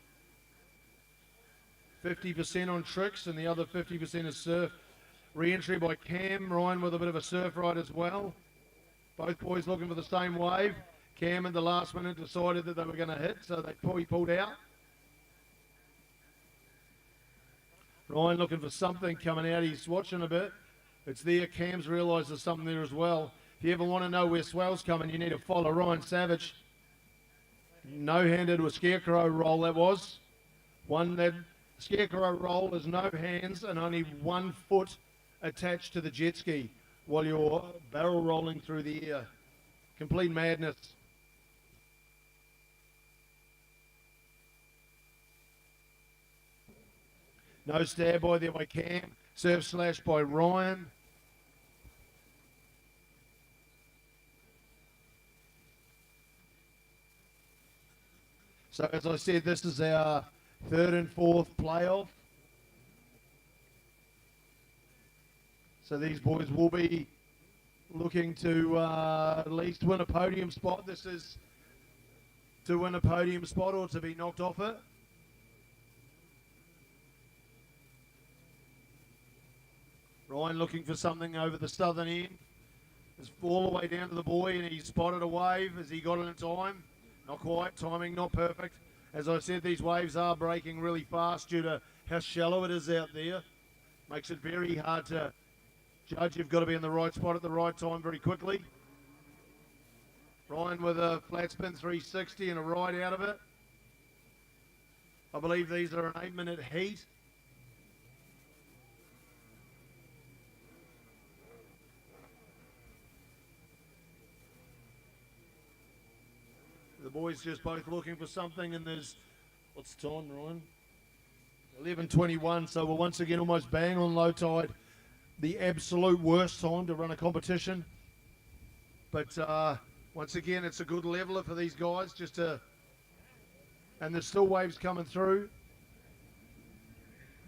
50% on tricks, and the other 50% is surf. Re-entry by Cam, Ryan with a bit of a surf ride as well. Both boys looking for the same wave. Cam at the last minute decided that they were going to hit, so he pulled out. Ryan looking for something coming out. He's watching a bit. It's there. Cam's realised there's something there as well. If you ever want to know where swell's coming, you need to follow Ryan Savage. No-handed with scarecrow roll that was. That scarecrow roll is no hands and only 1 foot attached to the jet ski. while you're barrel rolling through the air. Complete madness. No stab by there by Cam. Serve slash by Ryan. So as I said, this is our third and fourth playoff. So these boys will be looking to at least win a podium spot. This is to win a podium spot or to be knocked off it. Ryan looking for something over the southern end. It's all the way down to the boy, and he spotted a wave. Has he got it in time? Not quite. Timing not perfect. As I said, these waves are breaking really fast due to how shallow it is out there. Makes it very hard to judge. You've got to be in the right spot at the right time very quickly. Ryan with a flat spin 360 and a ride out of it. I believe these are an 8-minute heat. The boys just both looking for something, and there's, what's the time, Ryan? 11:21, so we're once again almost bang on low tide. The absolute worst time to run a competition. But once again, it's a good leveler for these guys just to, and there's still waves coming through.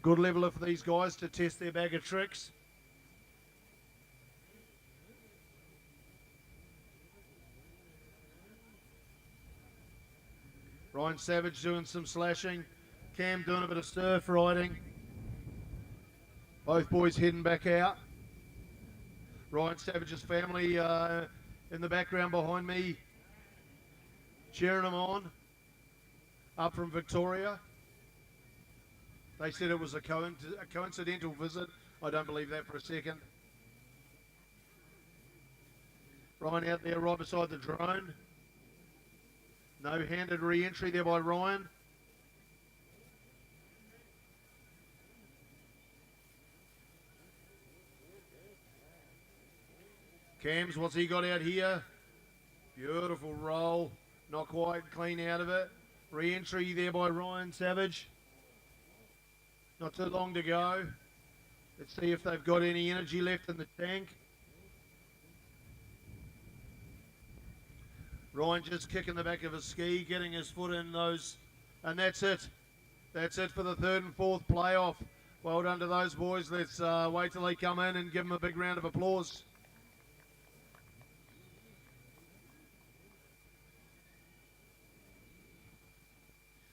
Good leveler for these guys to test their bag of tricks. Ryan Savage doing some slashing. Cam doing a bit of surf riding. Both boys heading back out. Ryan Savage's family in the background behind me, cheering them on. Up from Victoria. They said it was a coincidental visit. I don't believe that for a second. Ryan out there right beside the drone. No-handed re-entry there by Ryan. Cams, what's he got out here? Beautiful roll. Not quite clean out of it. Re-entry there by Ryan Savage. Not too long to go. Let's see if they've got any energy left in the tank. Ryan just kicking the back of his ski, getting his foot in those, and that's it. That's it for the third and fourth playoff. Well done to those boys. Let's wait till they come in and give them a big round of applause.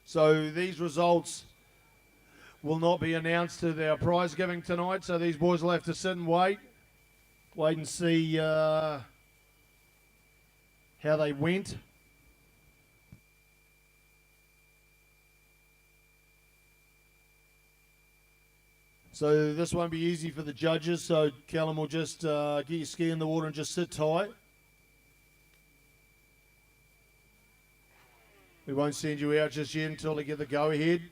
So these results will not be announced to their prize giving tonight, so these boys will have to sit and wait and see how they went. So this won't be easy for the judges, so Callum will just get your ski in the water and just sit tight. We won't send you out just yet until they get the go-ahead.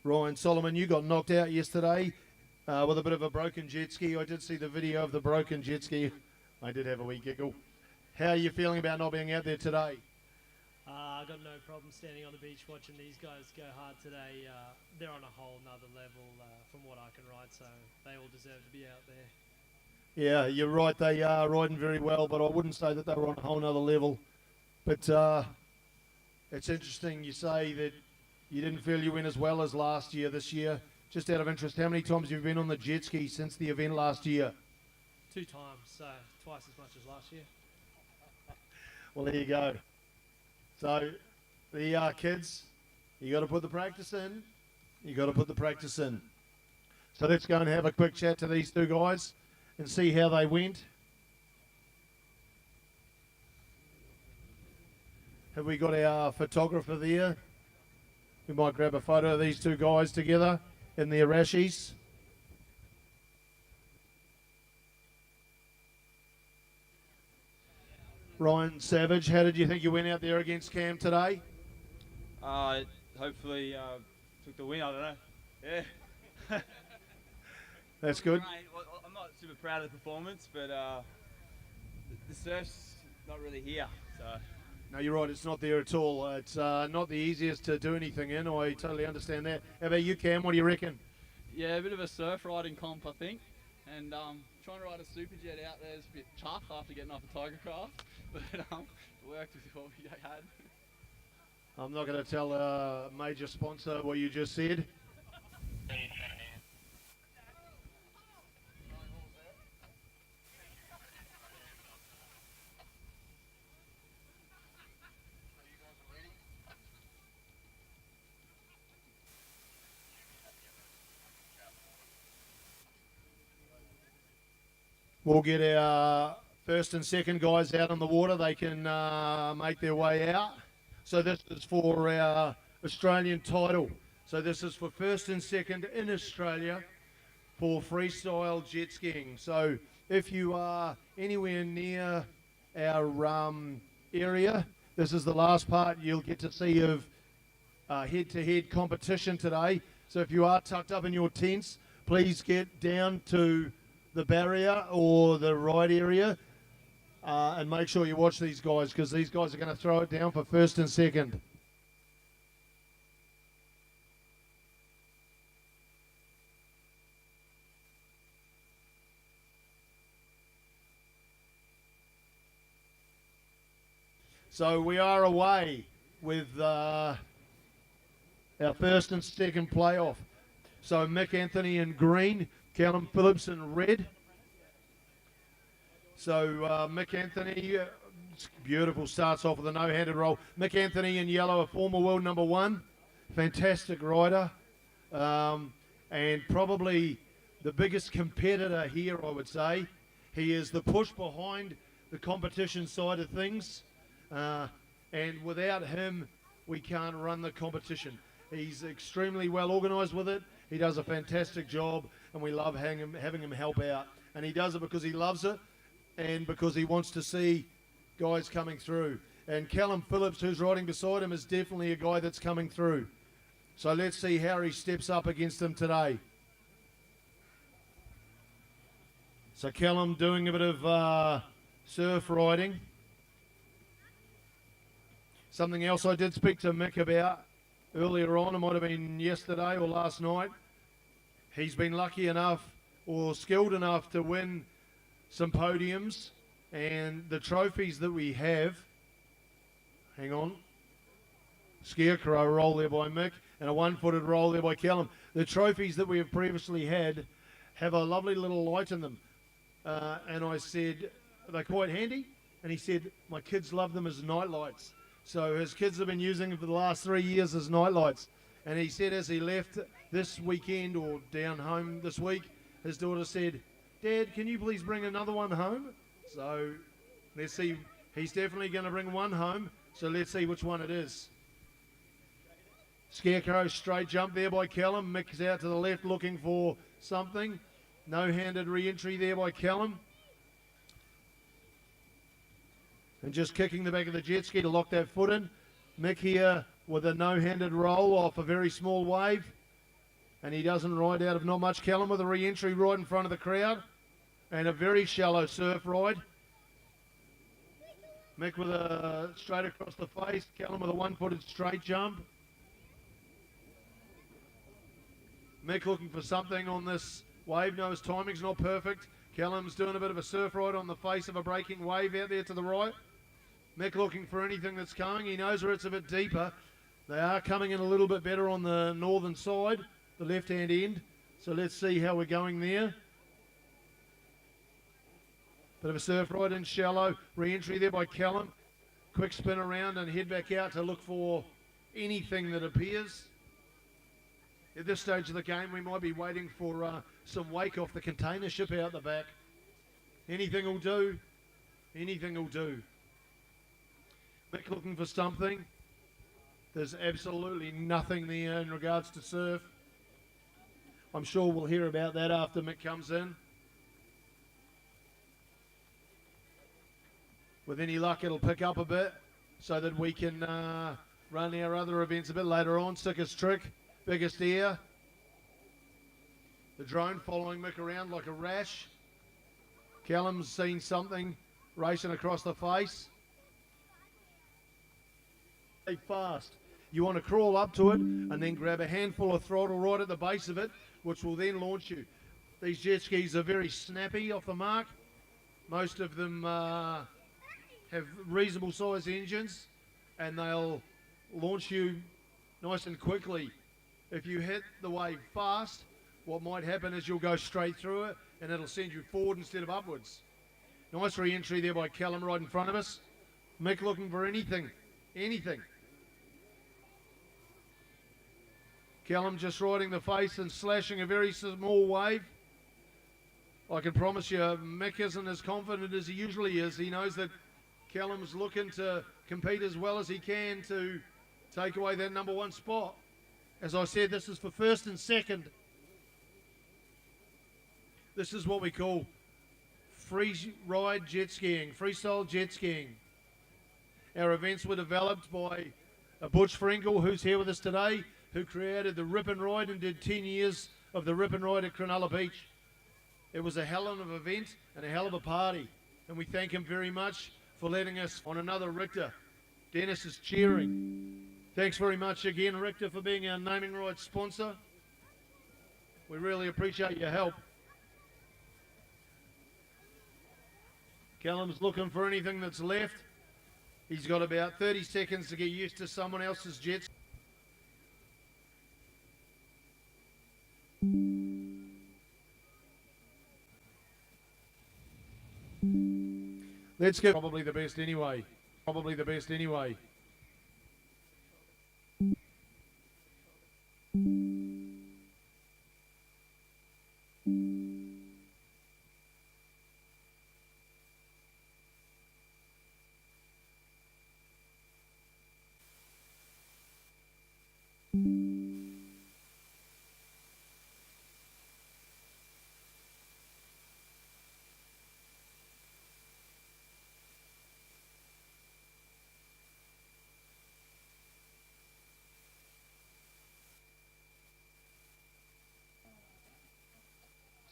Ryan Solomon, you got knocked out yesterday with a bit of a broken jet ski. I did see the video of the broken jet ski. I did have a wee giggle. How are you feeling about not being out there today? I got no problem standing on the beach watching these guys go hard today. They're on a whole nother level from what I can ride, so they all deserve to be out there. Yeah, you're right. They are riding very well, but I wouldn't say that they were on a whole nother level. But it's interesting you say that you didn't feel you went as well as last year this year. Just out of interest, how many times have you been on the jet ski since the event last year? 2 times, so twice as much as last year. Well, there you go. So, the kids, you got to put the practice in. You got to put the practice in. So let's go and have a quick chat to these two guys and see how they went. Have we got our photographer there? We might grab a photo of these two guys together in their rashies. Ryan Savage, how did you think you went out there against Cam today? Hopefully took the win, I don't know. Yeah. That's good. Great. Well, I'm not super proud of the performance, but the surf's not really here. So No, you're right. It's not there at all. It's not the easiest to do anything in. I totally understand that. How about you, Cam? What do you reckon? Yeah, a bit of a surf riding comp, I think. And trying to ride a super jet out there is a bit tough after getting off a Tiger Craft. But it worked with what we had. I'm not going to tell a major sponsor what you just said. We'll get our first and second guys out on the water. They can make their way out. So this is for our Australian title. So this is for first and second in Australia for freestyle jet skiing. So if you are anywhere near our area, this is the last part you'll get to see of head-to-head competition today. So if you are tucked up in your tents, please get down to the barrier or the ride area and make sure you watch these guys, because these guys are going to throw it down for first and second. So we are away with our first and second playoff. So Mick Anthony in green, Callum Phillips in red. So Mick Anthony, beautiful, starts off with a no-handed roll. Mick Anthony in yellow, a former world number one. Fantastic rider. And probably the biggest competitor here, I would say. He is the push behind the competition side of things. And without him, we can't run the competition. He's extremely well organised with it. He does a fantastic job, and we love having him help out. And he does it because he loves it and because he wants to see guys coming through. And Callum Phillips, who's riding beside him, is definitely a guy that's coming through. So let's see how he steps up against him today. So Callum doing a bit of surf riding. Something else I did speak to Mick about earlier on, it might have been yesterday or last night. He's been lucky enough or skilled enough to win some podiums, and the trophies that we have, hang on, scarecrow roll there by Mick and a one-footed roll there by Callum. The trophies that we have previously had have a lovely little light in them. And I said, are they quite handy? And he said, my kids love them as night lights. So his kids have been using them for the last 3 years as night lights. And he said as he left this weekend or down home this week, his daughter said, Dad, can you please bring another one home? So let's see. He's definitely going to bring one home. So let's see which one it is. Scarecrow straight jump there by Callum. Mick's out to the left looking for something. No-handed re-entry there by Callum. And just kicking the back of the jet ski to lock that foot in. Mick here with a no-handed roll off a very small wave. And he doesn't ride out of not much. Callum with a re-entry right in front of the crowd. And a very shallow surf ride. Mick with a straight across the face. Callum with a one-footed straight jump. Mick looking for something on this wave. No, his timing's not perfect. Callum's doing a bit of a surf ride on the face of a breaking wave out there to the right. Mick looking for anything that's coming. He knows where it's a bit deeper. They are coming in a little bit better on the northern side, the left-hand end. So let's see how we're going there. Bit of a surf ride in shallow. Re-entry there by Callum. Quick spin around and head back out to look for anything that appears. At this stage of the game, we might be waiting for some wake off the container ship out the back. Anything will do. Anything will do. Mick looking for something. There's absolutely nothing there in regards to surf. I'm sure we'll hear about that after Mick comes in. With any luck, it'll pick up a bit so that we can run our other events a bit later on. Sickest trick, biggest air. The drone following Mick around like a rash. Callum's seen something racing across the face. Fast. You want to crawl up to it and then grab a handful of throttle right at the base of it, which will then launch you. These jet skis are very snappy off the mark. Most of them have reasonable size engines, and they'll launch you nice and quickly. If you hit the wave fast, what might happen is you'll go straight through it and it'll send you forward instead of upwards. Nice re-entry there by Callum right in front of us. Mick looking for anything. Callum just riding the face and slashing a very small wave. I can promise you Mick isn't as confident as he usually is. He knows that Callum's looking to compete as well as he can to take away that number one spot. As I said, this is for first and second. This is what we call free ride jet skiing, freestyle jet skiing. Our events were developed by Butch Fringle, who's here with us today, who created the Rip and Ride and did 10 years of the Rip and Ride at Cronulla Beach. It was a hell of an event and a hell of a party, and we thank him very much for letting us on another Richter. Dennis is cheering. Thanks very much again, Richter, for being our naming rights sponsor. We really appreciate your help. Callum's looking for anything that's left. He's got about 30 seconds to get used to someone else's jets. Let's get probably the best anyway.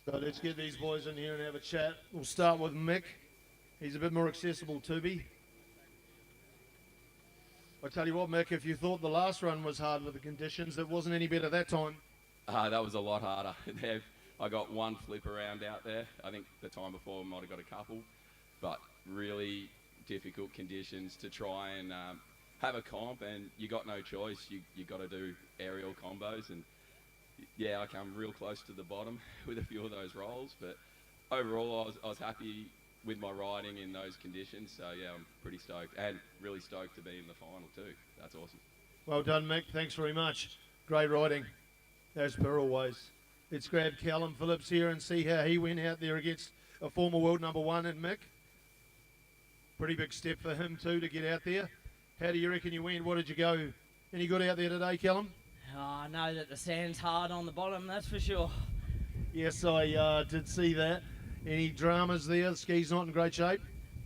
So let's get these boys in here and have a chat. We'll start with Mick. He's a bit more accessible to me. I tell you what, Mick, if you thought the last run was hard with the conditions, it wasn't any better that time. That was a lot harder. I got one flip around out there. I think the time before I might have got a couple, but really difficult conditions to try and have a comp, and you got no choice. You got to do aerial combos, and yeah, I come real close to the bottom with a few of those rolls, but overall I was happy with my riding in those conditions. So yeah, I'm pretty stoked, and really stoked to be in the final too. That's awesome. Well done, Mick. Thanks very much. Great riding, as per always. Let's grab Callum Phillips here and see how he went out there against a former world number one in Mick. Pretty big step for him too to get out there. How do you reckon you went? What did you go? Any good out there today, Callum? Oh, I know that the sand's hard on the bottom, that's for sure. Yes, I did see that. Any dramas there? The ski's not in great shape?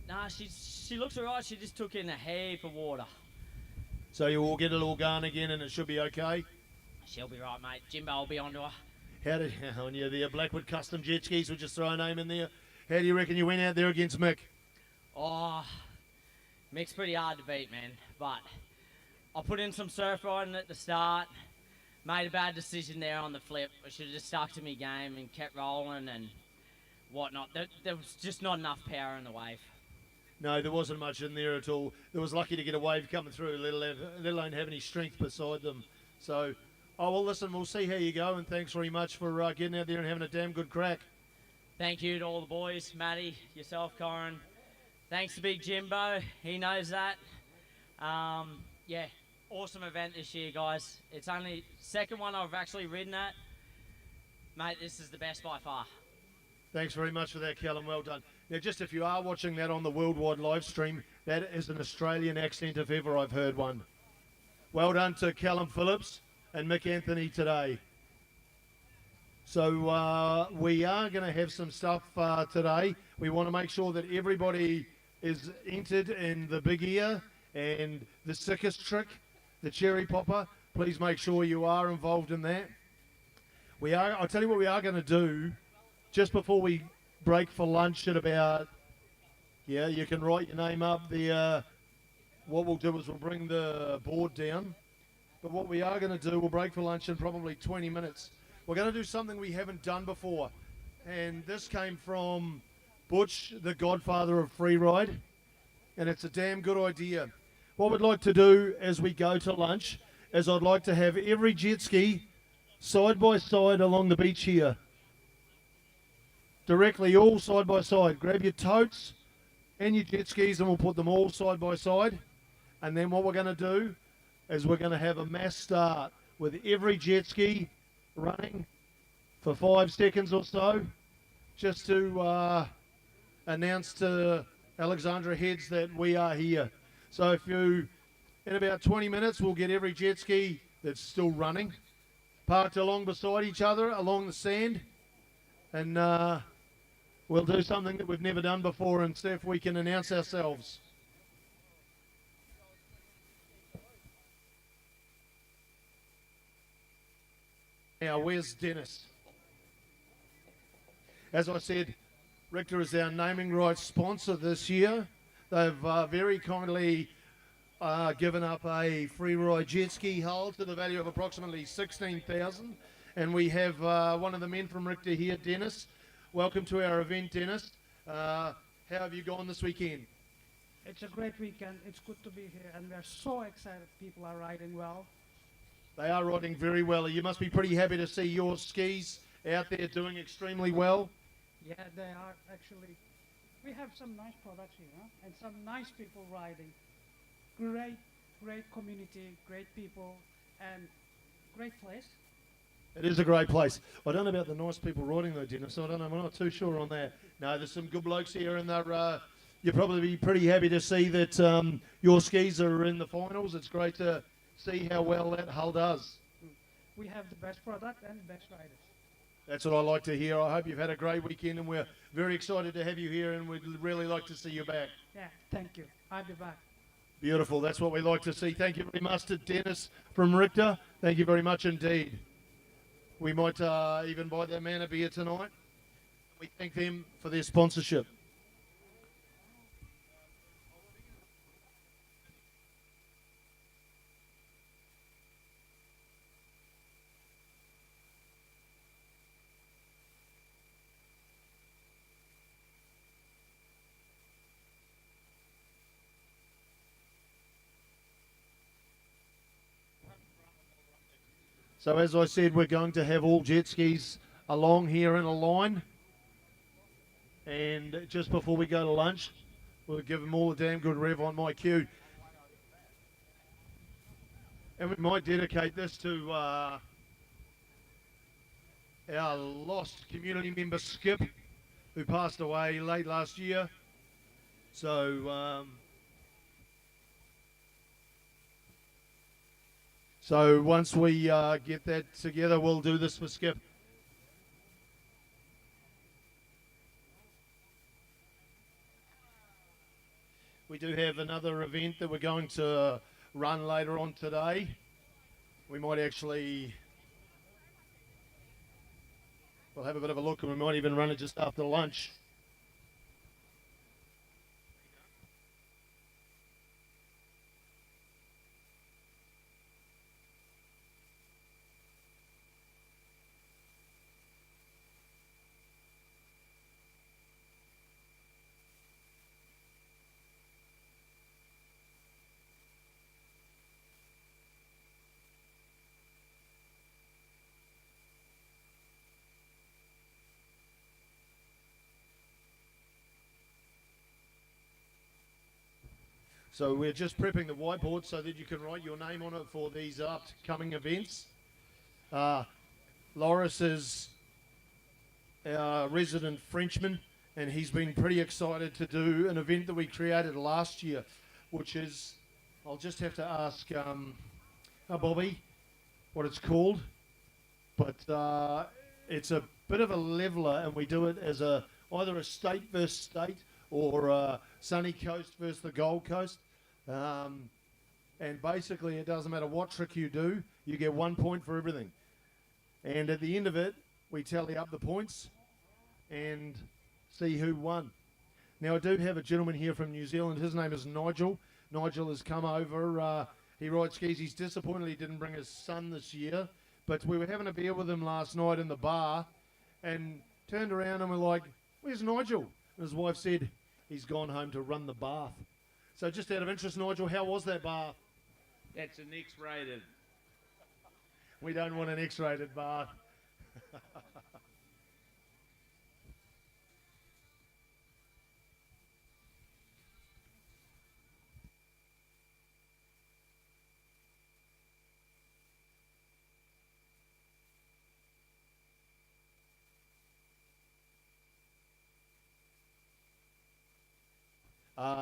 Nah, she looks alright. She just took in a heap of water. So you will get a little gun again and it should be okay? She'll be right, mate. Jimbo will be onto her. How did on you there? Blackwood Custom Jet Skis, we'll just throw a name in there. How do you reckon you went out there against Mick? Oh, Mick's pretty hard to beat, man. But I put in some surf riding at the start. Made a bad decision there on the flip. I should have just stuck to my game and kept rolling and whatnot. There was just not enough power in the wave. No, there wasn't much in there at all. They was lucky to get a wave coming through, let alone have any strength beside them. So, oh, well, listen, we'll see how you go, and thanks very much for getting out there and having a damn good crack. Thank you to all the boys, Matty, yourself, Corin. Thanks to Big Jimbo. He knows that. Yeah. Awesome event this year, guys. It's only second one I've actually ridden at. Mate, this is the best by far. Thanks very much for that, Callum. Well done. Now, just if you are watching that on the worldwide live stream, that is an Australian accent if ever I've heard one. Well done to Callum Phillips and Mick Anthony today. So we are going to have some stuff today. We want to make sure that everybody is entered in the big ear and the sickest trick, the cherry popper. Please make sure you are involved in that. I'll tell you what we are going to do just before we break for lunch at about, yeah, you can write your name up. What we'll do is we'll bring the board down. But what we are going to do, we'll break for lunch in probably 20 minutes. We're going to do something we haven't done before. And this came from Butch, the godfather of freeride. And it's a damn good idea. What we'd like to do as we go to lunch is I'd like to have every jet ski side by side along the beach here. Directly, all side by side. Grab your totes and your jet skis and we'll put them all side by side. And then what we're going to do is we're going to have a mass start with every jet ski running for 5 seconds or so, just to announce to Alexandra Heads that we are here. So in about 20 minutes, we'll get every jet ski that's still running parked along beside each other along the sand, and we'll do something that we've never done before and see if we can announce ourselves. Now, where's Dennis? As I said, Richter is our naming rights sponsor this year. They've very kindly given up a free ride jet ski hull to the value of approximately $16,000. And we have one of the men from Richter here, Dennis. Welcome to our event, Dennis. How have you gone this weekend? It's a great weekend. It's good to be here, and we're so excited. People are riding well. They are riding very well. You must be pretty happy to see your skis out there doing extremely well. Yeah, they are actually. We have some nice products here, huh? And some nice people riding. Great community, great people, and great place. It is a great place. I don't know about the nice people riding though, Dennis. I don't know. I'm not too sure on that. No, there's some good blokes here, and you'll probably be pretty happy to see that your skis are in the finals. It's great to see how well that hull does. We have the best product and the best riders. That's what I like to hear. I hope you've had a great weekend, and we're very excited to have you here, and we'd really like to see you back. Yeah, thank you. I'll be back. Beautiful. That's what we like to see. Thank you very much to Dennis from Richter. Thank you very much indeed. We might even buy that man a beer tonight. We thank them for their sponsorship. So as I said, we're going to have all jet skis along here in a line. And just before we go to lunch, we'll give them all a damn good rev on my cue. And we might dedicate this to our lost community member Skip, who passed away late last year. So once we get that together, we'll do this for Skip. We do have another event that we're going to run later on today. We might actually, we'll have a bit of a look, and we might even run it just after lunch. So we're just prepping the whiteboard so that you can write your name on it for these upcoming events. Loris is our resident Frenchman, and he's been pretty excited to do an event that we created last year, which is, I'll just have to ask Bobby what it's called, but it's a bit of a leveler, and we do it as either a state versus state or Sunny Coast versus the Gold Coast. And basically, it doesn't matter what trick you do, you get 1 point for everything. And at the end of it, we tally up the points and see who won. Now, I do have a gentleman here from New Zealand. His name is Nigel. Nigel has come over. He rides skis. He's disappointed he didn't bring his son this year. But we were having a beer with him last night in the bar and turned around and we're like, where's Nigel? And his wife said, he's gone home to run the bath. So just out of interest, Nigel, how was that bath? That's an X-rated. We don't want an X-rated bath.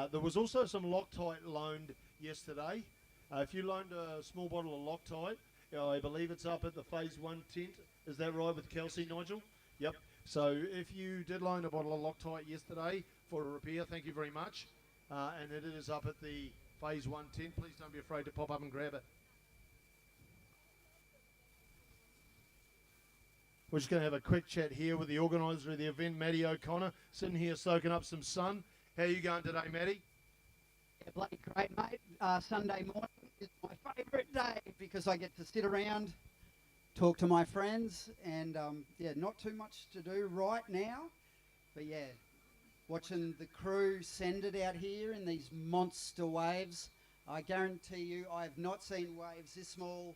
There was also some Loctite loaned yesterday. If you loaned a small bottle of Loctite, I believe it's up at the Phase 1 tent. Is that right with Kelsey, Nigel? Yep. So if you did loan a bottle of Loctite yesterday for a repair, thank you very much. And it is up at the Phase 1 tent. Please don't be afraid to pop up and grab it. We're just going to have a quick chat here with the organiser of the event, Matty O'Connor, sitting here soaking up some sun. How are you going today, Matty? Yeah, bloody great, mate. Sunday morning is my favourite day because I get to sit around, talk to my friends, and yeah, not too much to do right now. But yeah, watching the crew send it out here in these monster waves. I guarantee you I have not seen waves this small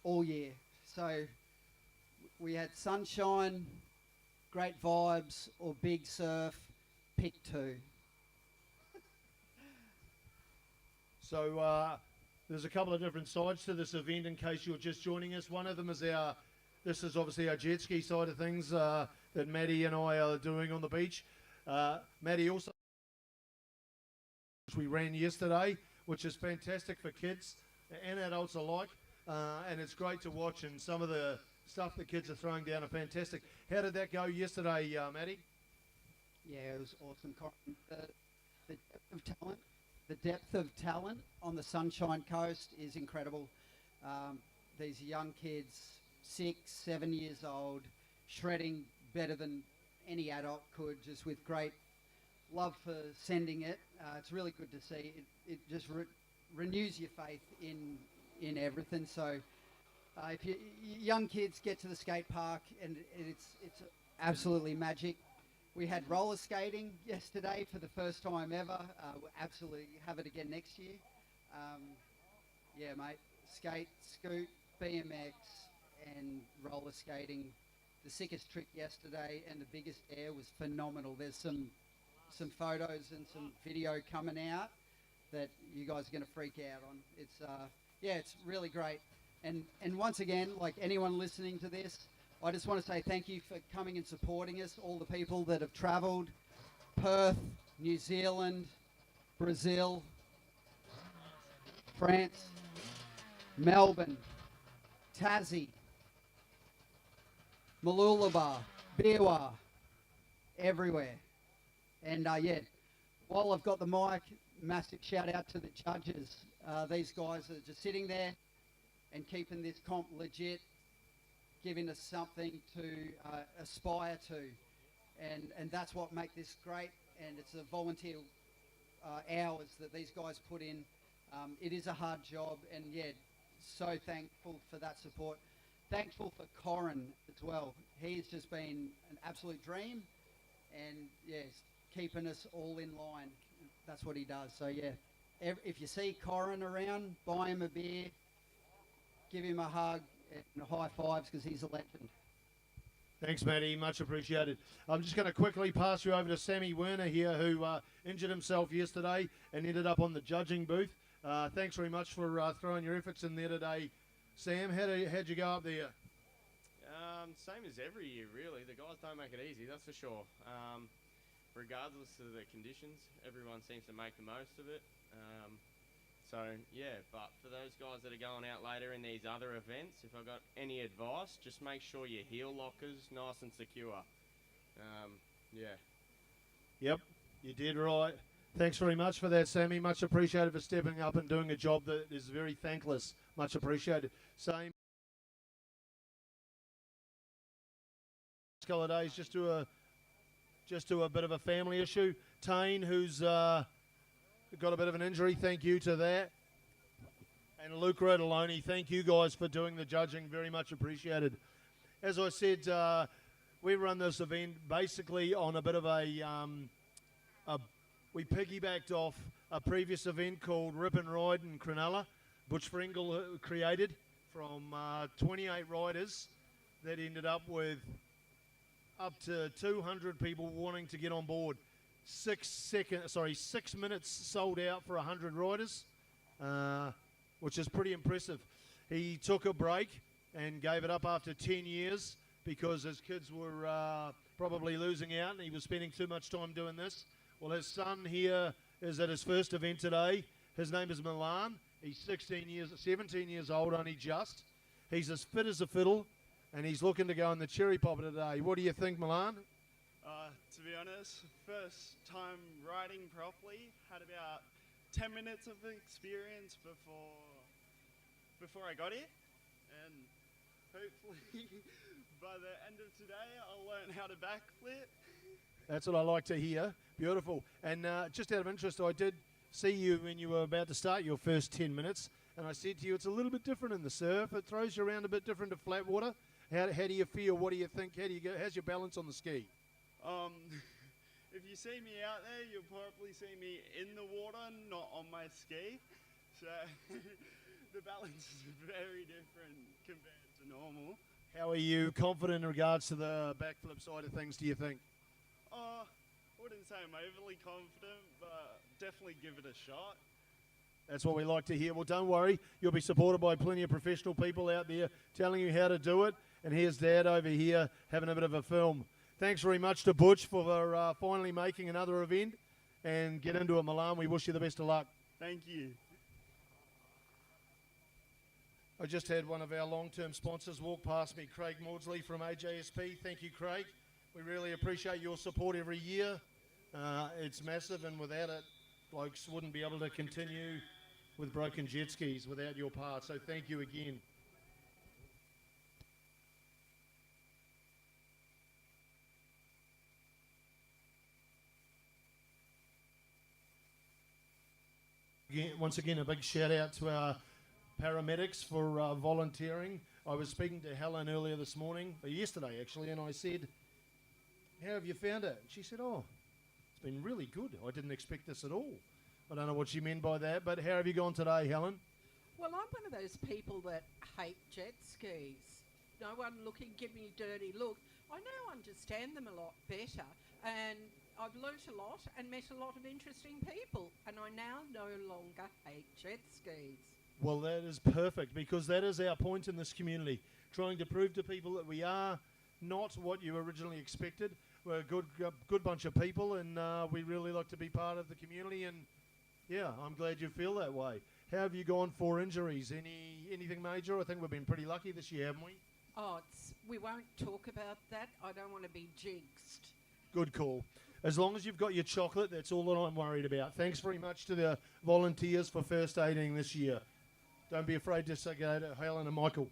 all year. So we had sunshine, great vibes, or big surf. Pick two. So there's a couple of different sides to this event in case you're just joining us. One of them is this is obviously our jet ski side of things that Maddie and I are doing on the beach. Maddie also, which we ran yesterday, which is fantastic for kids and adults alike. And it's great to watch, and some of the stuff the kids are throwing down are fantastic. How did that go yesterday, Maddie? Yeah, it was awesome. The depth of talent on the Sunshine Coast is incredible. These young kids, 6, 7 years old, shredding better than any adult could, just with great love for sending it. It's really good to see. It just renews your faith in everything. So if young kids get to the skate park, and it's absolutely magic. We had roller skating yesterday for the first time ever. We'll absolutely have it again next year. Yeah, mate. Skate, scoot, BMX, and roller skating. The sickest trick yesterday and the biggest air was phenomenal. There's some photos and some video coming out that you guys are going to freak out on. It's yeah, it's really great. And once again, like anyone listening to this, I just want to say thank you for coming and supporting us, all the people that have travelled, Perth, New Zealand, Brazil, France, Melbourne, Tassie, Mooloolaba, Biwa, everywhere. And yeah, while I've got the mic, massive shout out to the judges. These guys are just sitting there and keeping this comp legit, giving us something to aspire to, and that's what makes this great. And it's the volunteer hours that these guys put in. It is a hard job, and yeah, so thankful for that support. Thankful for Corin as well. He's just been an absolute dream, and yes, keeping us all in line. That's what he does. So yeah, if you see Corin around, buy him a beer, give him a hug and high fives because he's a legend. Thanks, Matty. Much appreciated. I'm just going to quickly pass you over to Sammy Werner here, who injured himself yesterday and ended up on the judging booth. Thanks very much for throwing your efforts in there today, Sam. How'd you go up there? Same as every year, really. The guys don't make it easy, that's for sure. Regardless of the conditions, everyone seems to make the most of it. So, yeah, but for those guys that are going out later in these other events, if I've got any advice, just make sure your heel locker's nice and secure. Yeah. Yep, you did right. Thanks very much for that, Sammy. Much appreciated for stepping up and doing a job that is very thankless. Much appreciated. Same. couple of days just to a bit of a family issue. Tane, who's got a bit of an injury, thank you to that. And Luke Rodoloni, thank you guys for doing the judging, very much appreciated. As I said, we run this event basically on a bit of we piggybacked off a previous event called Rip and Ride in Cronulla, Butch Fringle created from 28 riders that ended up with up to 200 people wanting to get on board. 6 minutes sold out for 100 riders, which is pretty impressive. He took a break and gave it up after 10 years because his kids were probably losing out and he was spending too much time doing this. Well, his son here is at his first event today. His name is Milan. He's 17 years old only just. He's as fit as a fiddle and he's looking to go in the cherry popper today. What do you think, Milan? To be honest, first time riding properly, had about 10 minutes of experience before I got here, and hopefully by the end of today I'll learn how to backflip. That's what I like to hear. Beautiful. And just out of interest, I did see you when you were about to start your first 10 minutes, and I said to you it's a little bit different in the surf. It throws you around a bit different to flat water. How do you feel? What do you think? How do you go? How's your balance on the ski? If you see me out there, you'll probably see me in the water, not on my ski. So the balance is very different compared to normal. How are you confident in regards to the backflip side of things, do you think? I wouldn't say I'm overly confident, but definitely give it a shot. That's what we like to hear. Well, don't worry. You'll be supported by plenty of professional people out there telling you how to do it. And here's Dad over here having a bit of a film. Thanks very much to Butch for finally making another event. And get into it, Milan. We wish you the best of luck. Thank you. I just had one of our long-term sponsors walk past me, Craig Maudsley from AJSP. Thank you, Craig. We really appreciate your support every year. It's massive, and without it, blokes wouldn't be able to continue with broken jet skis without your part. So thank you again. Once again, a big shout out to our paramedics for volunteering. I was speaking to Helen earlier this morning, yesterday actually, and I said, how have you found it? She said, oh, it's been really good. I didn't expect this at all. I don't know what she meant by that, but how have you gone today, Helen? Well, I'm one of those people that hate jet skis. No one give me dirty look. I now understand them a lot better, and I've learnt a lot and met a lot of interesting people, and I now no longer hate jet skis. Well, that is perfect, because that is our point in this community, trying to prove to people that we are not what you originally expected. We're a good bunch of people, and we really like to be part of the community, and yeah, I'm glad you feel that way. How have you gone for injuries? Anything major? I think we've been pretty lucky this year, haven't we? Oh, we won't talk about that. I don't want to be jinxed. Good call. As long as you've got your chocolate, that's all that I'm worried about. Thanks very much to the volunteers for first aiding this year. Don't be afraid to say go to Helen and Michael.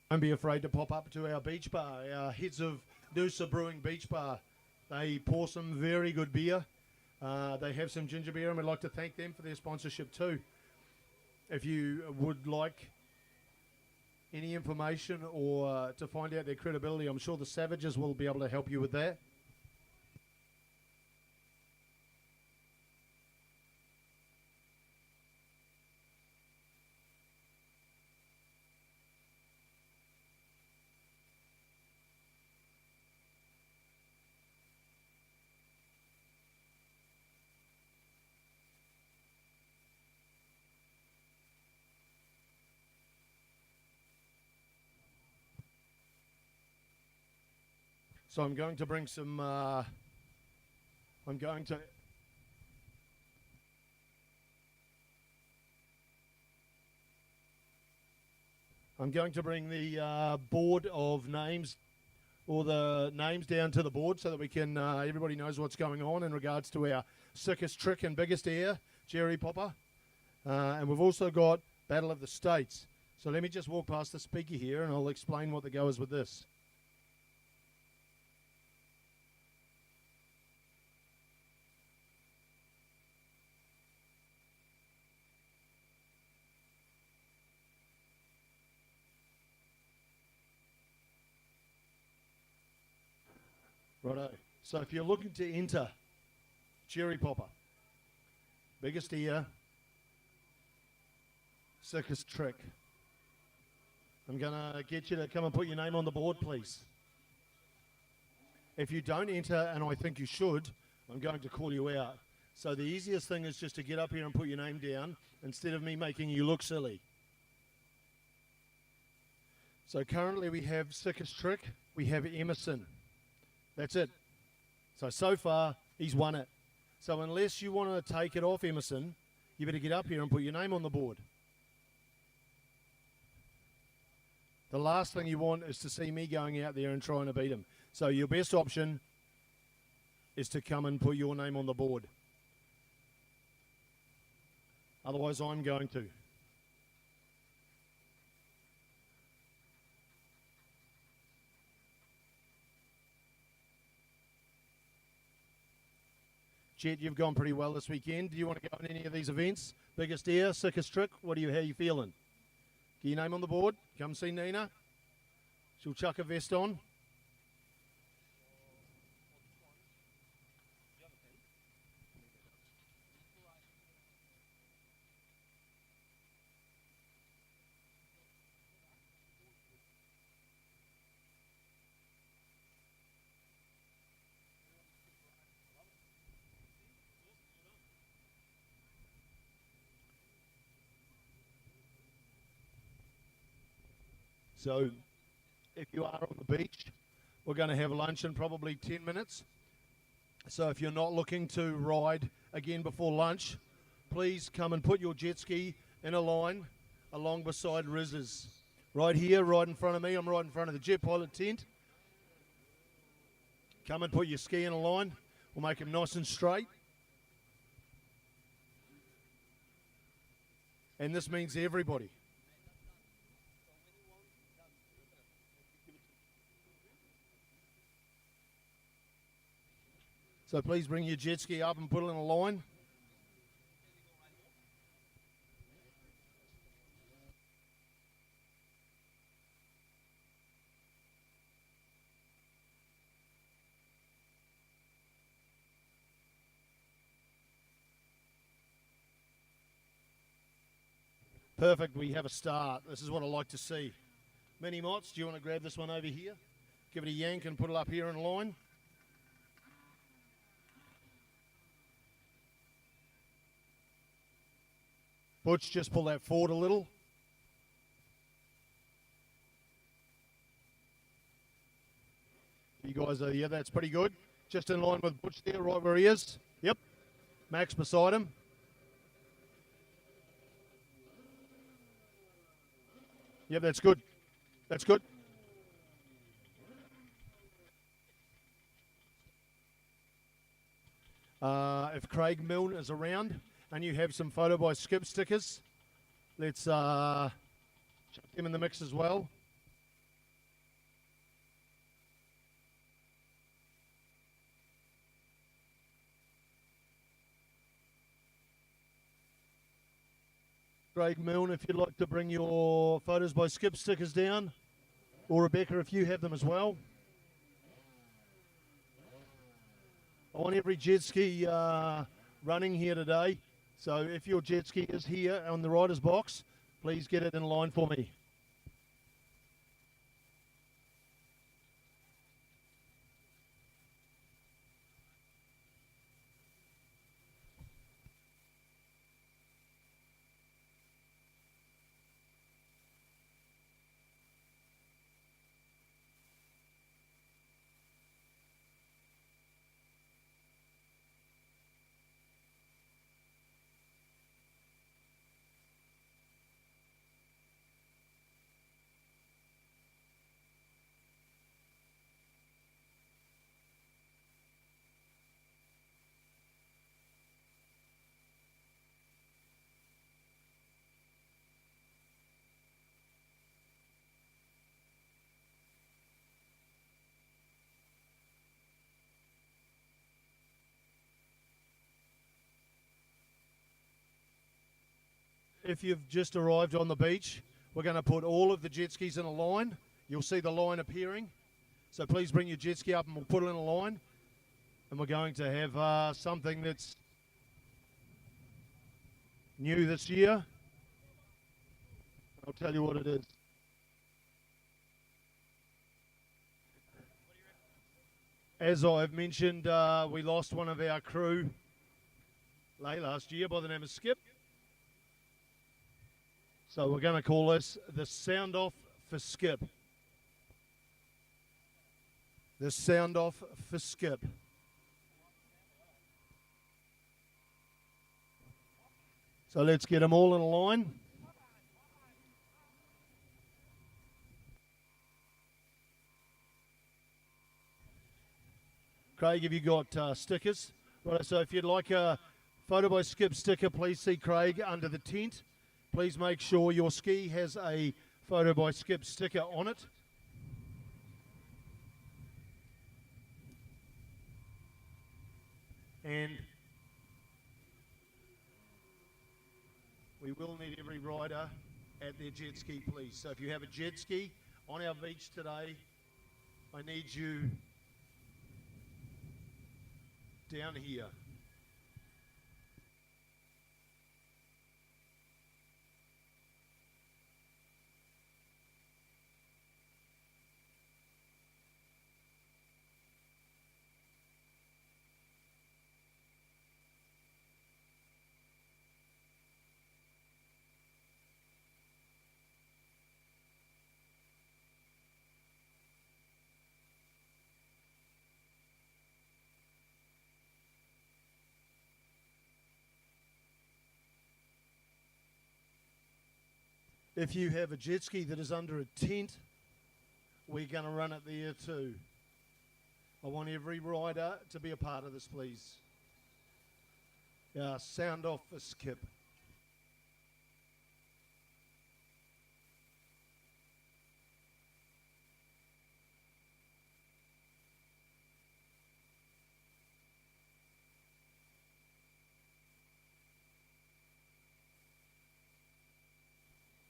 Don't be afraid to pop up to our beach bar, our Heads of Noosa Brewing Beach Bar. They pour some very good beer. They have some ginger beer, and we'd like to thank them for their sponsorship too. If you would like any information or to find out their credibility, I'm sure the Savages will be able to help you with that. So I'm going to bring some. I'm going to bring the board of names, or the names down to the board, so that we can everybody knows what's going on in regards to our sickest trick and biggest air, Cherry Popper. And we've also got Battle of the States. So let me just walk past the speaker here and I'll explain what the go is with this. Righto. So if you're looking to enter Cherry Popper, biggest ear, sickest trick, I'm going to get you to come and put your name on the board, please. If you don't enter, and I think you should, I'm going to call you out. So the easiest thing is just to get up here and put your name down instead of me making you look silly. So currently we have sickest trick, we have Emerson. That's it. So far, he's won it. So unless you want to take it off Emerson, you better get up here and put your name on the board. The last thing you want is to see me going out there and trying to beat him. So your best option is to come and put your name on the board. Otherwise, I'm going to. Jet, you've gone pretty well this weekend. Do you want to go on any of these events? Biggest air, sickest trick, how are you feeling? Get your name on the board. Come see Nina. She'll chuck a vest on. So if you are on the beach, we're going to have lunch in probably 10 minutes. So if you're not looking to ride again before lunch, please come and put your jet ski in a line along beside Riz's. Right here, right in front of me, I'm right in front of the jet pilot tent. Come and put your ski in a line. We'll make them nice and straight. And this means everybody. So please bring your jet ski up and put it in a line. Perfect, we have a start. This is what I like to see. Mini Mots, do you want to grab this one over here? Give it a yank and put it up here in a line. Butch, just pull that forward a little. You guys are, yeah, that's pretty good. Just in line with Butch there, right where he is. Yep. Max beside him. Yep, that's good. That's good. If Craig Milne is around and you have some photo by Skip stickers, let's chuck them in the mix as well. Craig Milne, if you'd like to bring your photos by Skip stickers down, or Rebecca, if you have them as well. I want every jet ski running here today, so if your jet ski is here on the rider's box, please get it in line for me. if you've just arrived on the beach, we're going to put all of the jet skis in a line. You'll see the line appearing. So please bring your jet ski up and we'll put it in a line. And we're going to have something that's new this year. I'll tell you what it is. As I've mentioned, we lost one of our crew late last year by the name of Skip. So we're going to call this the Sound Off for Skip. The Sound Off for Skip. So let's get them all in a line. Craig, have you got stickers? Right, so if you'd like a Photo by Skip sticker, please see Craig under the tent. Please make sure your ski has a Photo by Skip sticker on it. And we will need every rider at their jet ski, please. So if you have a jet ski on our beach today, I need you down here. If you have a jet ski that is under a tent, we're going to run it there too. I want every rider to be a part of this, please. Sound off for Skip.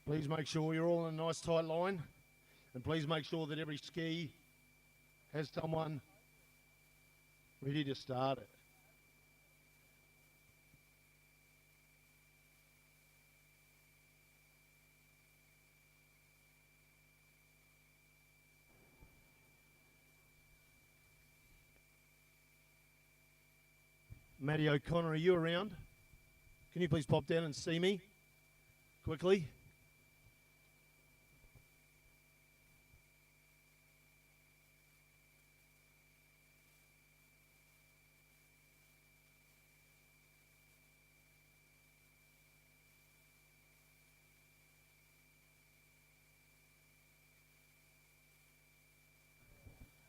Please make sure you're all in a nice tight line, and please make sure that every ski has someone ready to start it. Matty O'Connor, are you around? Can you please pop down and see me quickly?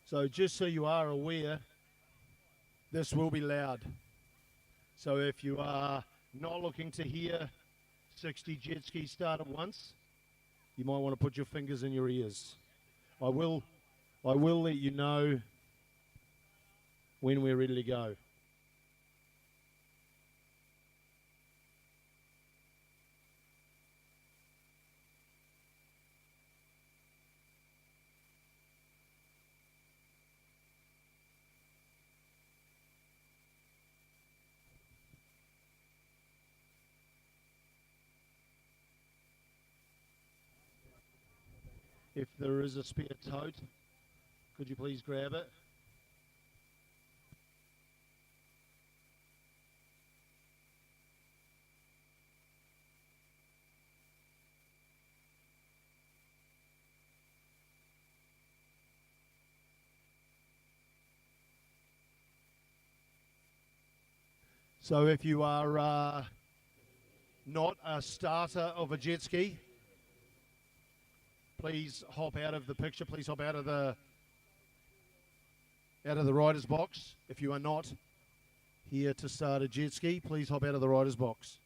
So just so you are aware, this will be loud. So if you are not looking to hear 60 jet skis start at once, you might want to put your fingers in your ears. I will let you know when we're ready to go. If there is a spare tote, could you please grab it? So if you are not a starter of a jet ski, please hop out of the picture. Please hop out of the rider's box. If you are not here to start a jet ski, please hop out of the rider's box.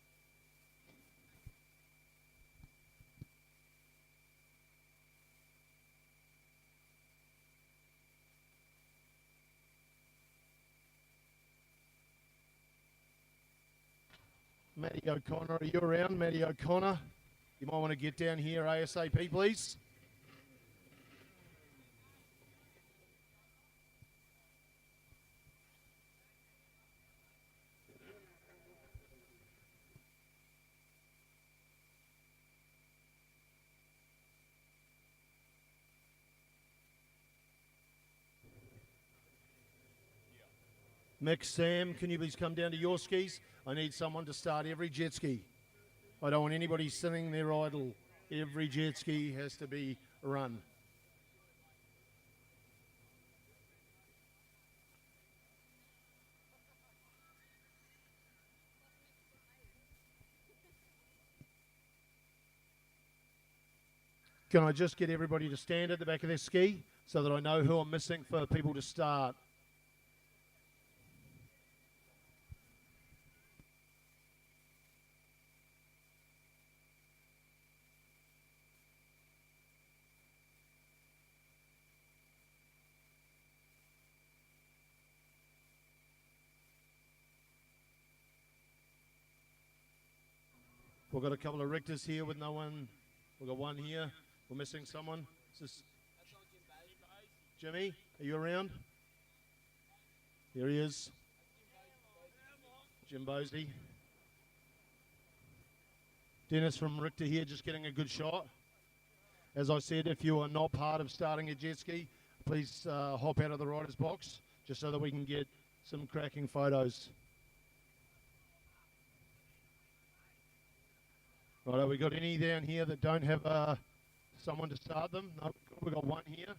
Matty O'Connor, are you around? Matty O'Connor, you might want to get down here ASAP, please. Mick, Sam, can you please come down to your skis? I need someone to start every jet ski. I don't want anybody sitting there idle. Every jet ski has to be run. Can I just get everybody to stand at the back of their ski so that I know who I'm missing for people to start? We've got a couple of Richters here with no one. We've got one here. We're missing someone. Is this Jimmy? Are you around? Here he is. Jim Bosley. Dennis from Richter here, just getting a good shot. As I said, if you are not part of starting a jet ski, please hop out of the rider's box, just so that we can get some cracking photos. Right, we got any down here that don't have someone to start them? No, we've got one here.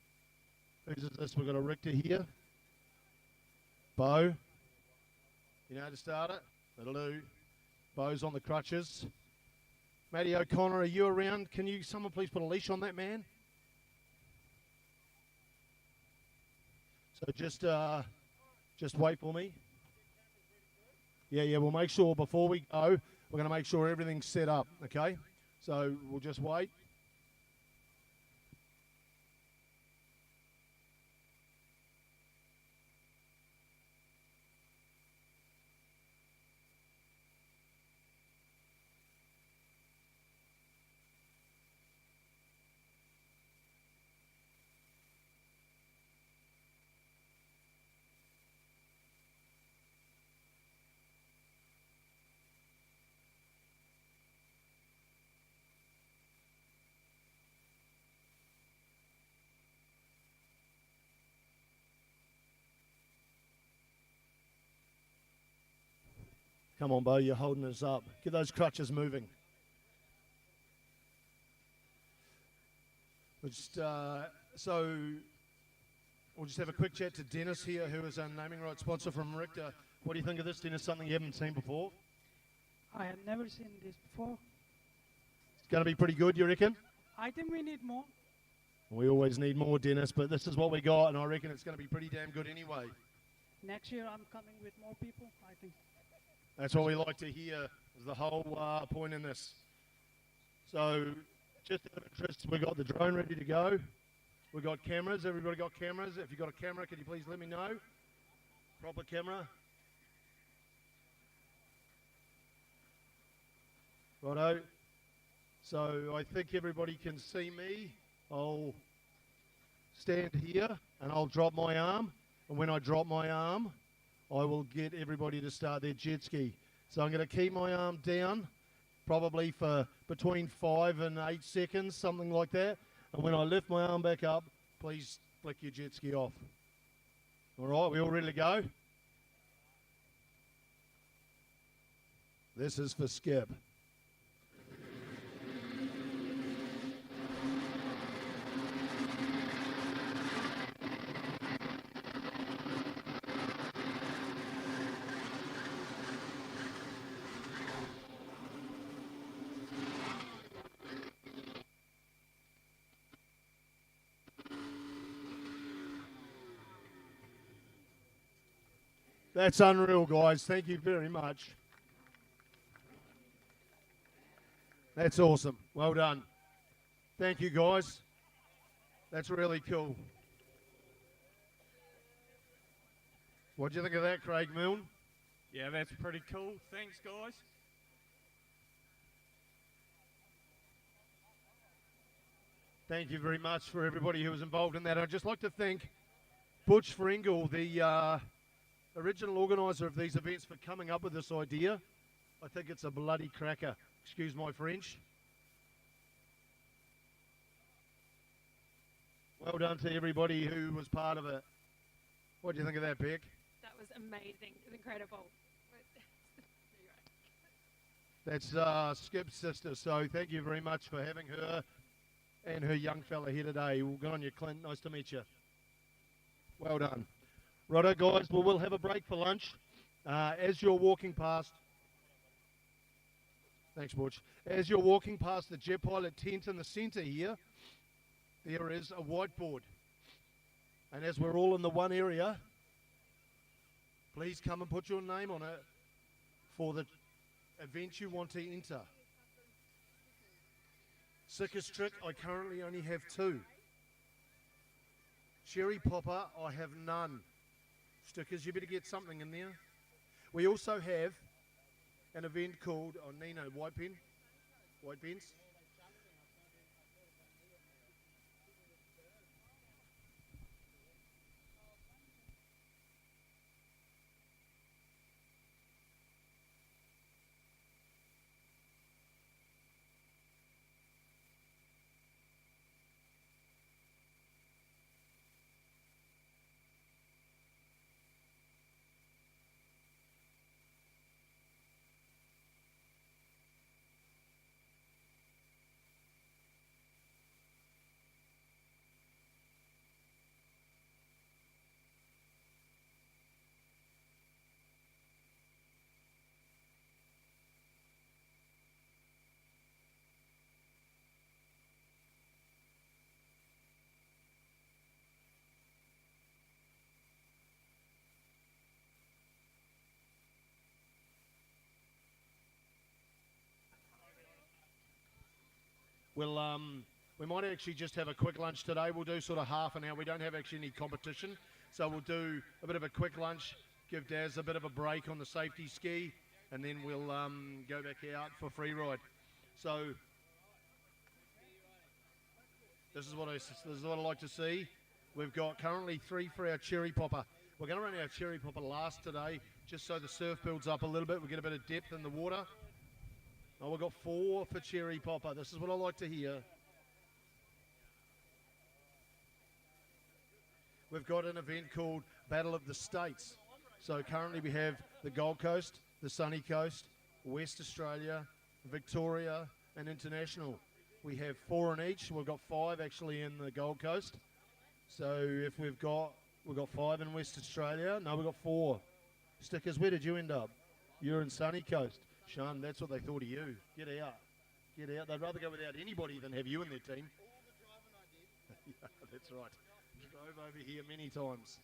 Whose is this? We've got a Richter here. Bo. You know how to start it? That'll do. Bo's on the crutches. Matty O'Connor, are you around? Can you, someone please put a leash on that man? So just wait for me. Yeah, we'll make sure before we go, we're going to make sure everything's set up, okay? So we'll just wait. Come on, Bo, you're holding us up. Get those crutches moving. We'll just have a quick chat to Dennis here, who is our naming rights sponsor from Richter. What do you think of this, Dennis? Something you haven't seen before? I have never seen this before. It's going to be pretty good, you reckon? I think we need more. We always need more, Dennis, but this is what we got, and I reckon it's going to be pretty damn good anyway. Next year I'm coming with more people, I think. That's what we like to hear, is the whole point in this. So, just out of interest, we got the drone ready to go. We got cameras. Everybody got cameras? If you got a camera, can you please let me know? Proper camera. Righto. So I think everybody can see me. I'll stand here and I'll drop my arm. And when I drop my arm, I will get everybody to start their jet ski. So I'm going to keep my arm down, probably for between 5 and 8 seconds, something like that. And when I lift my arm back up, please flick your jet ski off. All right, we all ready to go? This is for Skip. That's unreal, guys. Thank you very much. That's awesome. Well done. Thank you, guys. That's really cool. What do you think of that, Craig Milne? Yeah, that's pretty cool. Thanks, guys. Thank you very much for everybody who was involved in that. I'd just like to thank Butch Fringle, the original organiser of these events, for coming up with this idea. I think it's a bloody cracker. Excuse my French. Well done to everybody who was part of it. What do you think of that, Beck? That was amazing. It was incredible. That's Skip's sister, so thank you very much for having her and her young fella here today. Well, good on you, Clint. Nice to meet you. Well done. Righto, guys. Well, we'll have a break for lunch. As you're walking past... Thanks, Butch. As you're walking past the jet pilot tent in the centre here, there is a whiteboard. And as we're all in the one area, please come and put your name on it for the event you want to enter. Sickest trick, I currently only have 2. Cherry popper, I have none. Stickers, you better get something in there. We also have an event called, Nino, white pen? White pens? We might actually just have a quick lunch today. We'll do sort of half an hour. We don't have actually any competition, so we'll do a bit of a quick lunch, give Daz a bit of a break on the safety ski, and then we'll go back out for free ride. So this is what I like to see. We've got currently 3 for our cherry popper. We're going to run our cherry popper last today, just so the surf builds up a little bit. We get a bit of depth in the water. Oh, we've got 4 for cherry popper. This is what I like to hear. We've got an event called Battle of the States. So currently we have the Gold Coast, the Sunny Coast, West Australia, Victoria, and International. We have 4 in each. We've got 5 actually in the Gold Coast. So if we've got 5 in West Australia. No, we've got 4. Stickers, where did you end up? You're in Sunny Coast. Sean, that's what they thought of you. Get out. Get out. They'd rather go without anybody than have you in their team. Yeah, that's right. Drove over here many times.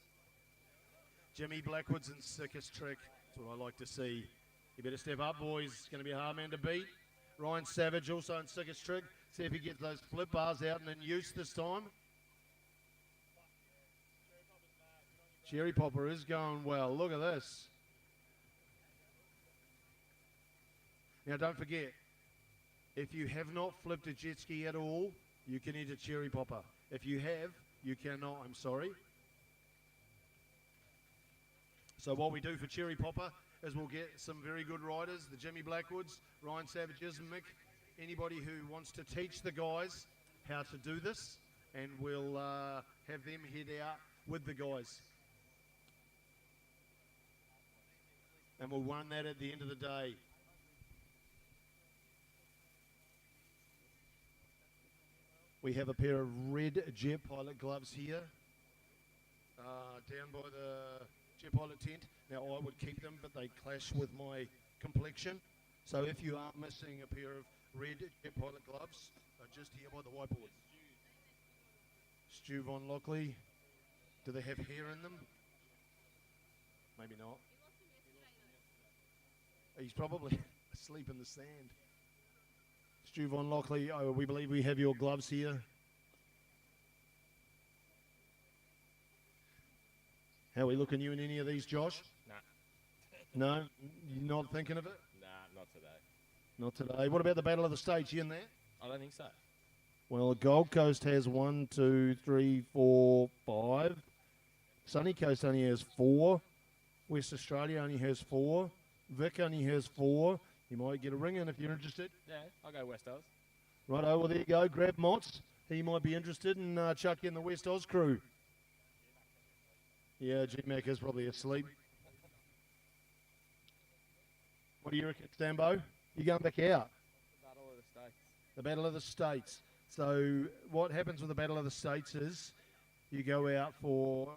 Jimmy Blackwood's in sickest trick. That's what I like to see. You better step up, boys. It's going to be a hard man to beat. Ryan Savage also in sickest trick. See if he gets those flip bars out and in use this time. Cherry popper is going well. Look at this. Now, don't forget, if you have not flipped a jet ski at all, you can enter cherry popper. If you have, you cannot. I'm sorry. So what we do for cherry popper is we'll get some very good riders, the Jimmy Blackwoods, Ryan Savages, Mick, anybody who wants to teach the guys how to do this, and we'll have them head out with the guys. And we'll run that at the end of the day. We have a pair of red Jet Pilot gloves here, down by the Jet Pilot tent. Now I would keep them, but they clash with my complexion. So if you are missing a pair of red Jet Pilot gloves, just here by the whiteboard. Stu Von Lockley, do they have hair in them? Maybe not. He's probably asleep in the sand. Stu Von Lockley, we believe we have your gloves here. How are we looking, you in any of these, Josh? Nah. No? You're not thinking of it? Nah, not today. Not today. What about the Battle of the States? You in there? I don't think so. Well, Gold Coast has 1, 2, 3, 4, 5. Sunny Coast only has 4. West Australia only has 4. Vic only has 4. You might get a ring in if you're interested. Yeah, I'll go West Oz. Righto, well, there you go. Grab Motts. He might be interested in chuck in the West Oz crew. Yeah, G-Mac is probably asleep. What do you reckon, Stambo? You going back out? Battle of the States. The Battle of the States. So what happens with the Battle of the States is you go out for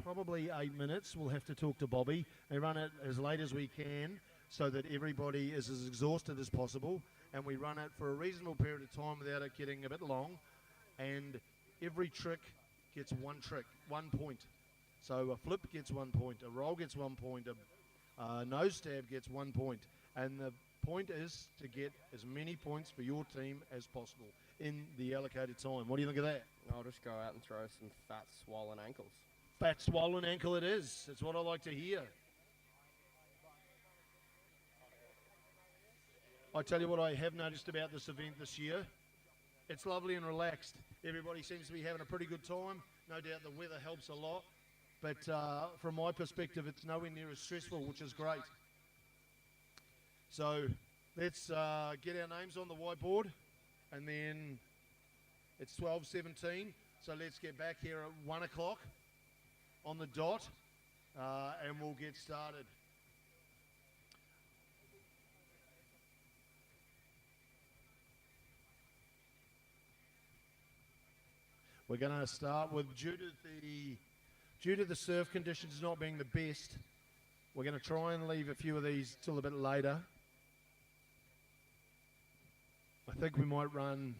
probably 8 minutes. We'll have to talk to Bobby. They run it as late as we can so that everybody is as exhausted as possible. And we run it for a reasonable period of time without it getting a bit long. And every trick gets 1 point. So a flip gets 1 point, a roll gets 1 point, a nose stab gets 1 point. And the point is to get as many points for your team as possible in the allocated time. What do you think of that? I'll just go out and throw some fat, swollen ankles. Fat, swollen ankle it is. That's what I like to hear. I tell you what I have noticed about this event this year. It's lovely and relaxed. Everybody seems to be having a pretty good time. No doubt the weather helps a lot. But from my perspective, it's nowhere near as stressful, which is great. So let's get our names on the whiteboard. And then it's 12:17. So let's get back here at 1 o'clock on the dot. And we'll get started. We're going to start with, due to the surf conditions not being the best, we're going to try and leave a few of these till a bit later. I think we might run...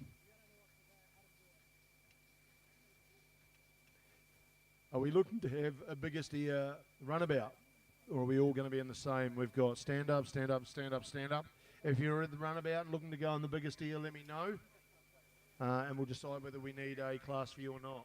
Are we looking to have a biggest ear runabout? Or are we all going to be in the same? We've got stand up, stand up, stand up, stand up. If you're at the runabout looking to go on the biggest ear, let me know. And we'll decide whether we need a class view or not.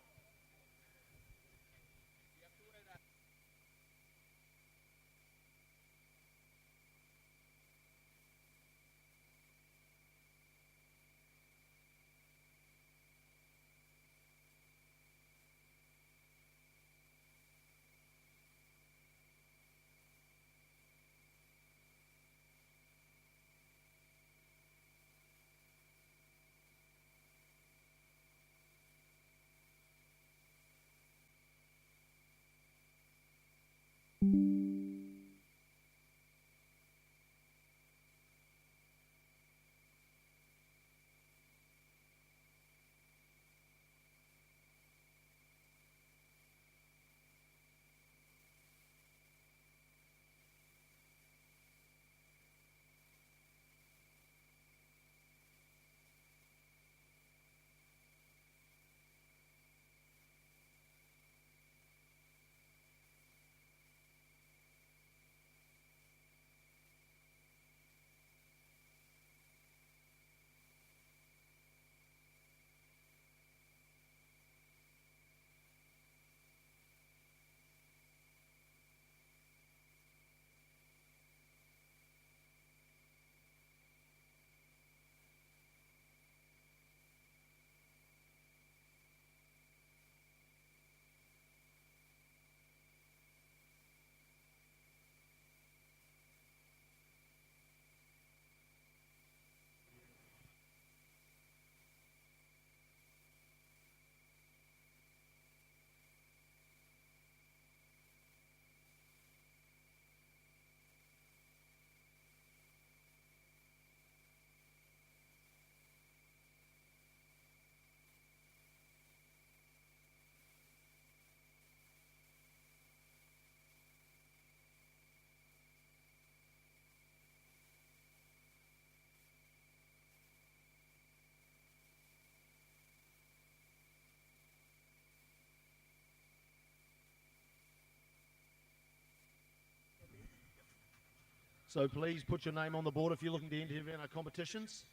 So please put your name on the board if you're looking to enter in our competitions.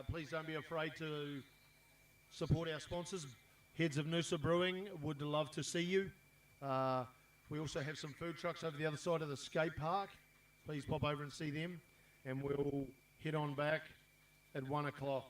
Please don't be afraid to support our sponsors. Heads of Noosa Brewing would love to see you. We also have some food trucks over the other side of the skate park. Please pop over and see them. And we'll head on back at 1 o'clock.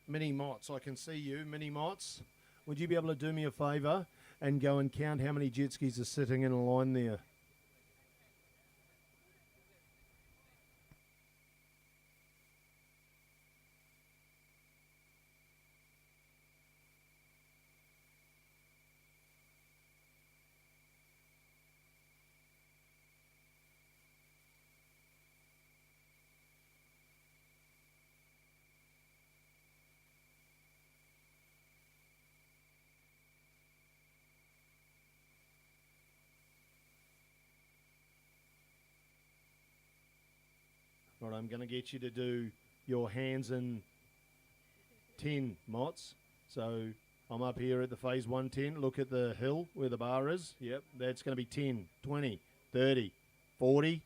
Mini Mots, I can see you, Mini Mots. Would you be able to do me a favour and go and count how many jet skis are sitting in a line there? Right, I'm going to get you to do your hands in 10 Mots. So I'm up here at the phase 110. Look at the hill where the bar is. Yep, that's going to be 10, 20, 30, 40,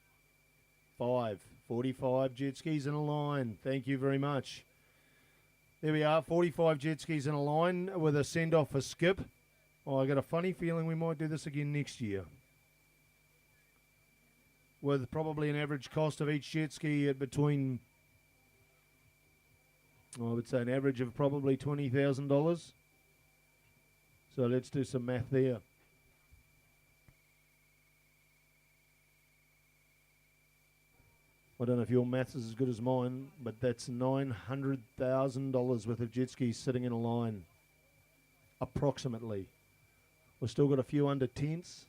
45 jet skis in a line. Thank you very much. There we are, 45 jet skis in a line with a send-off for Skip. Oh, I got a funny feeling we might do this again next year, with probably an average cost of each jet ski at between, I would say, an average of probably $20,000. So let's do some math there. I don't know if your maths is as good as mine, but that's $900,000 worth of jet skis sitting in a line, approximately. We've still got a few under tents.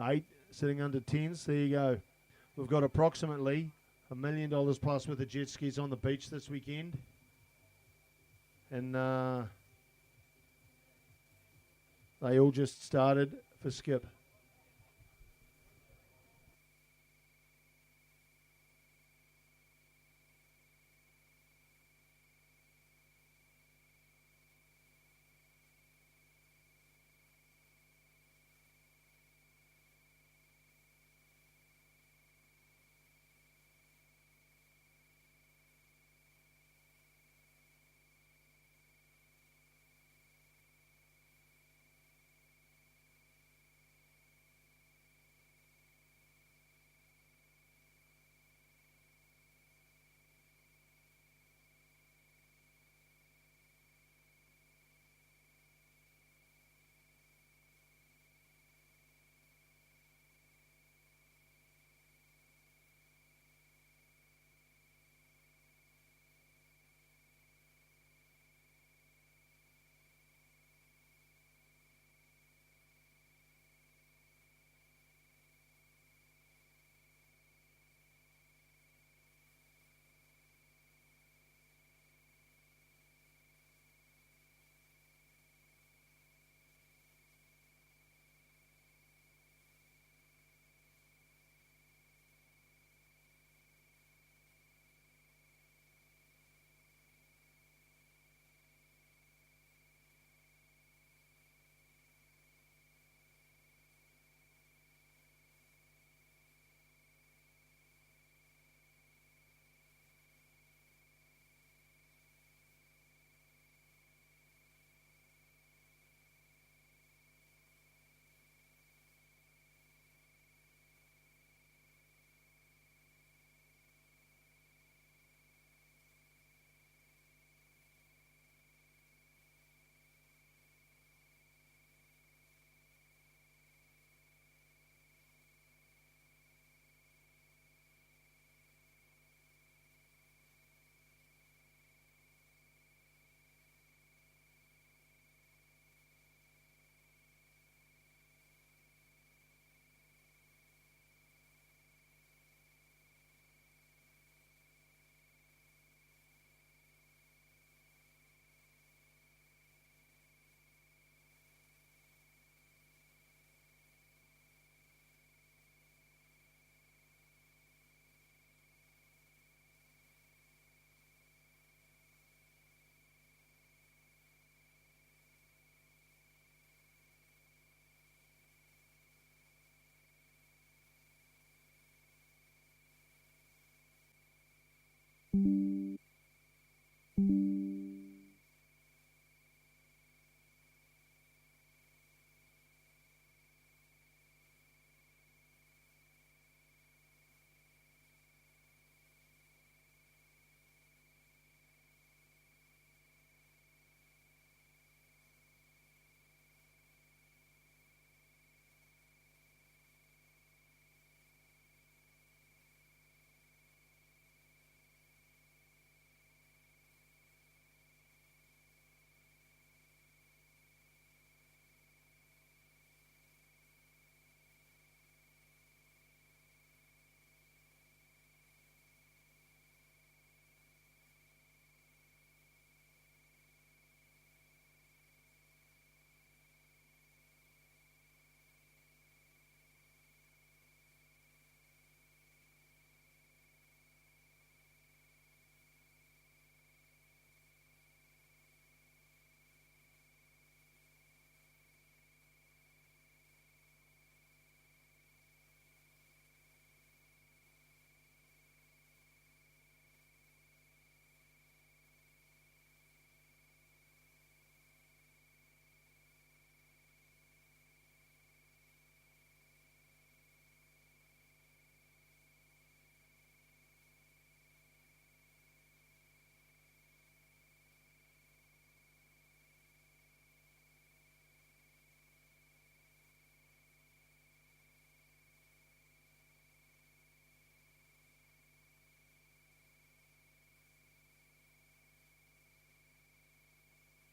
8 sitting under 10s. There you go. We've got approximately $1 million plus worth of jet skis on the beach this weekend. And they all just started for Skip.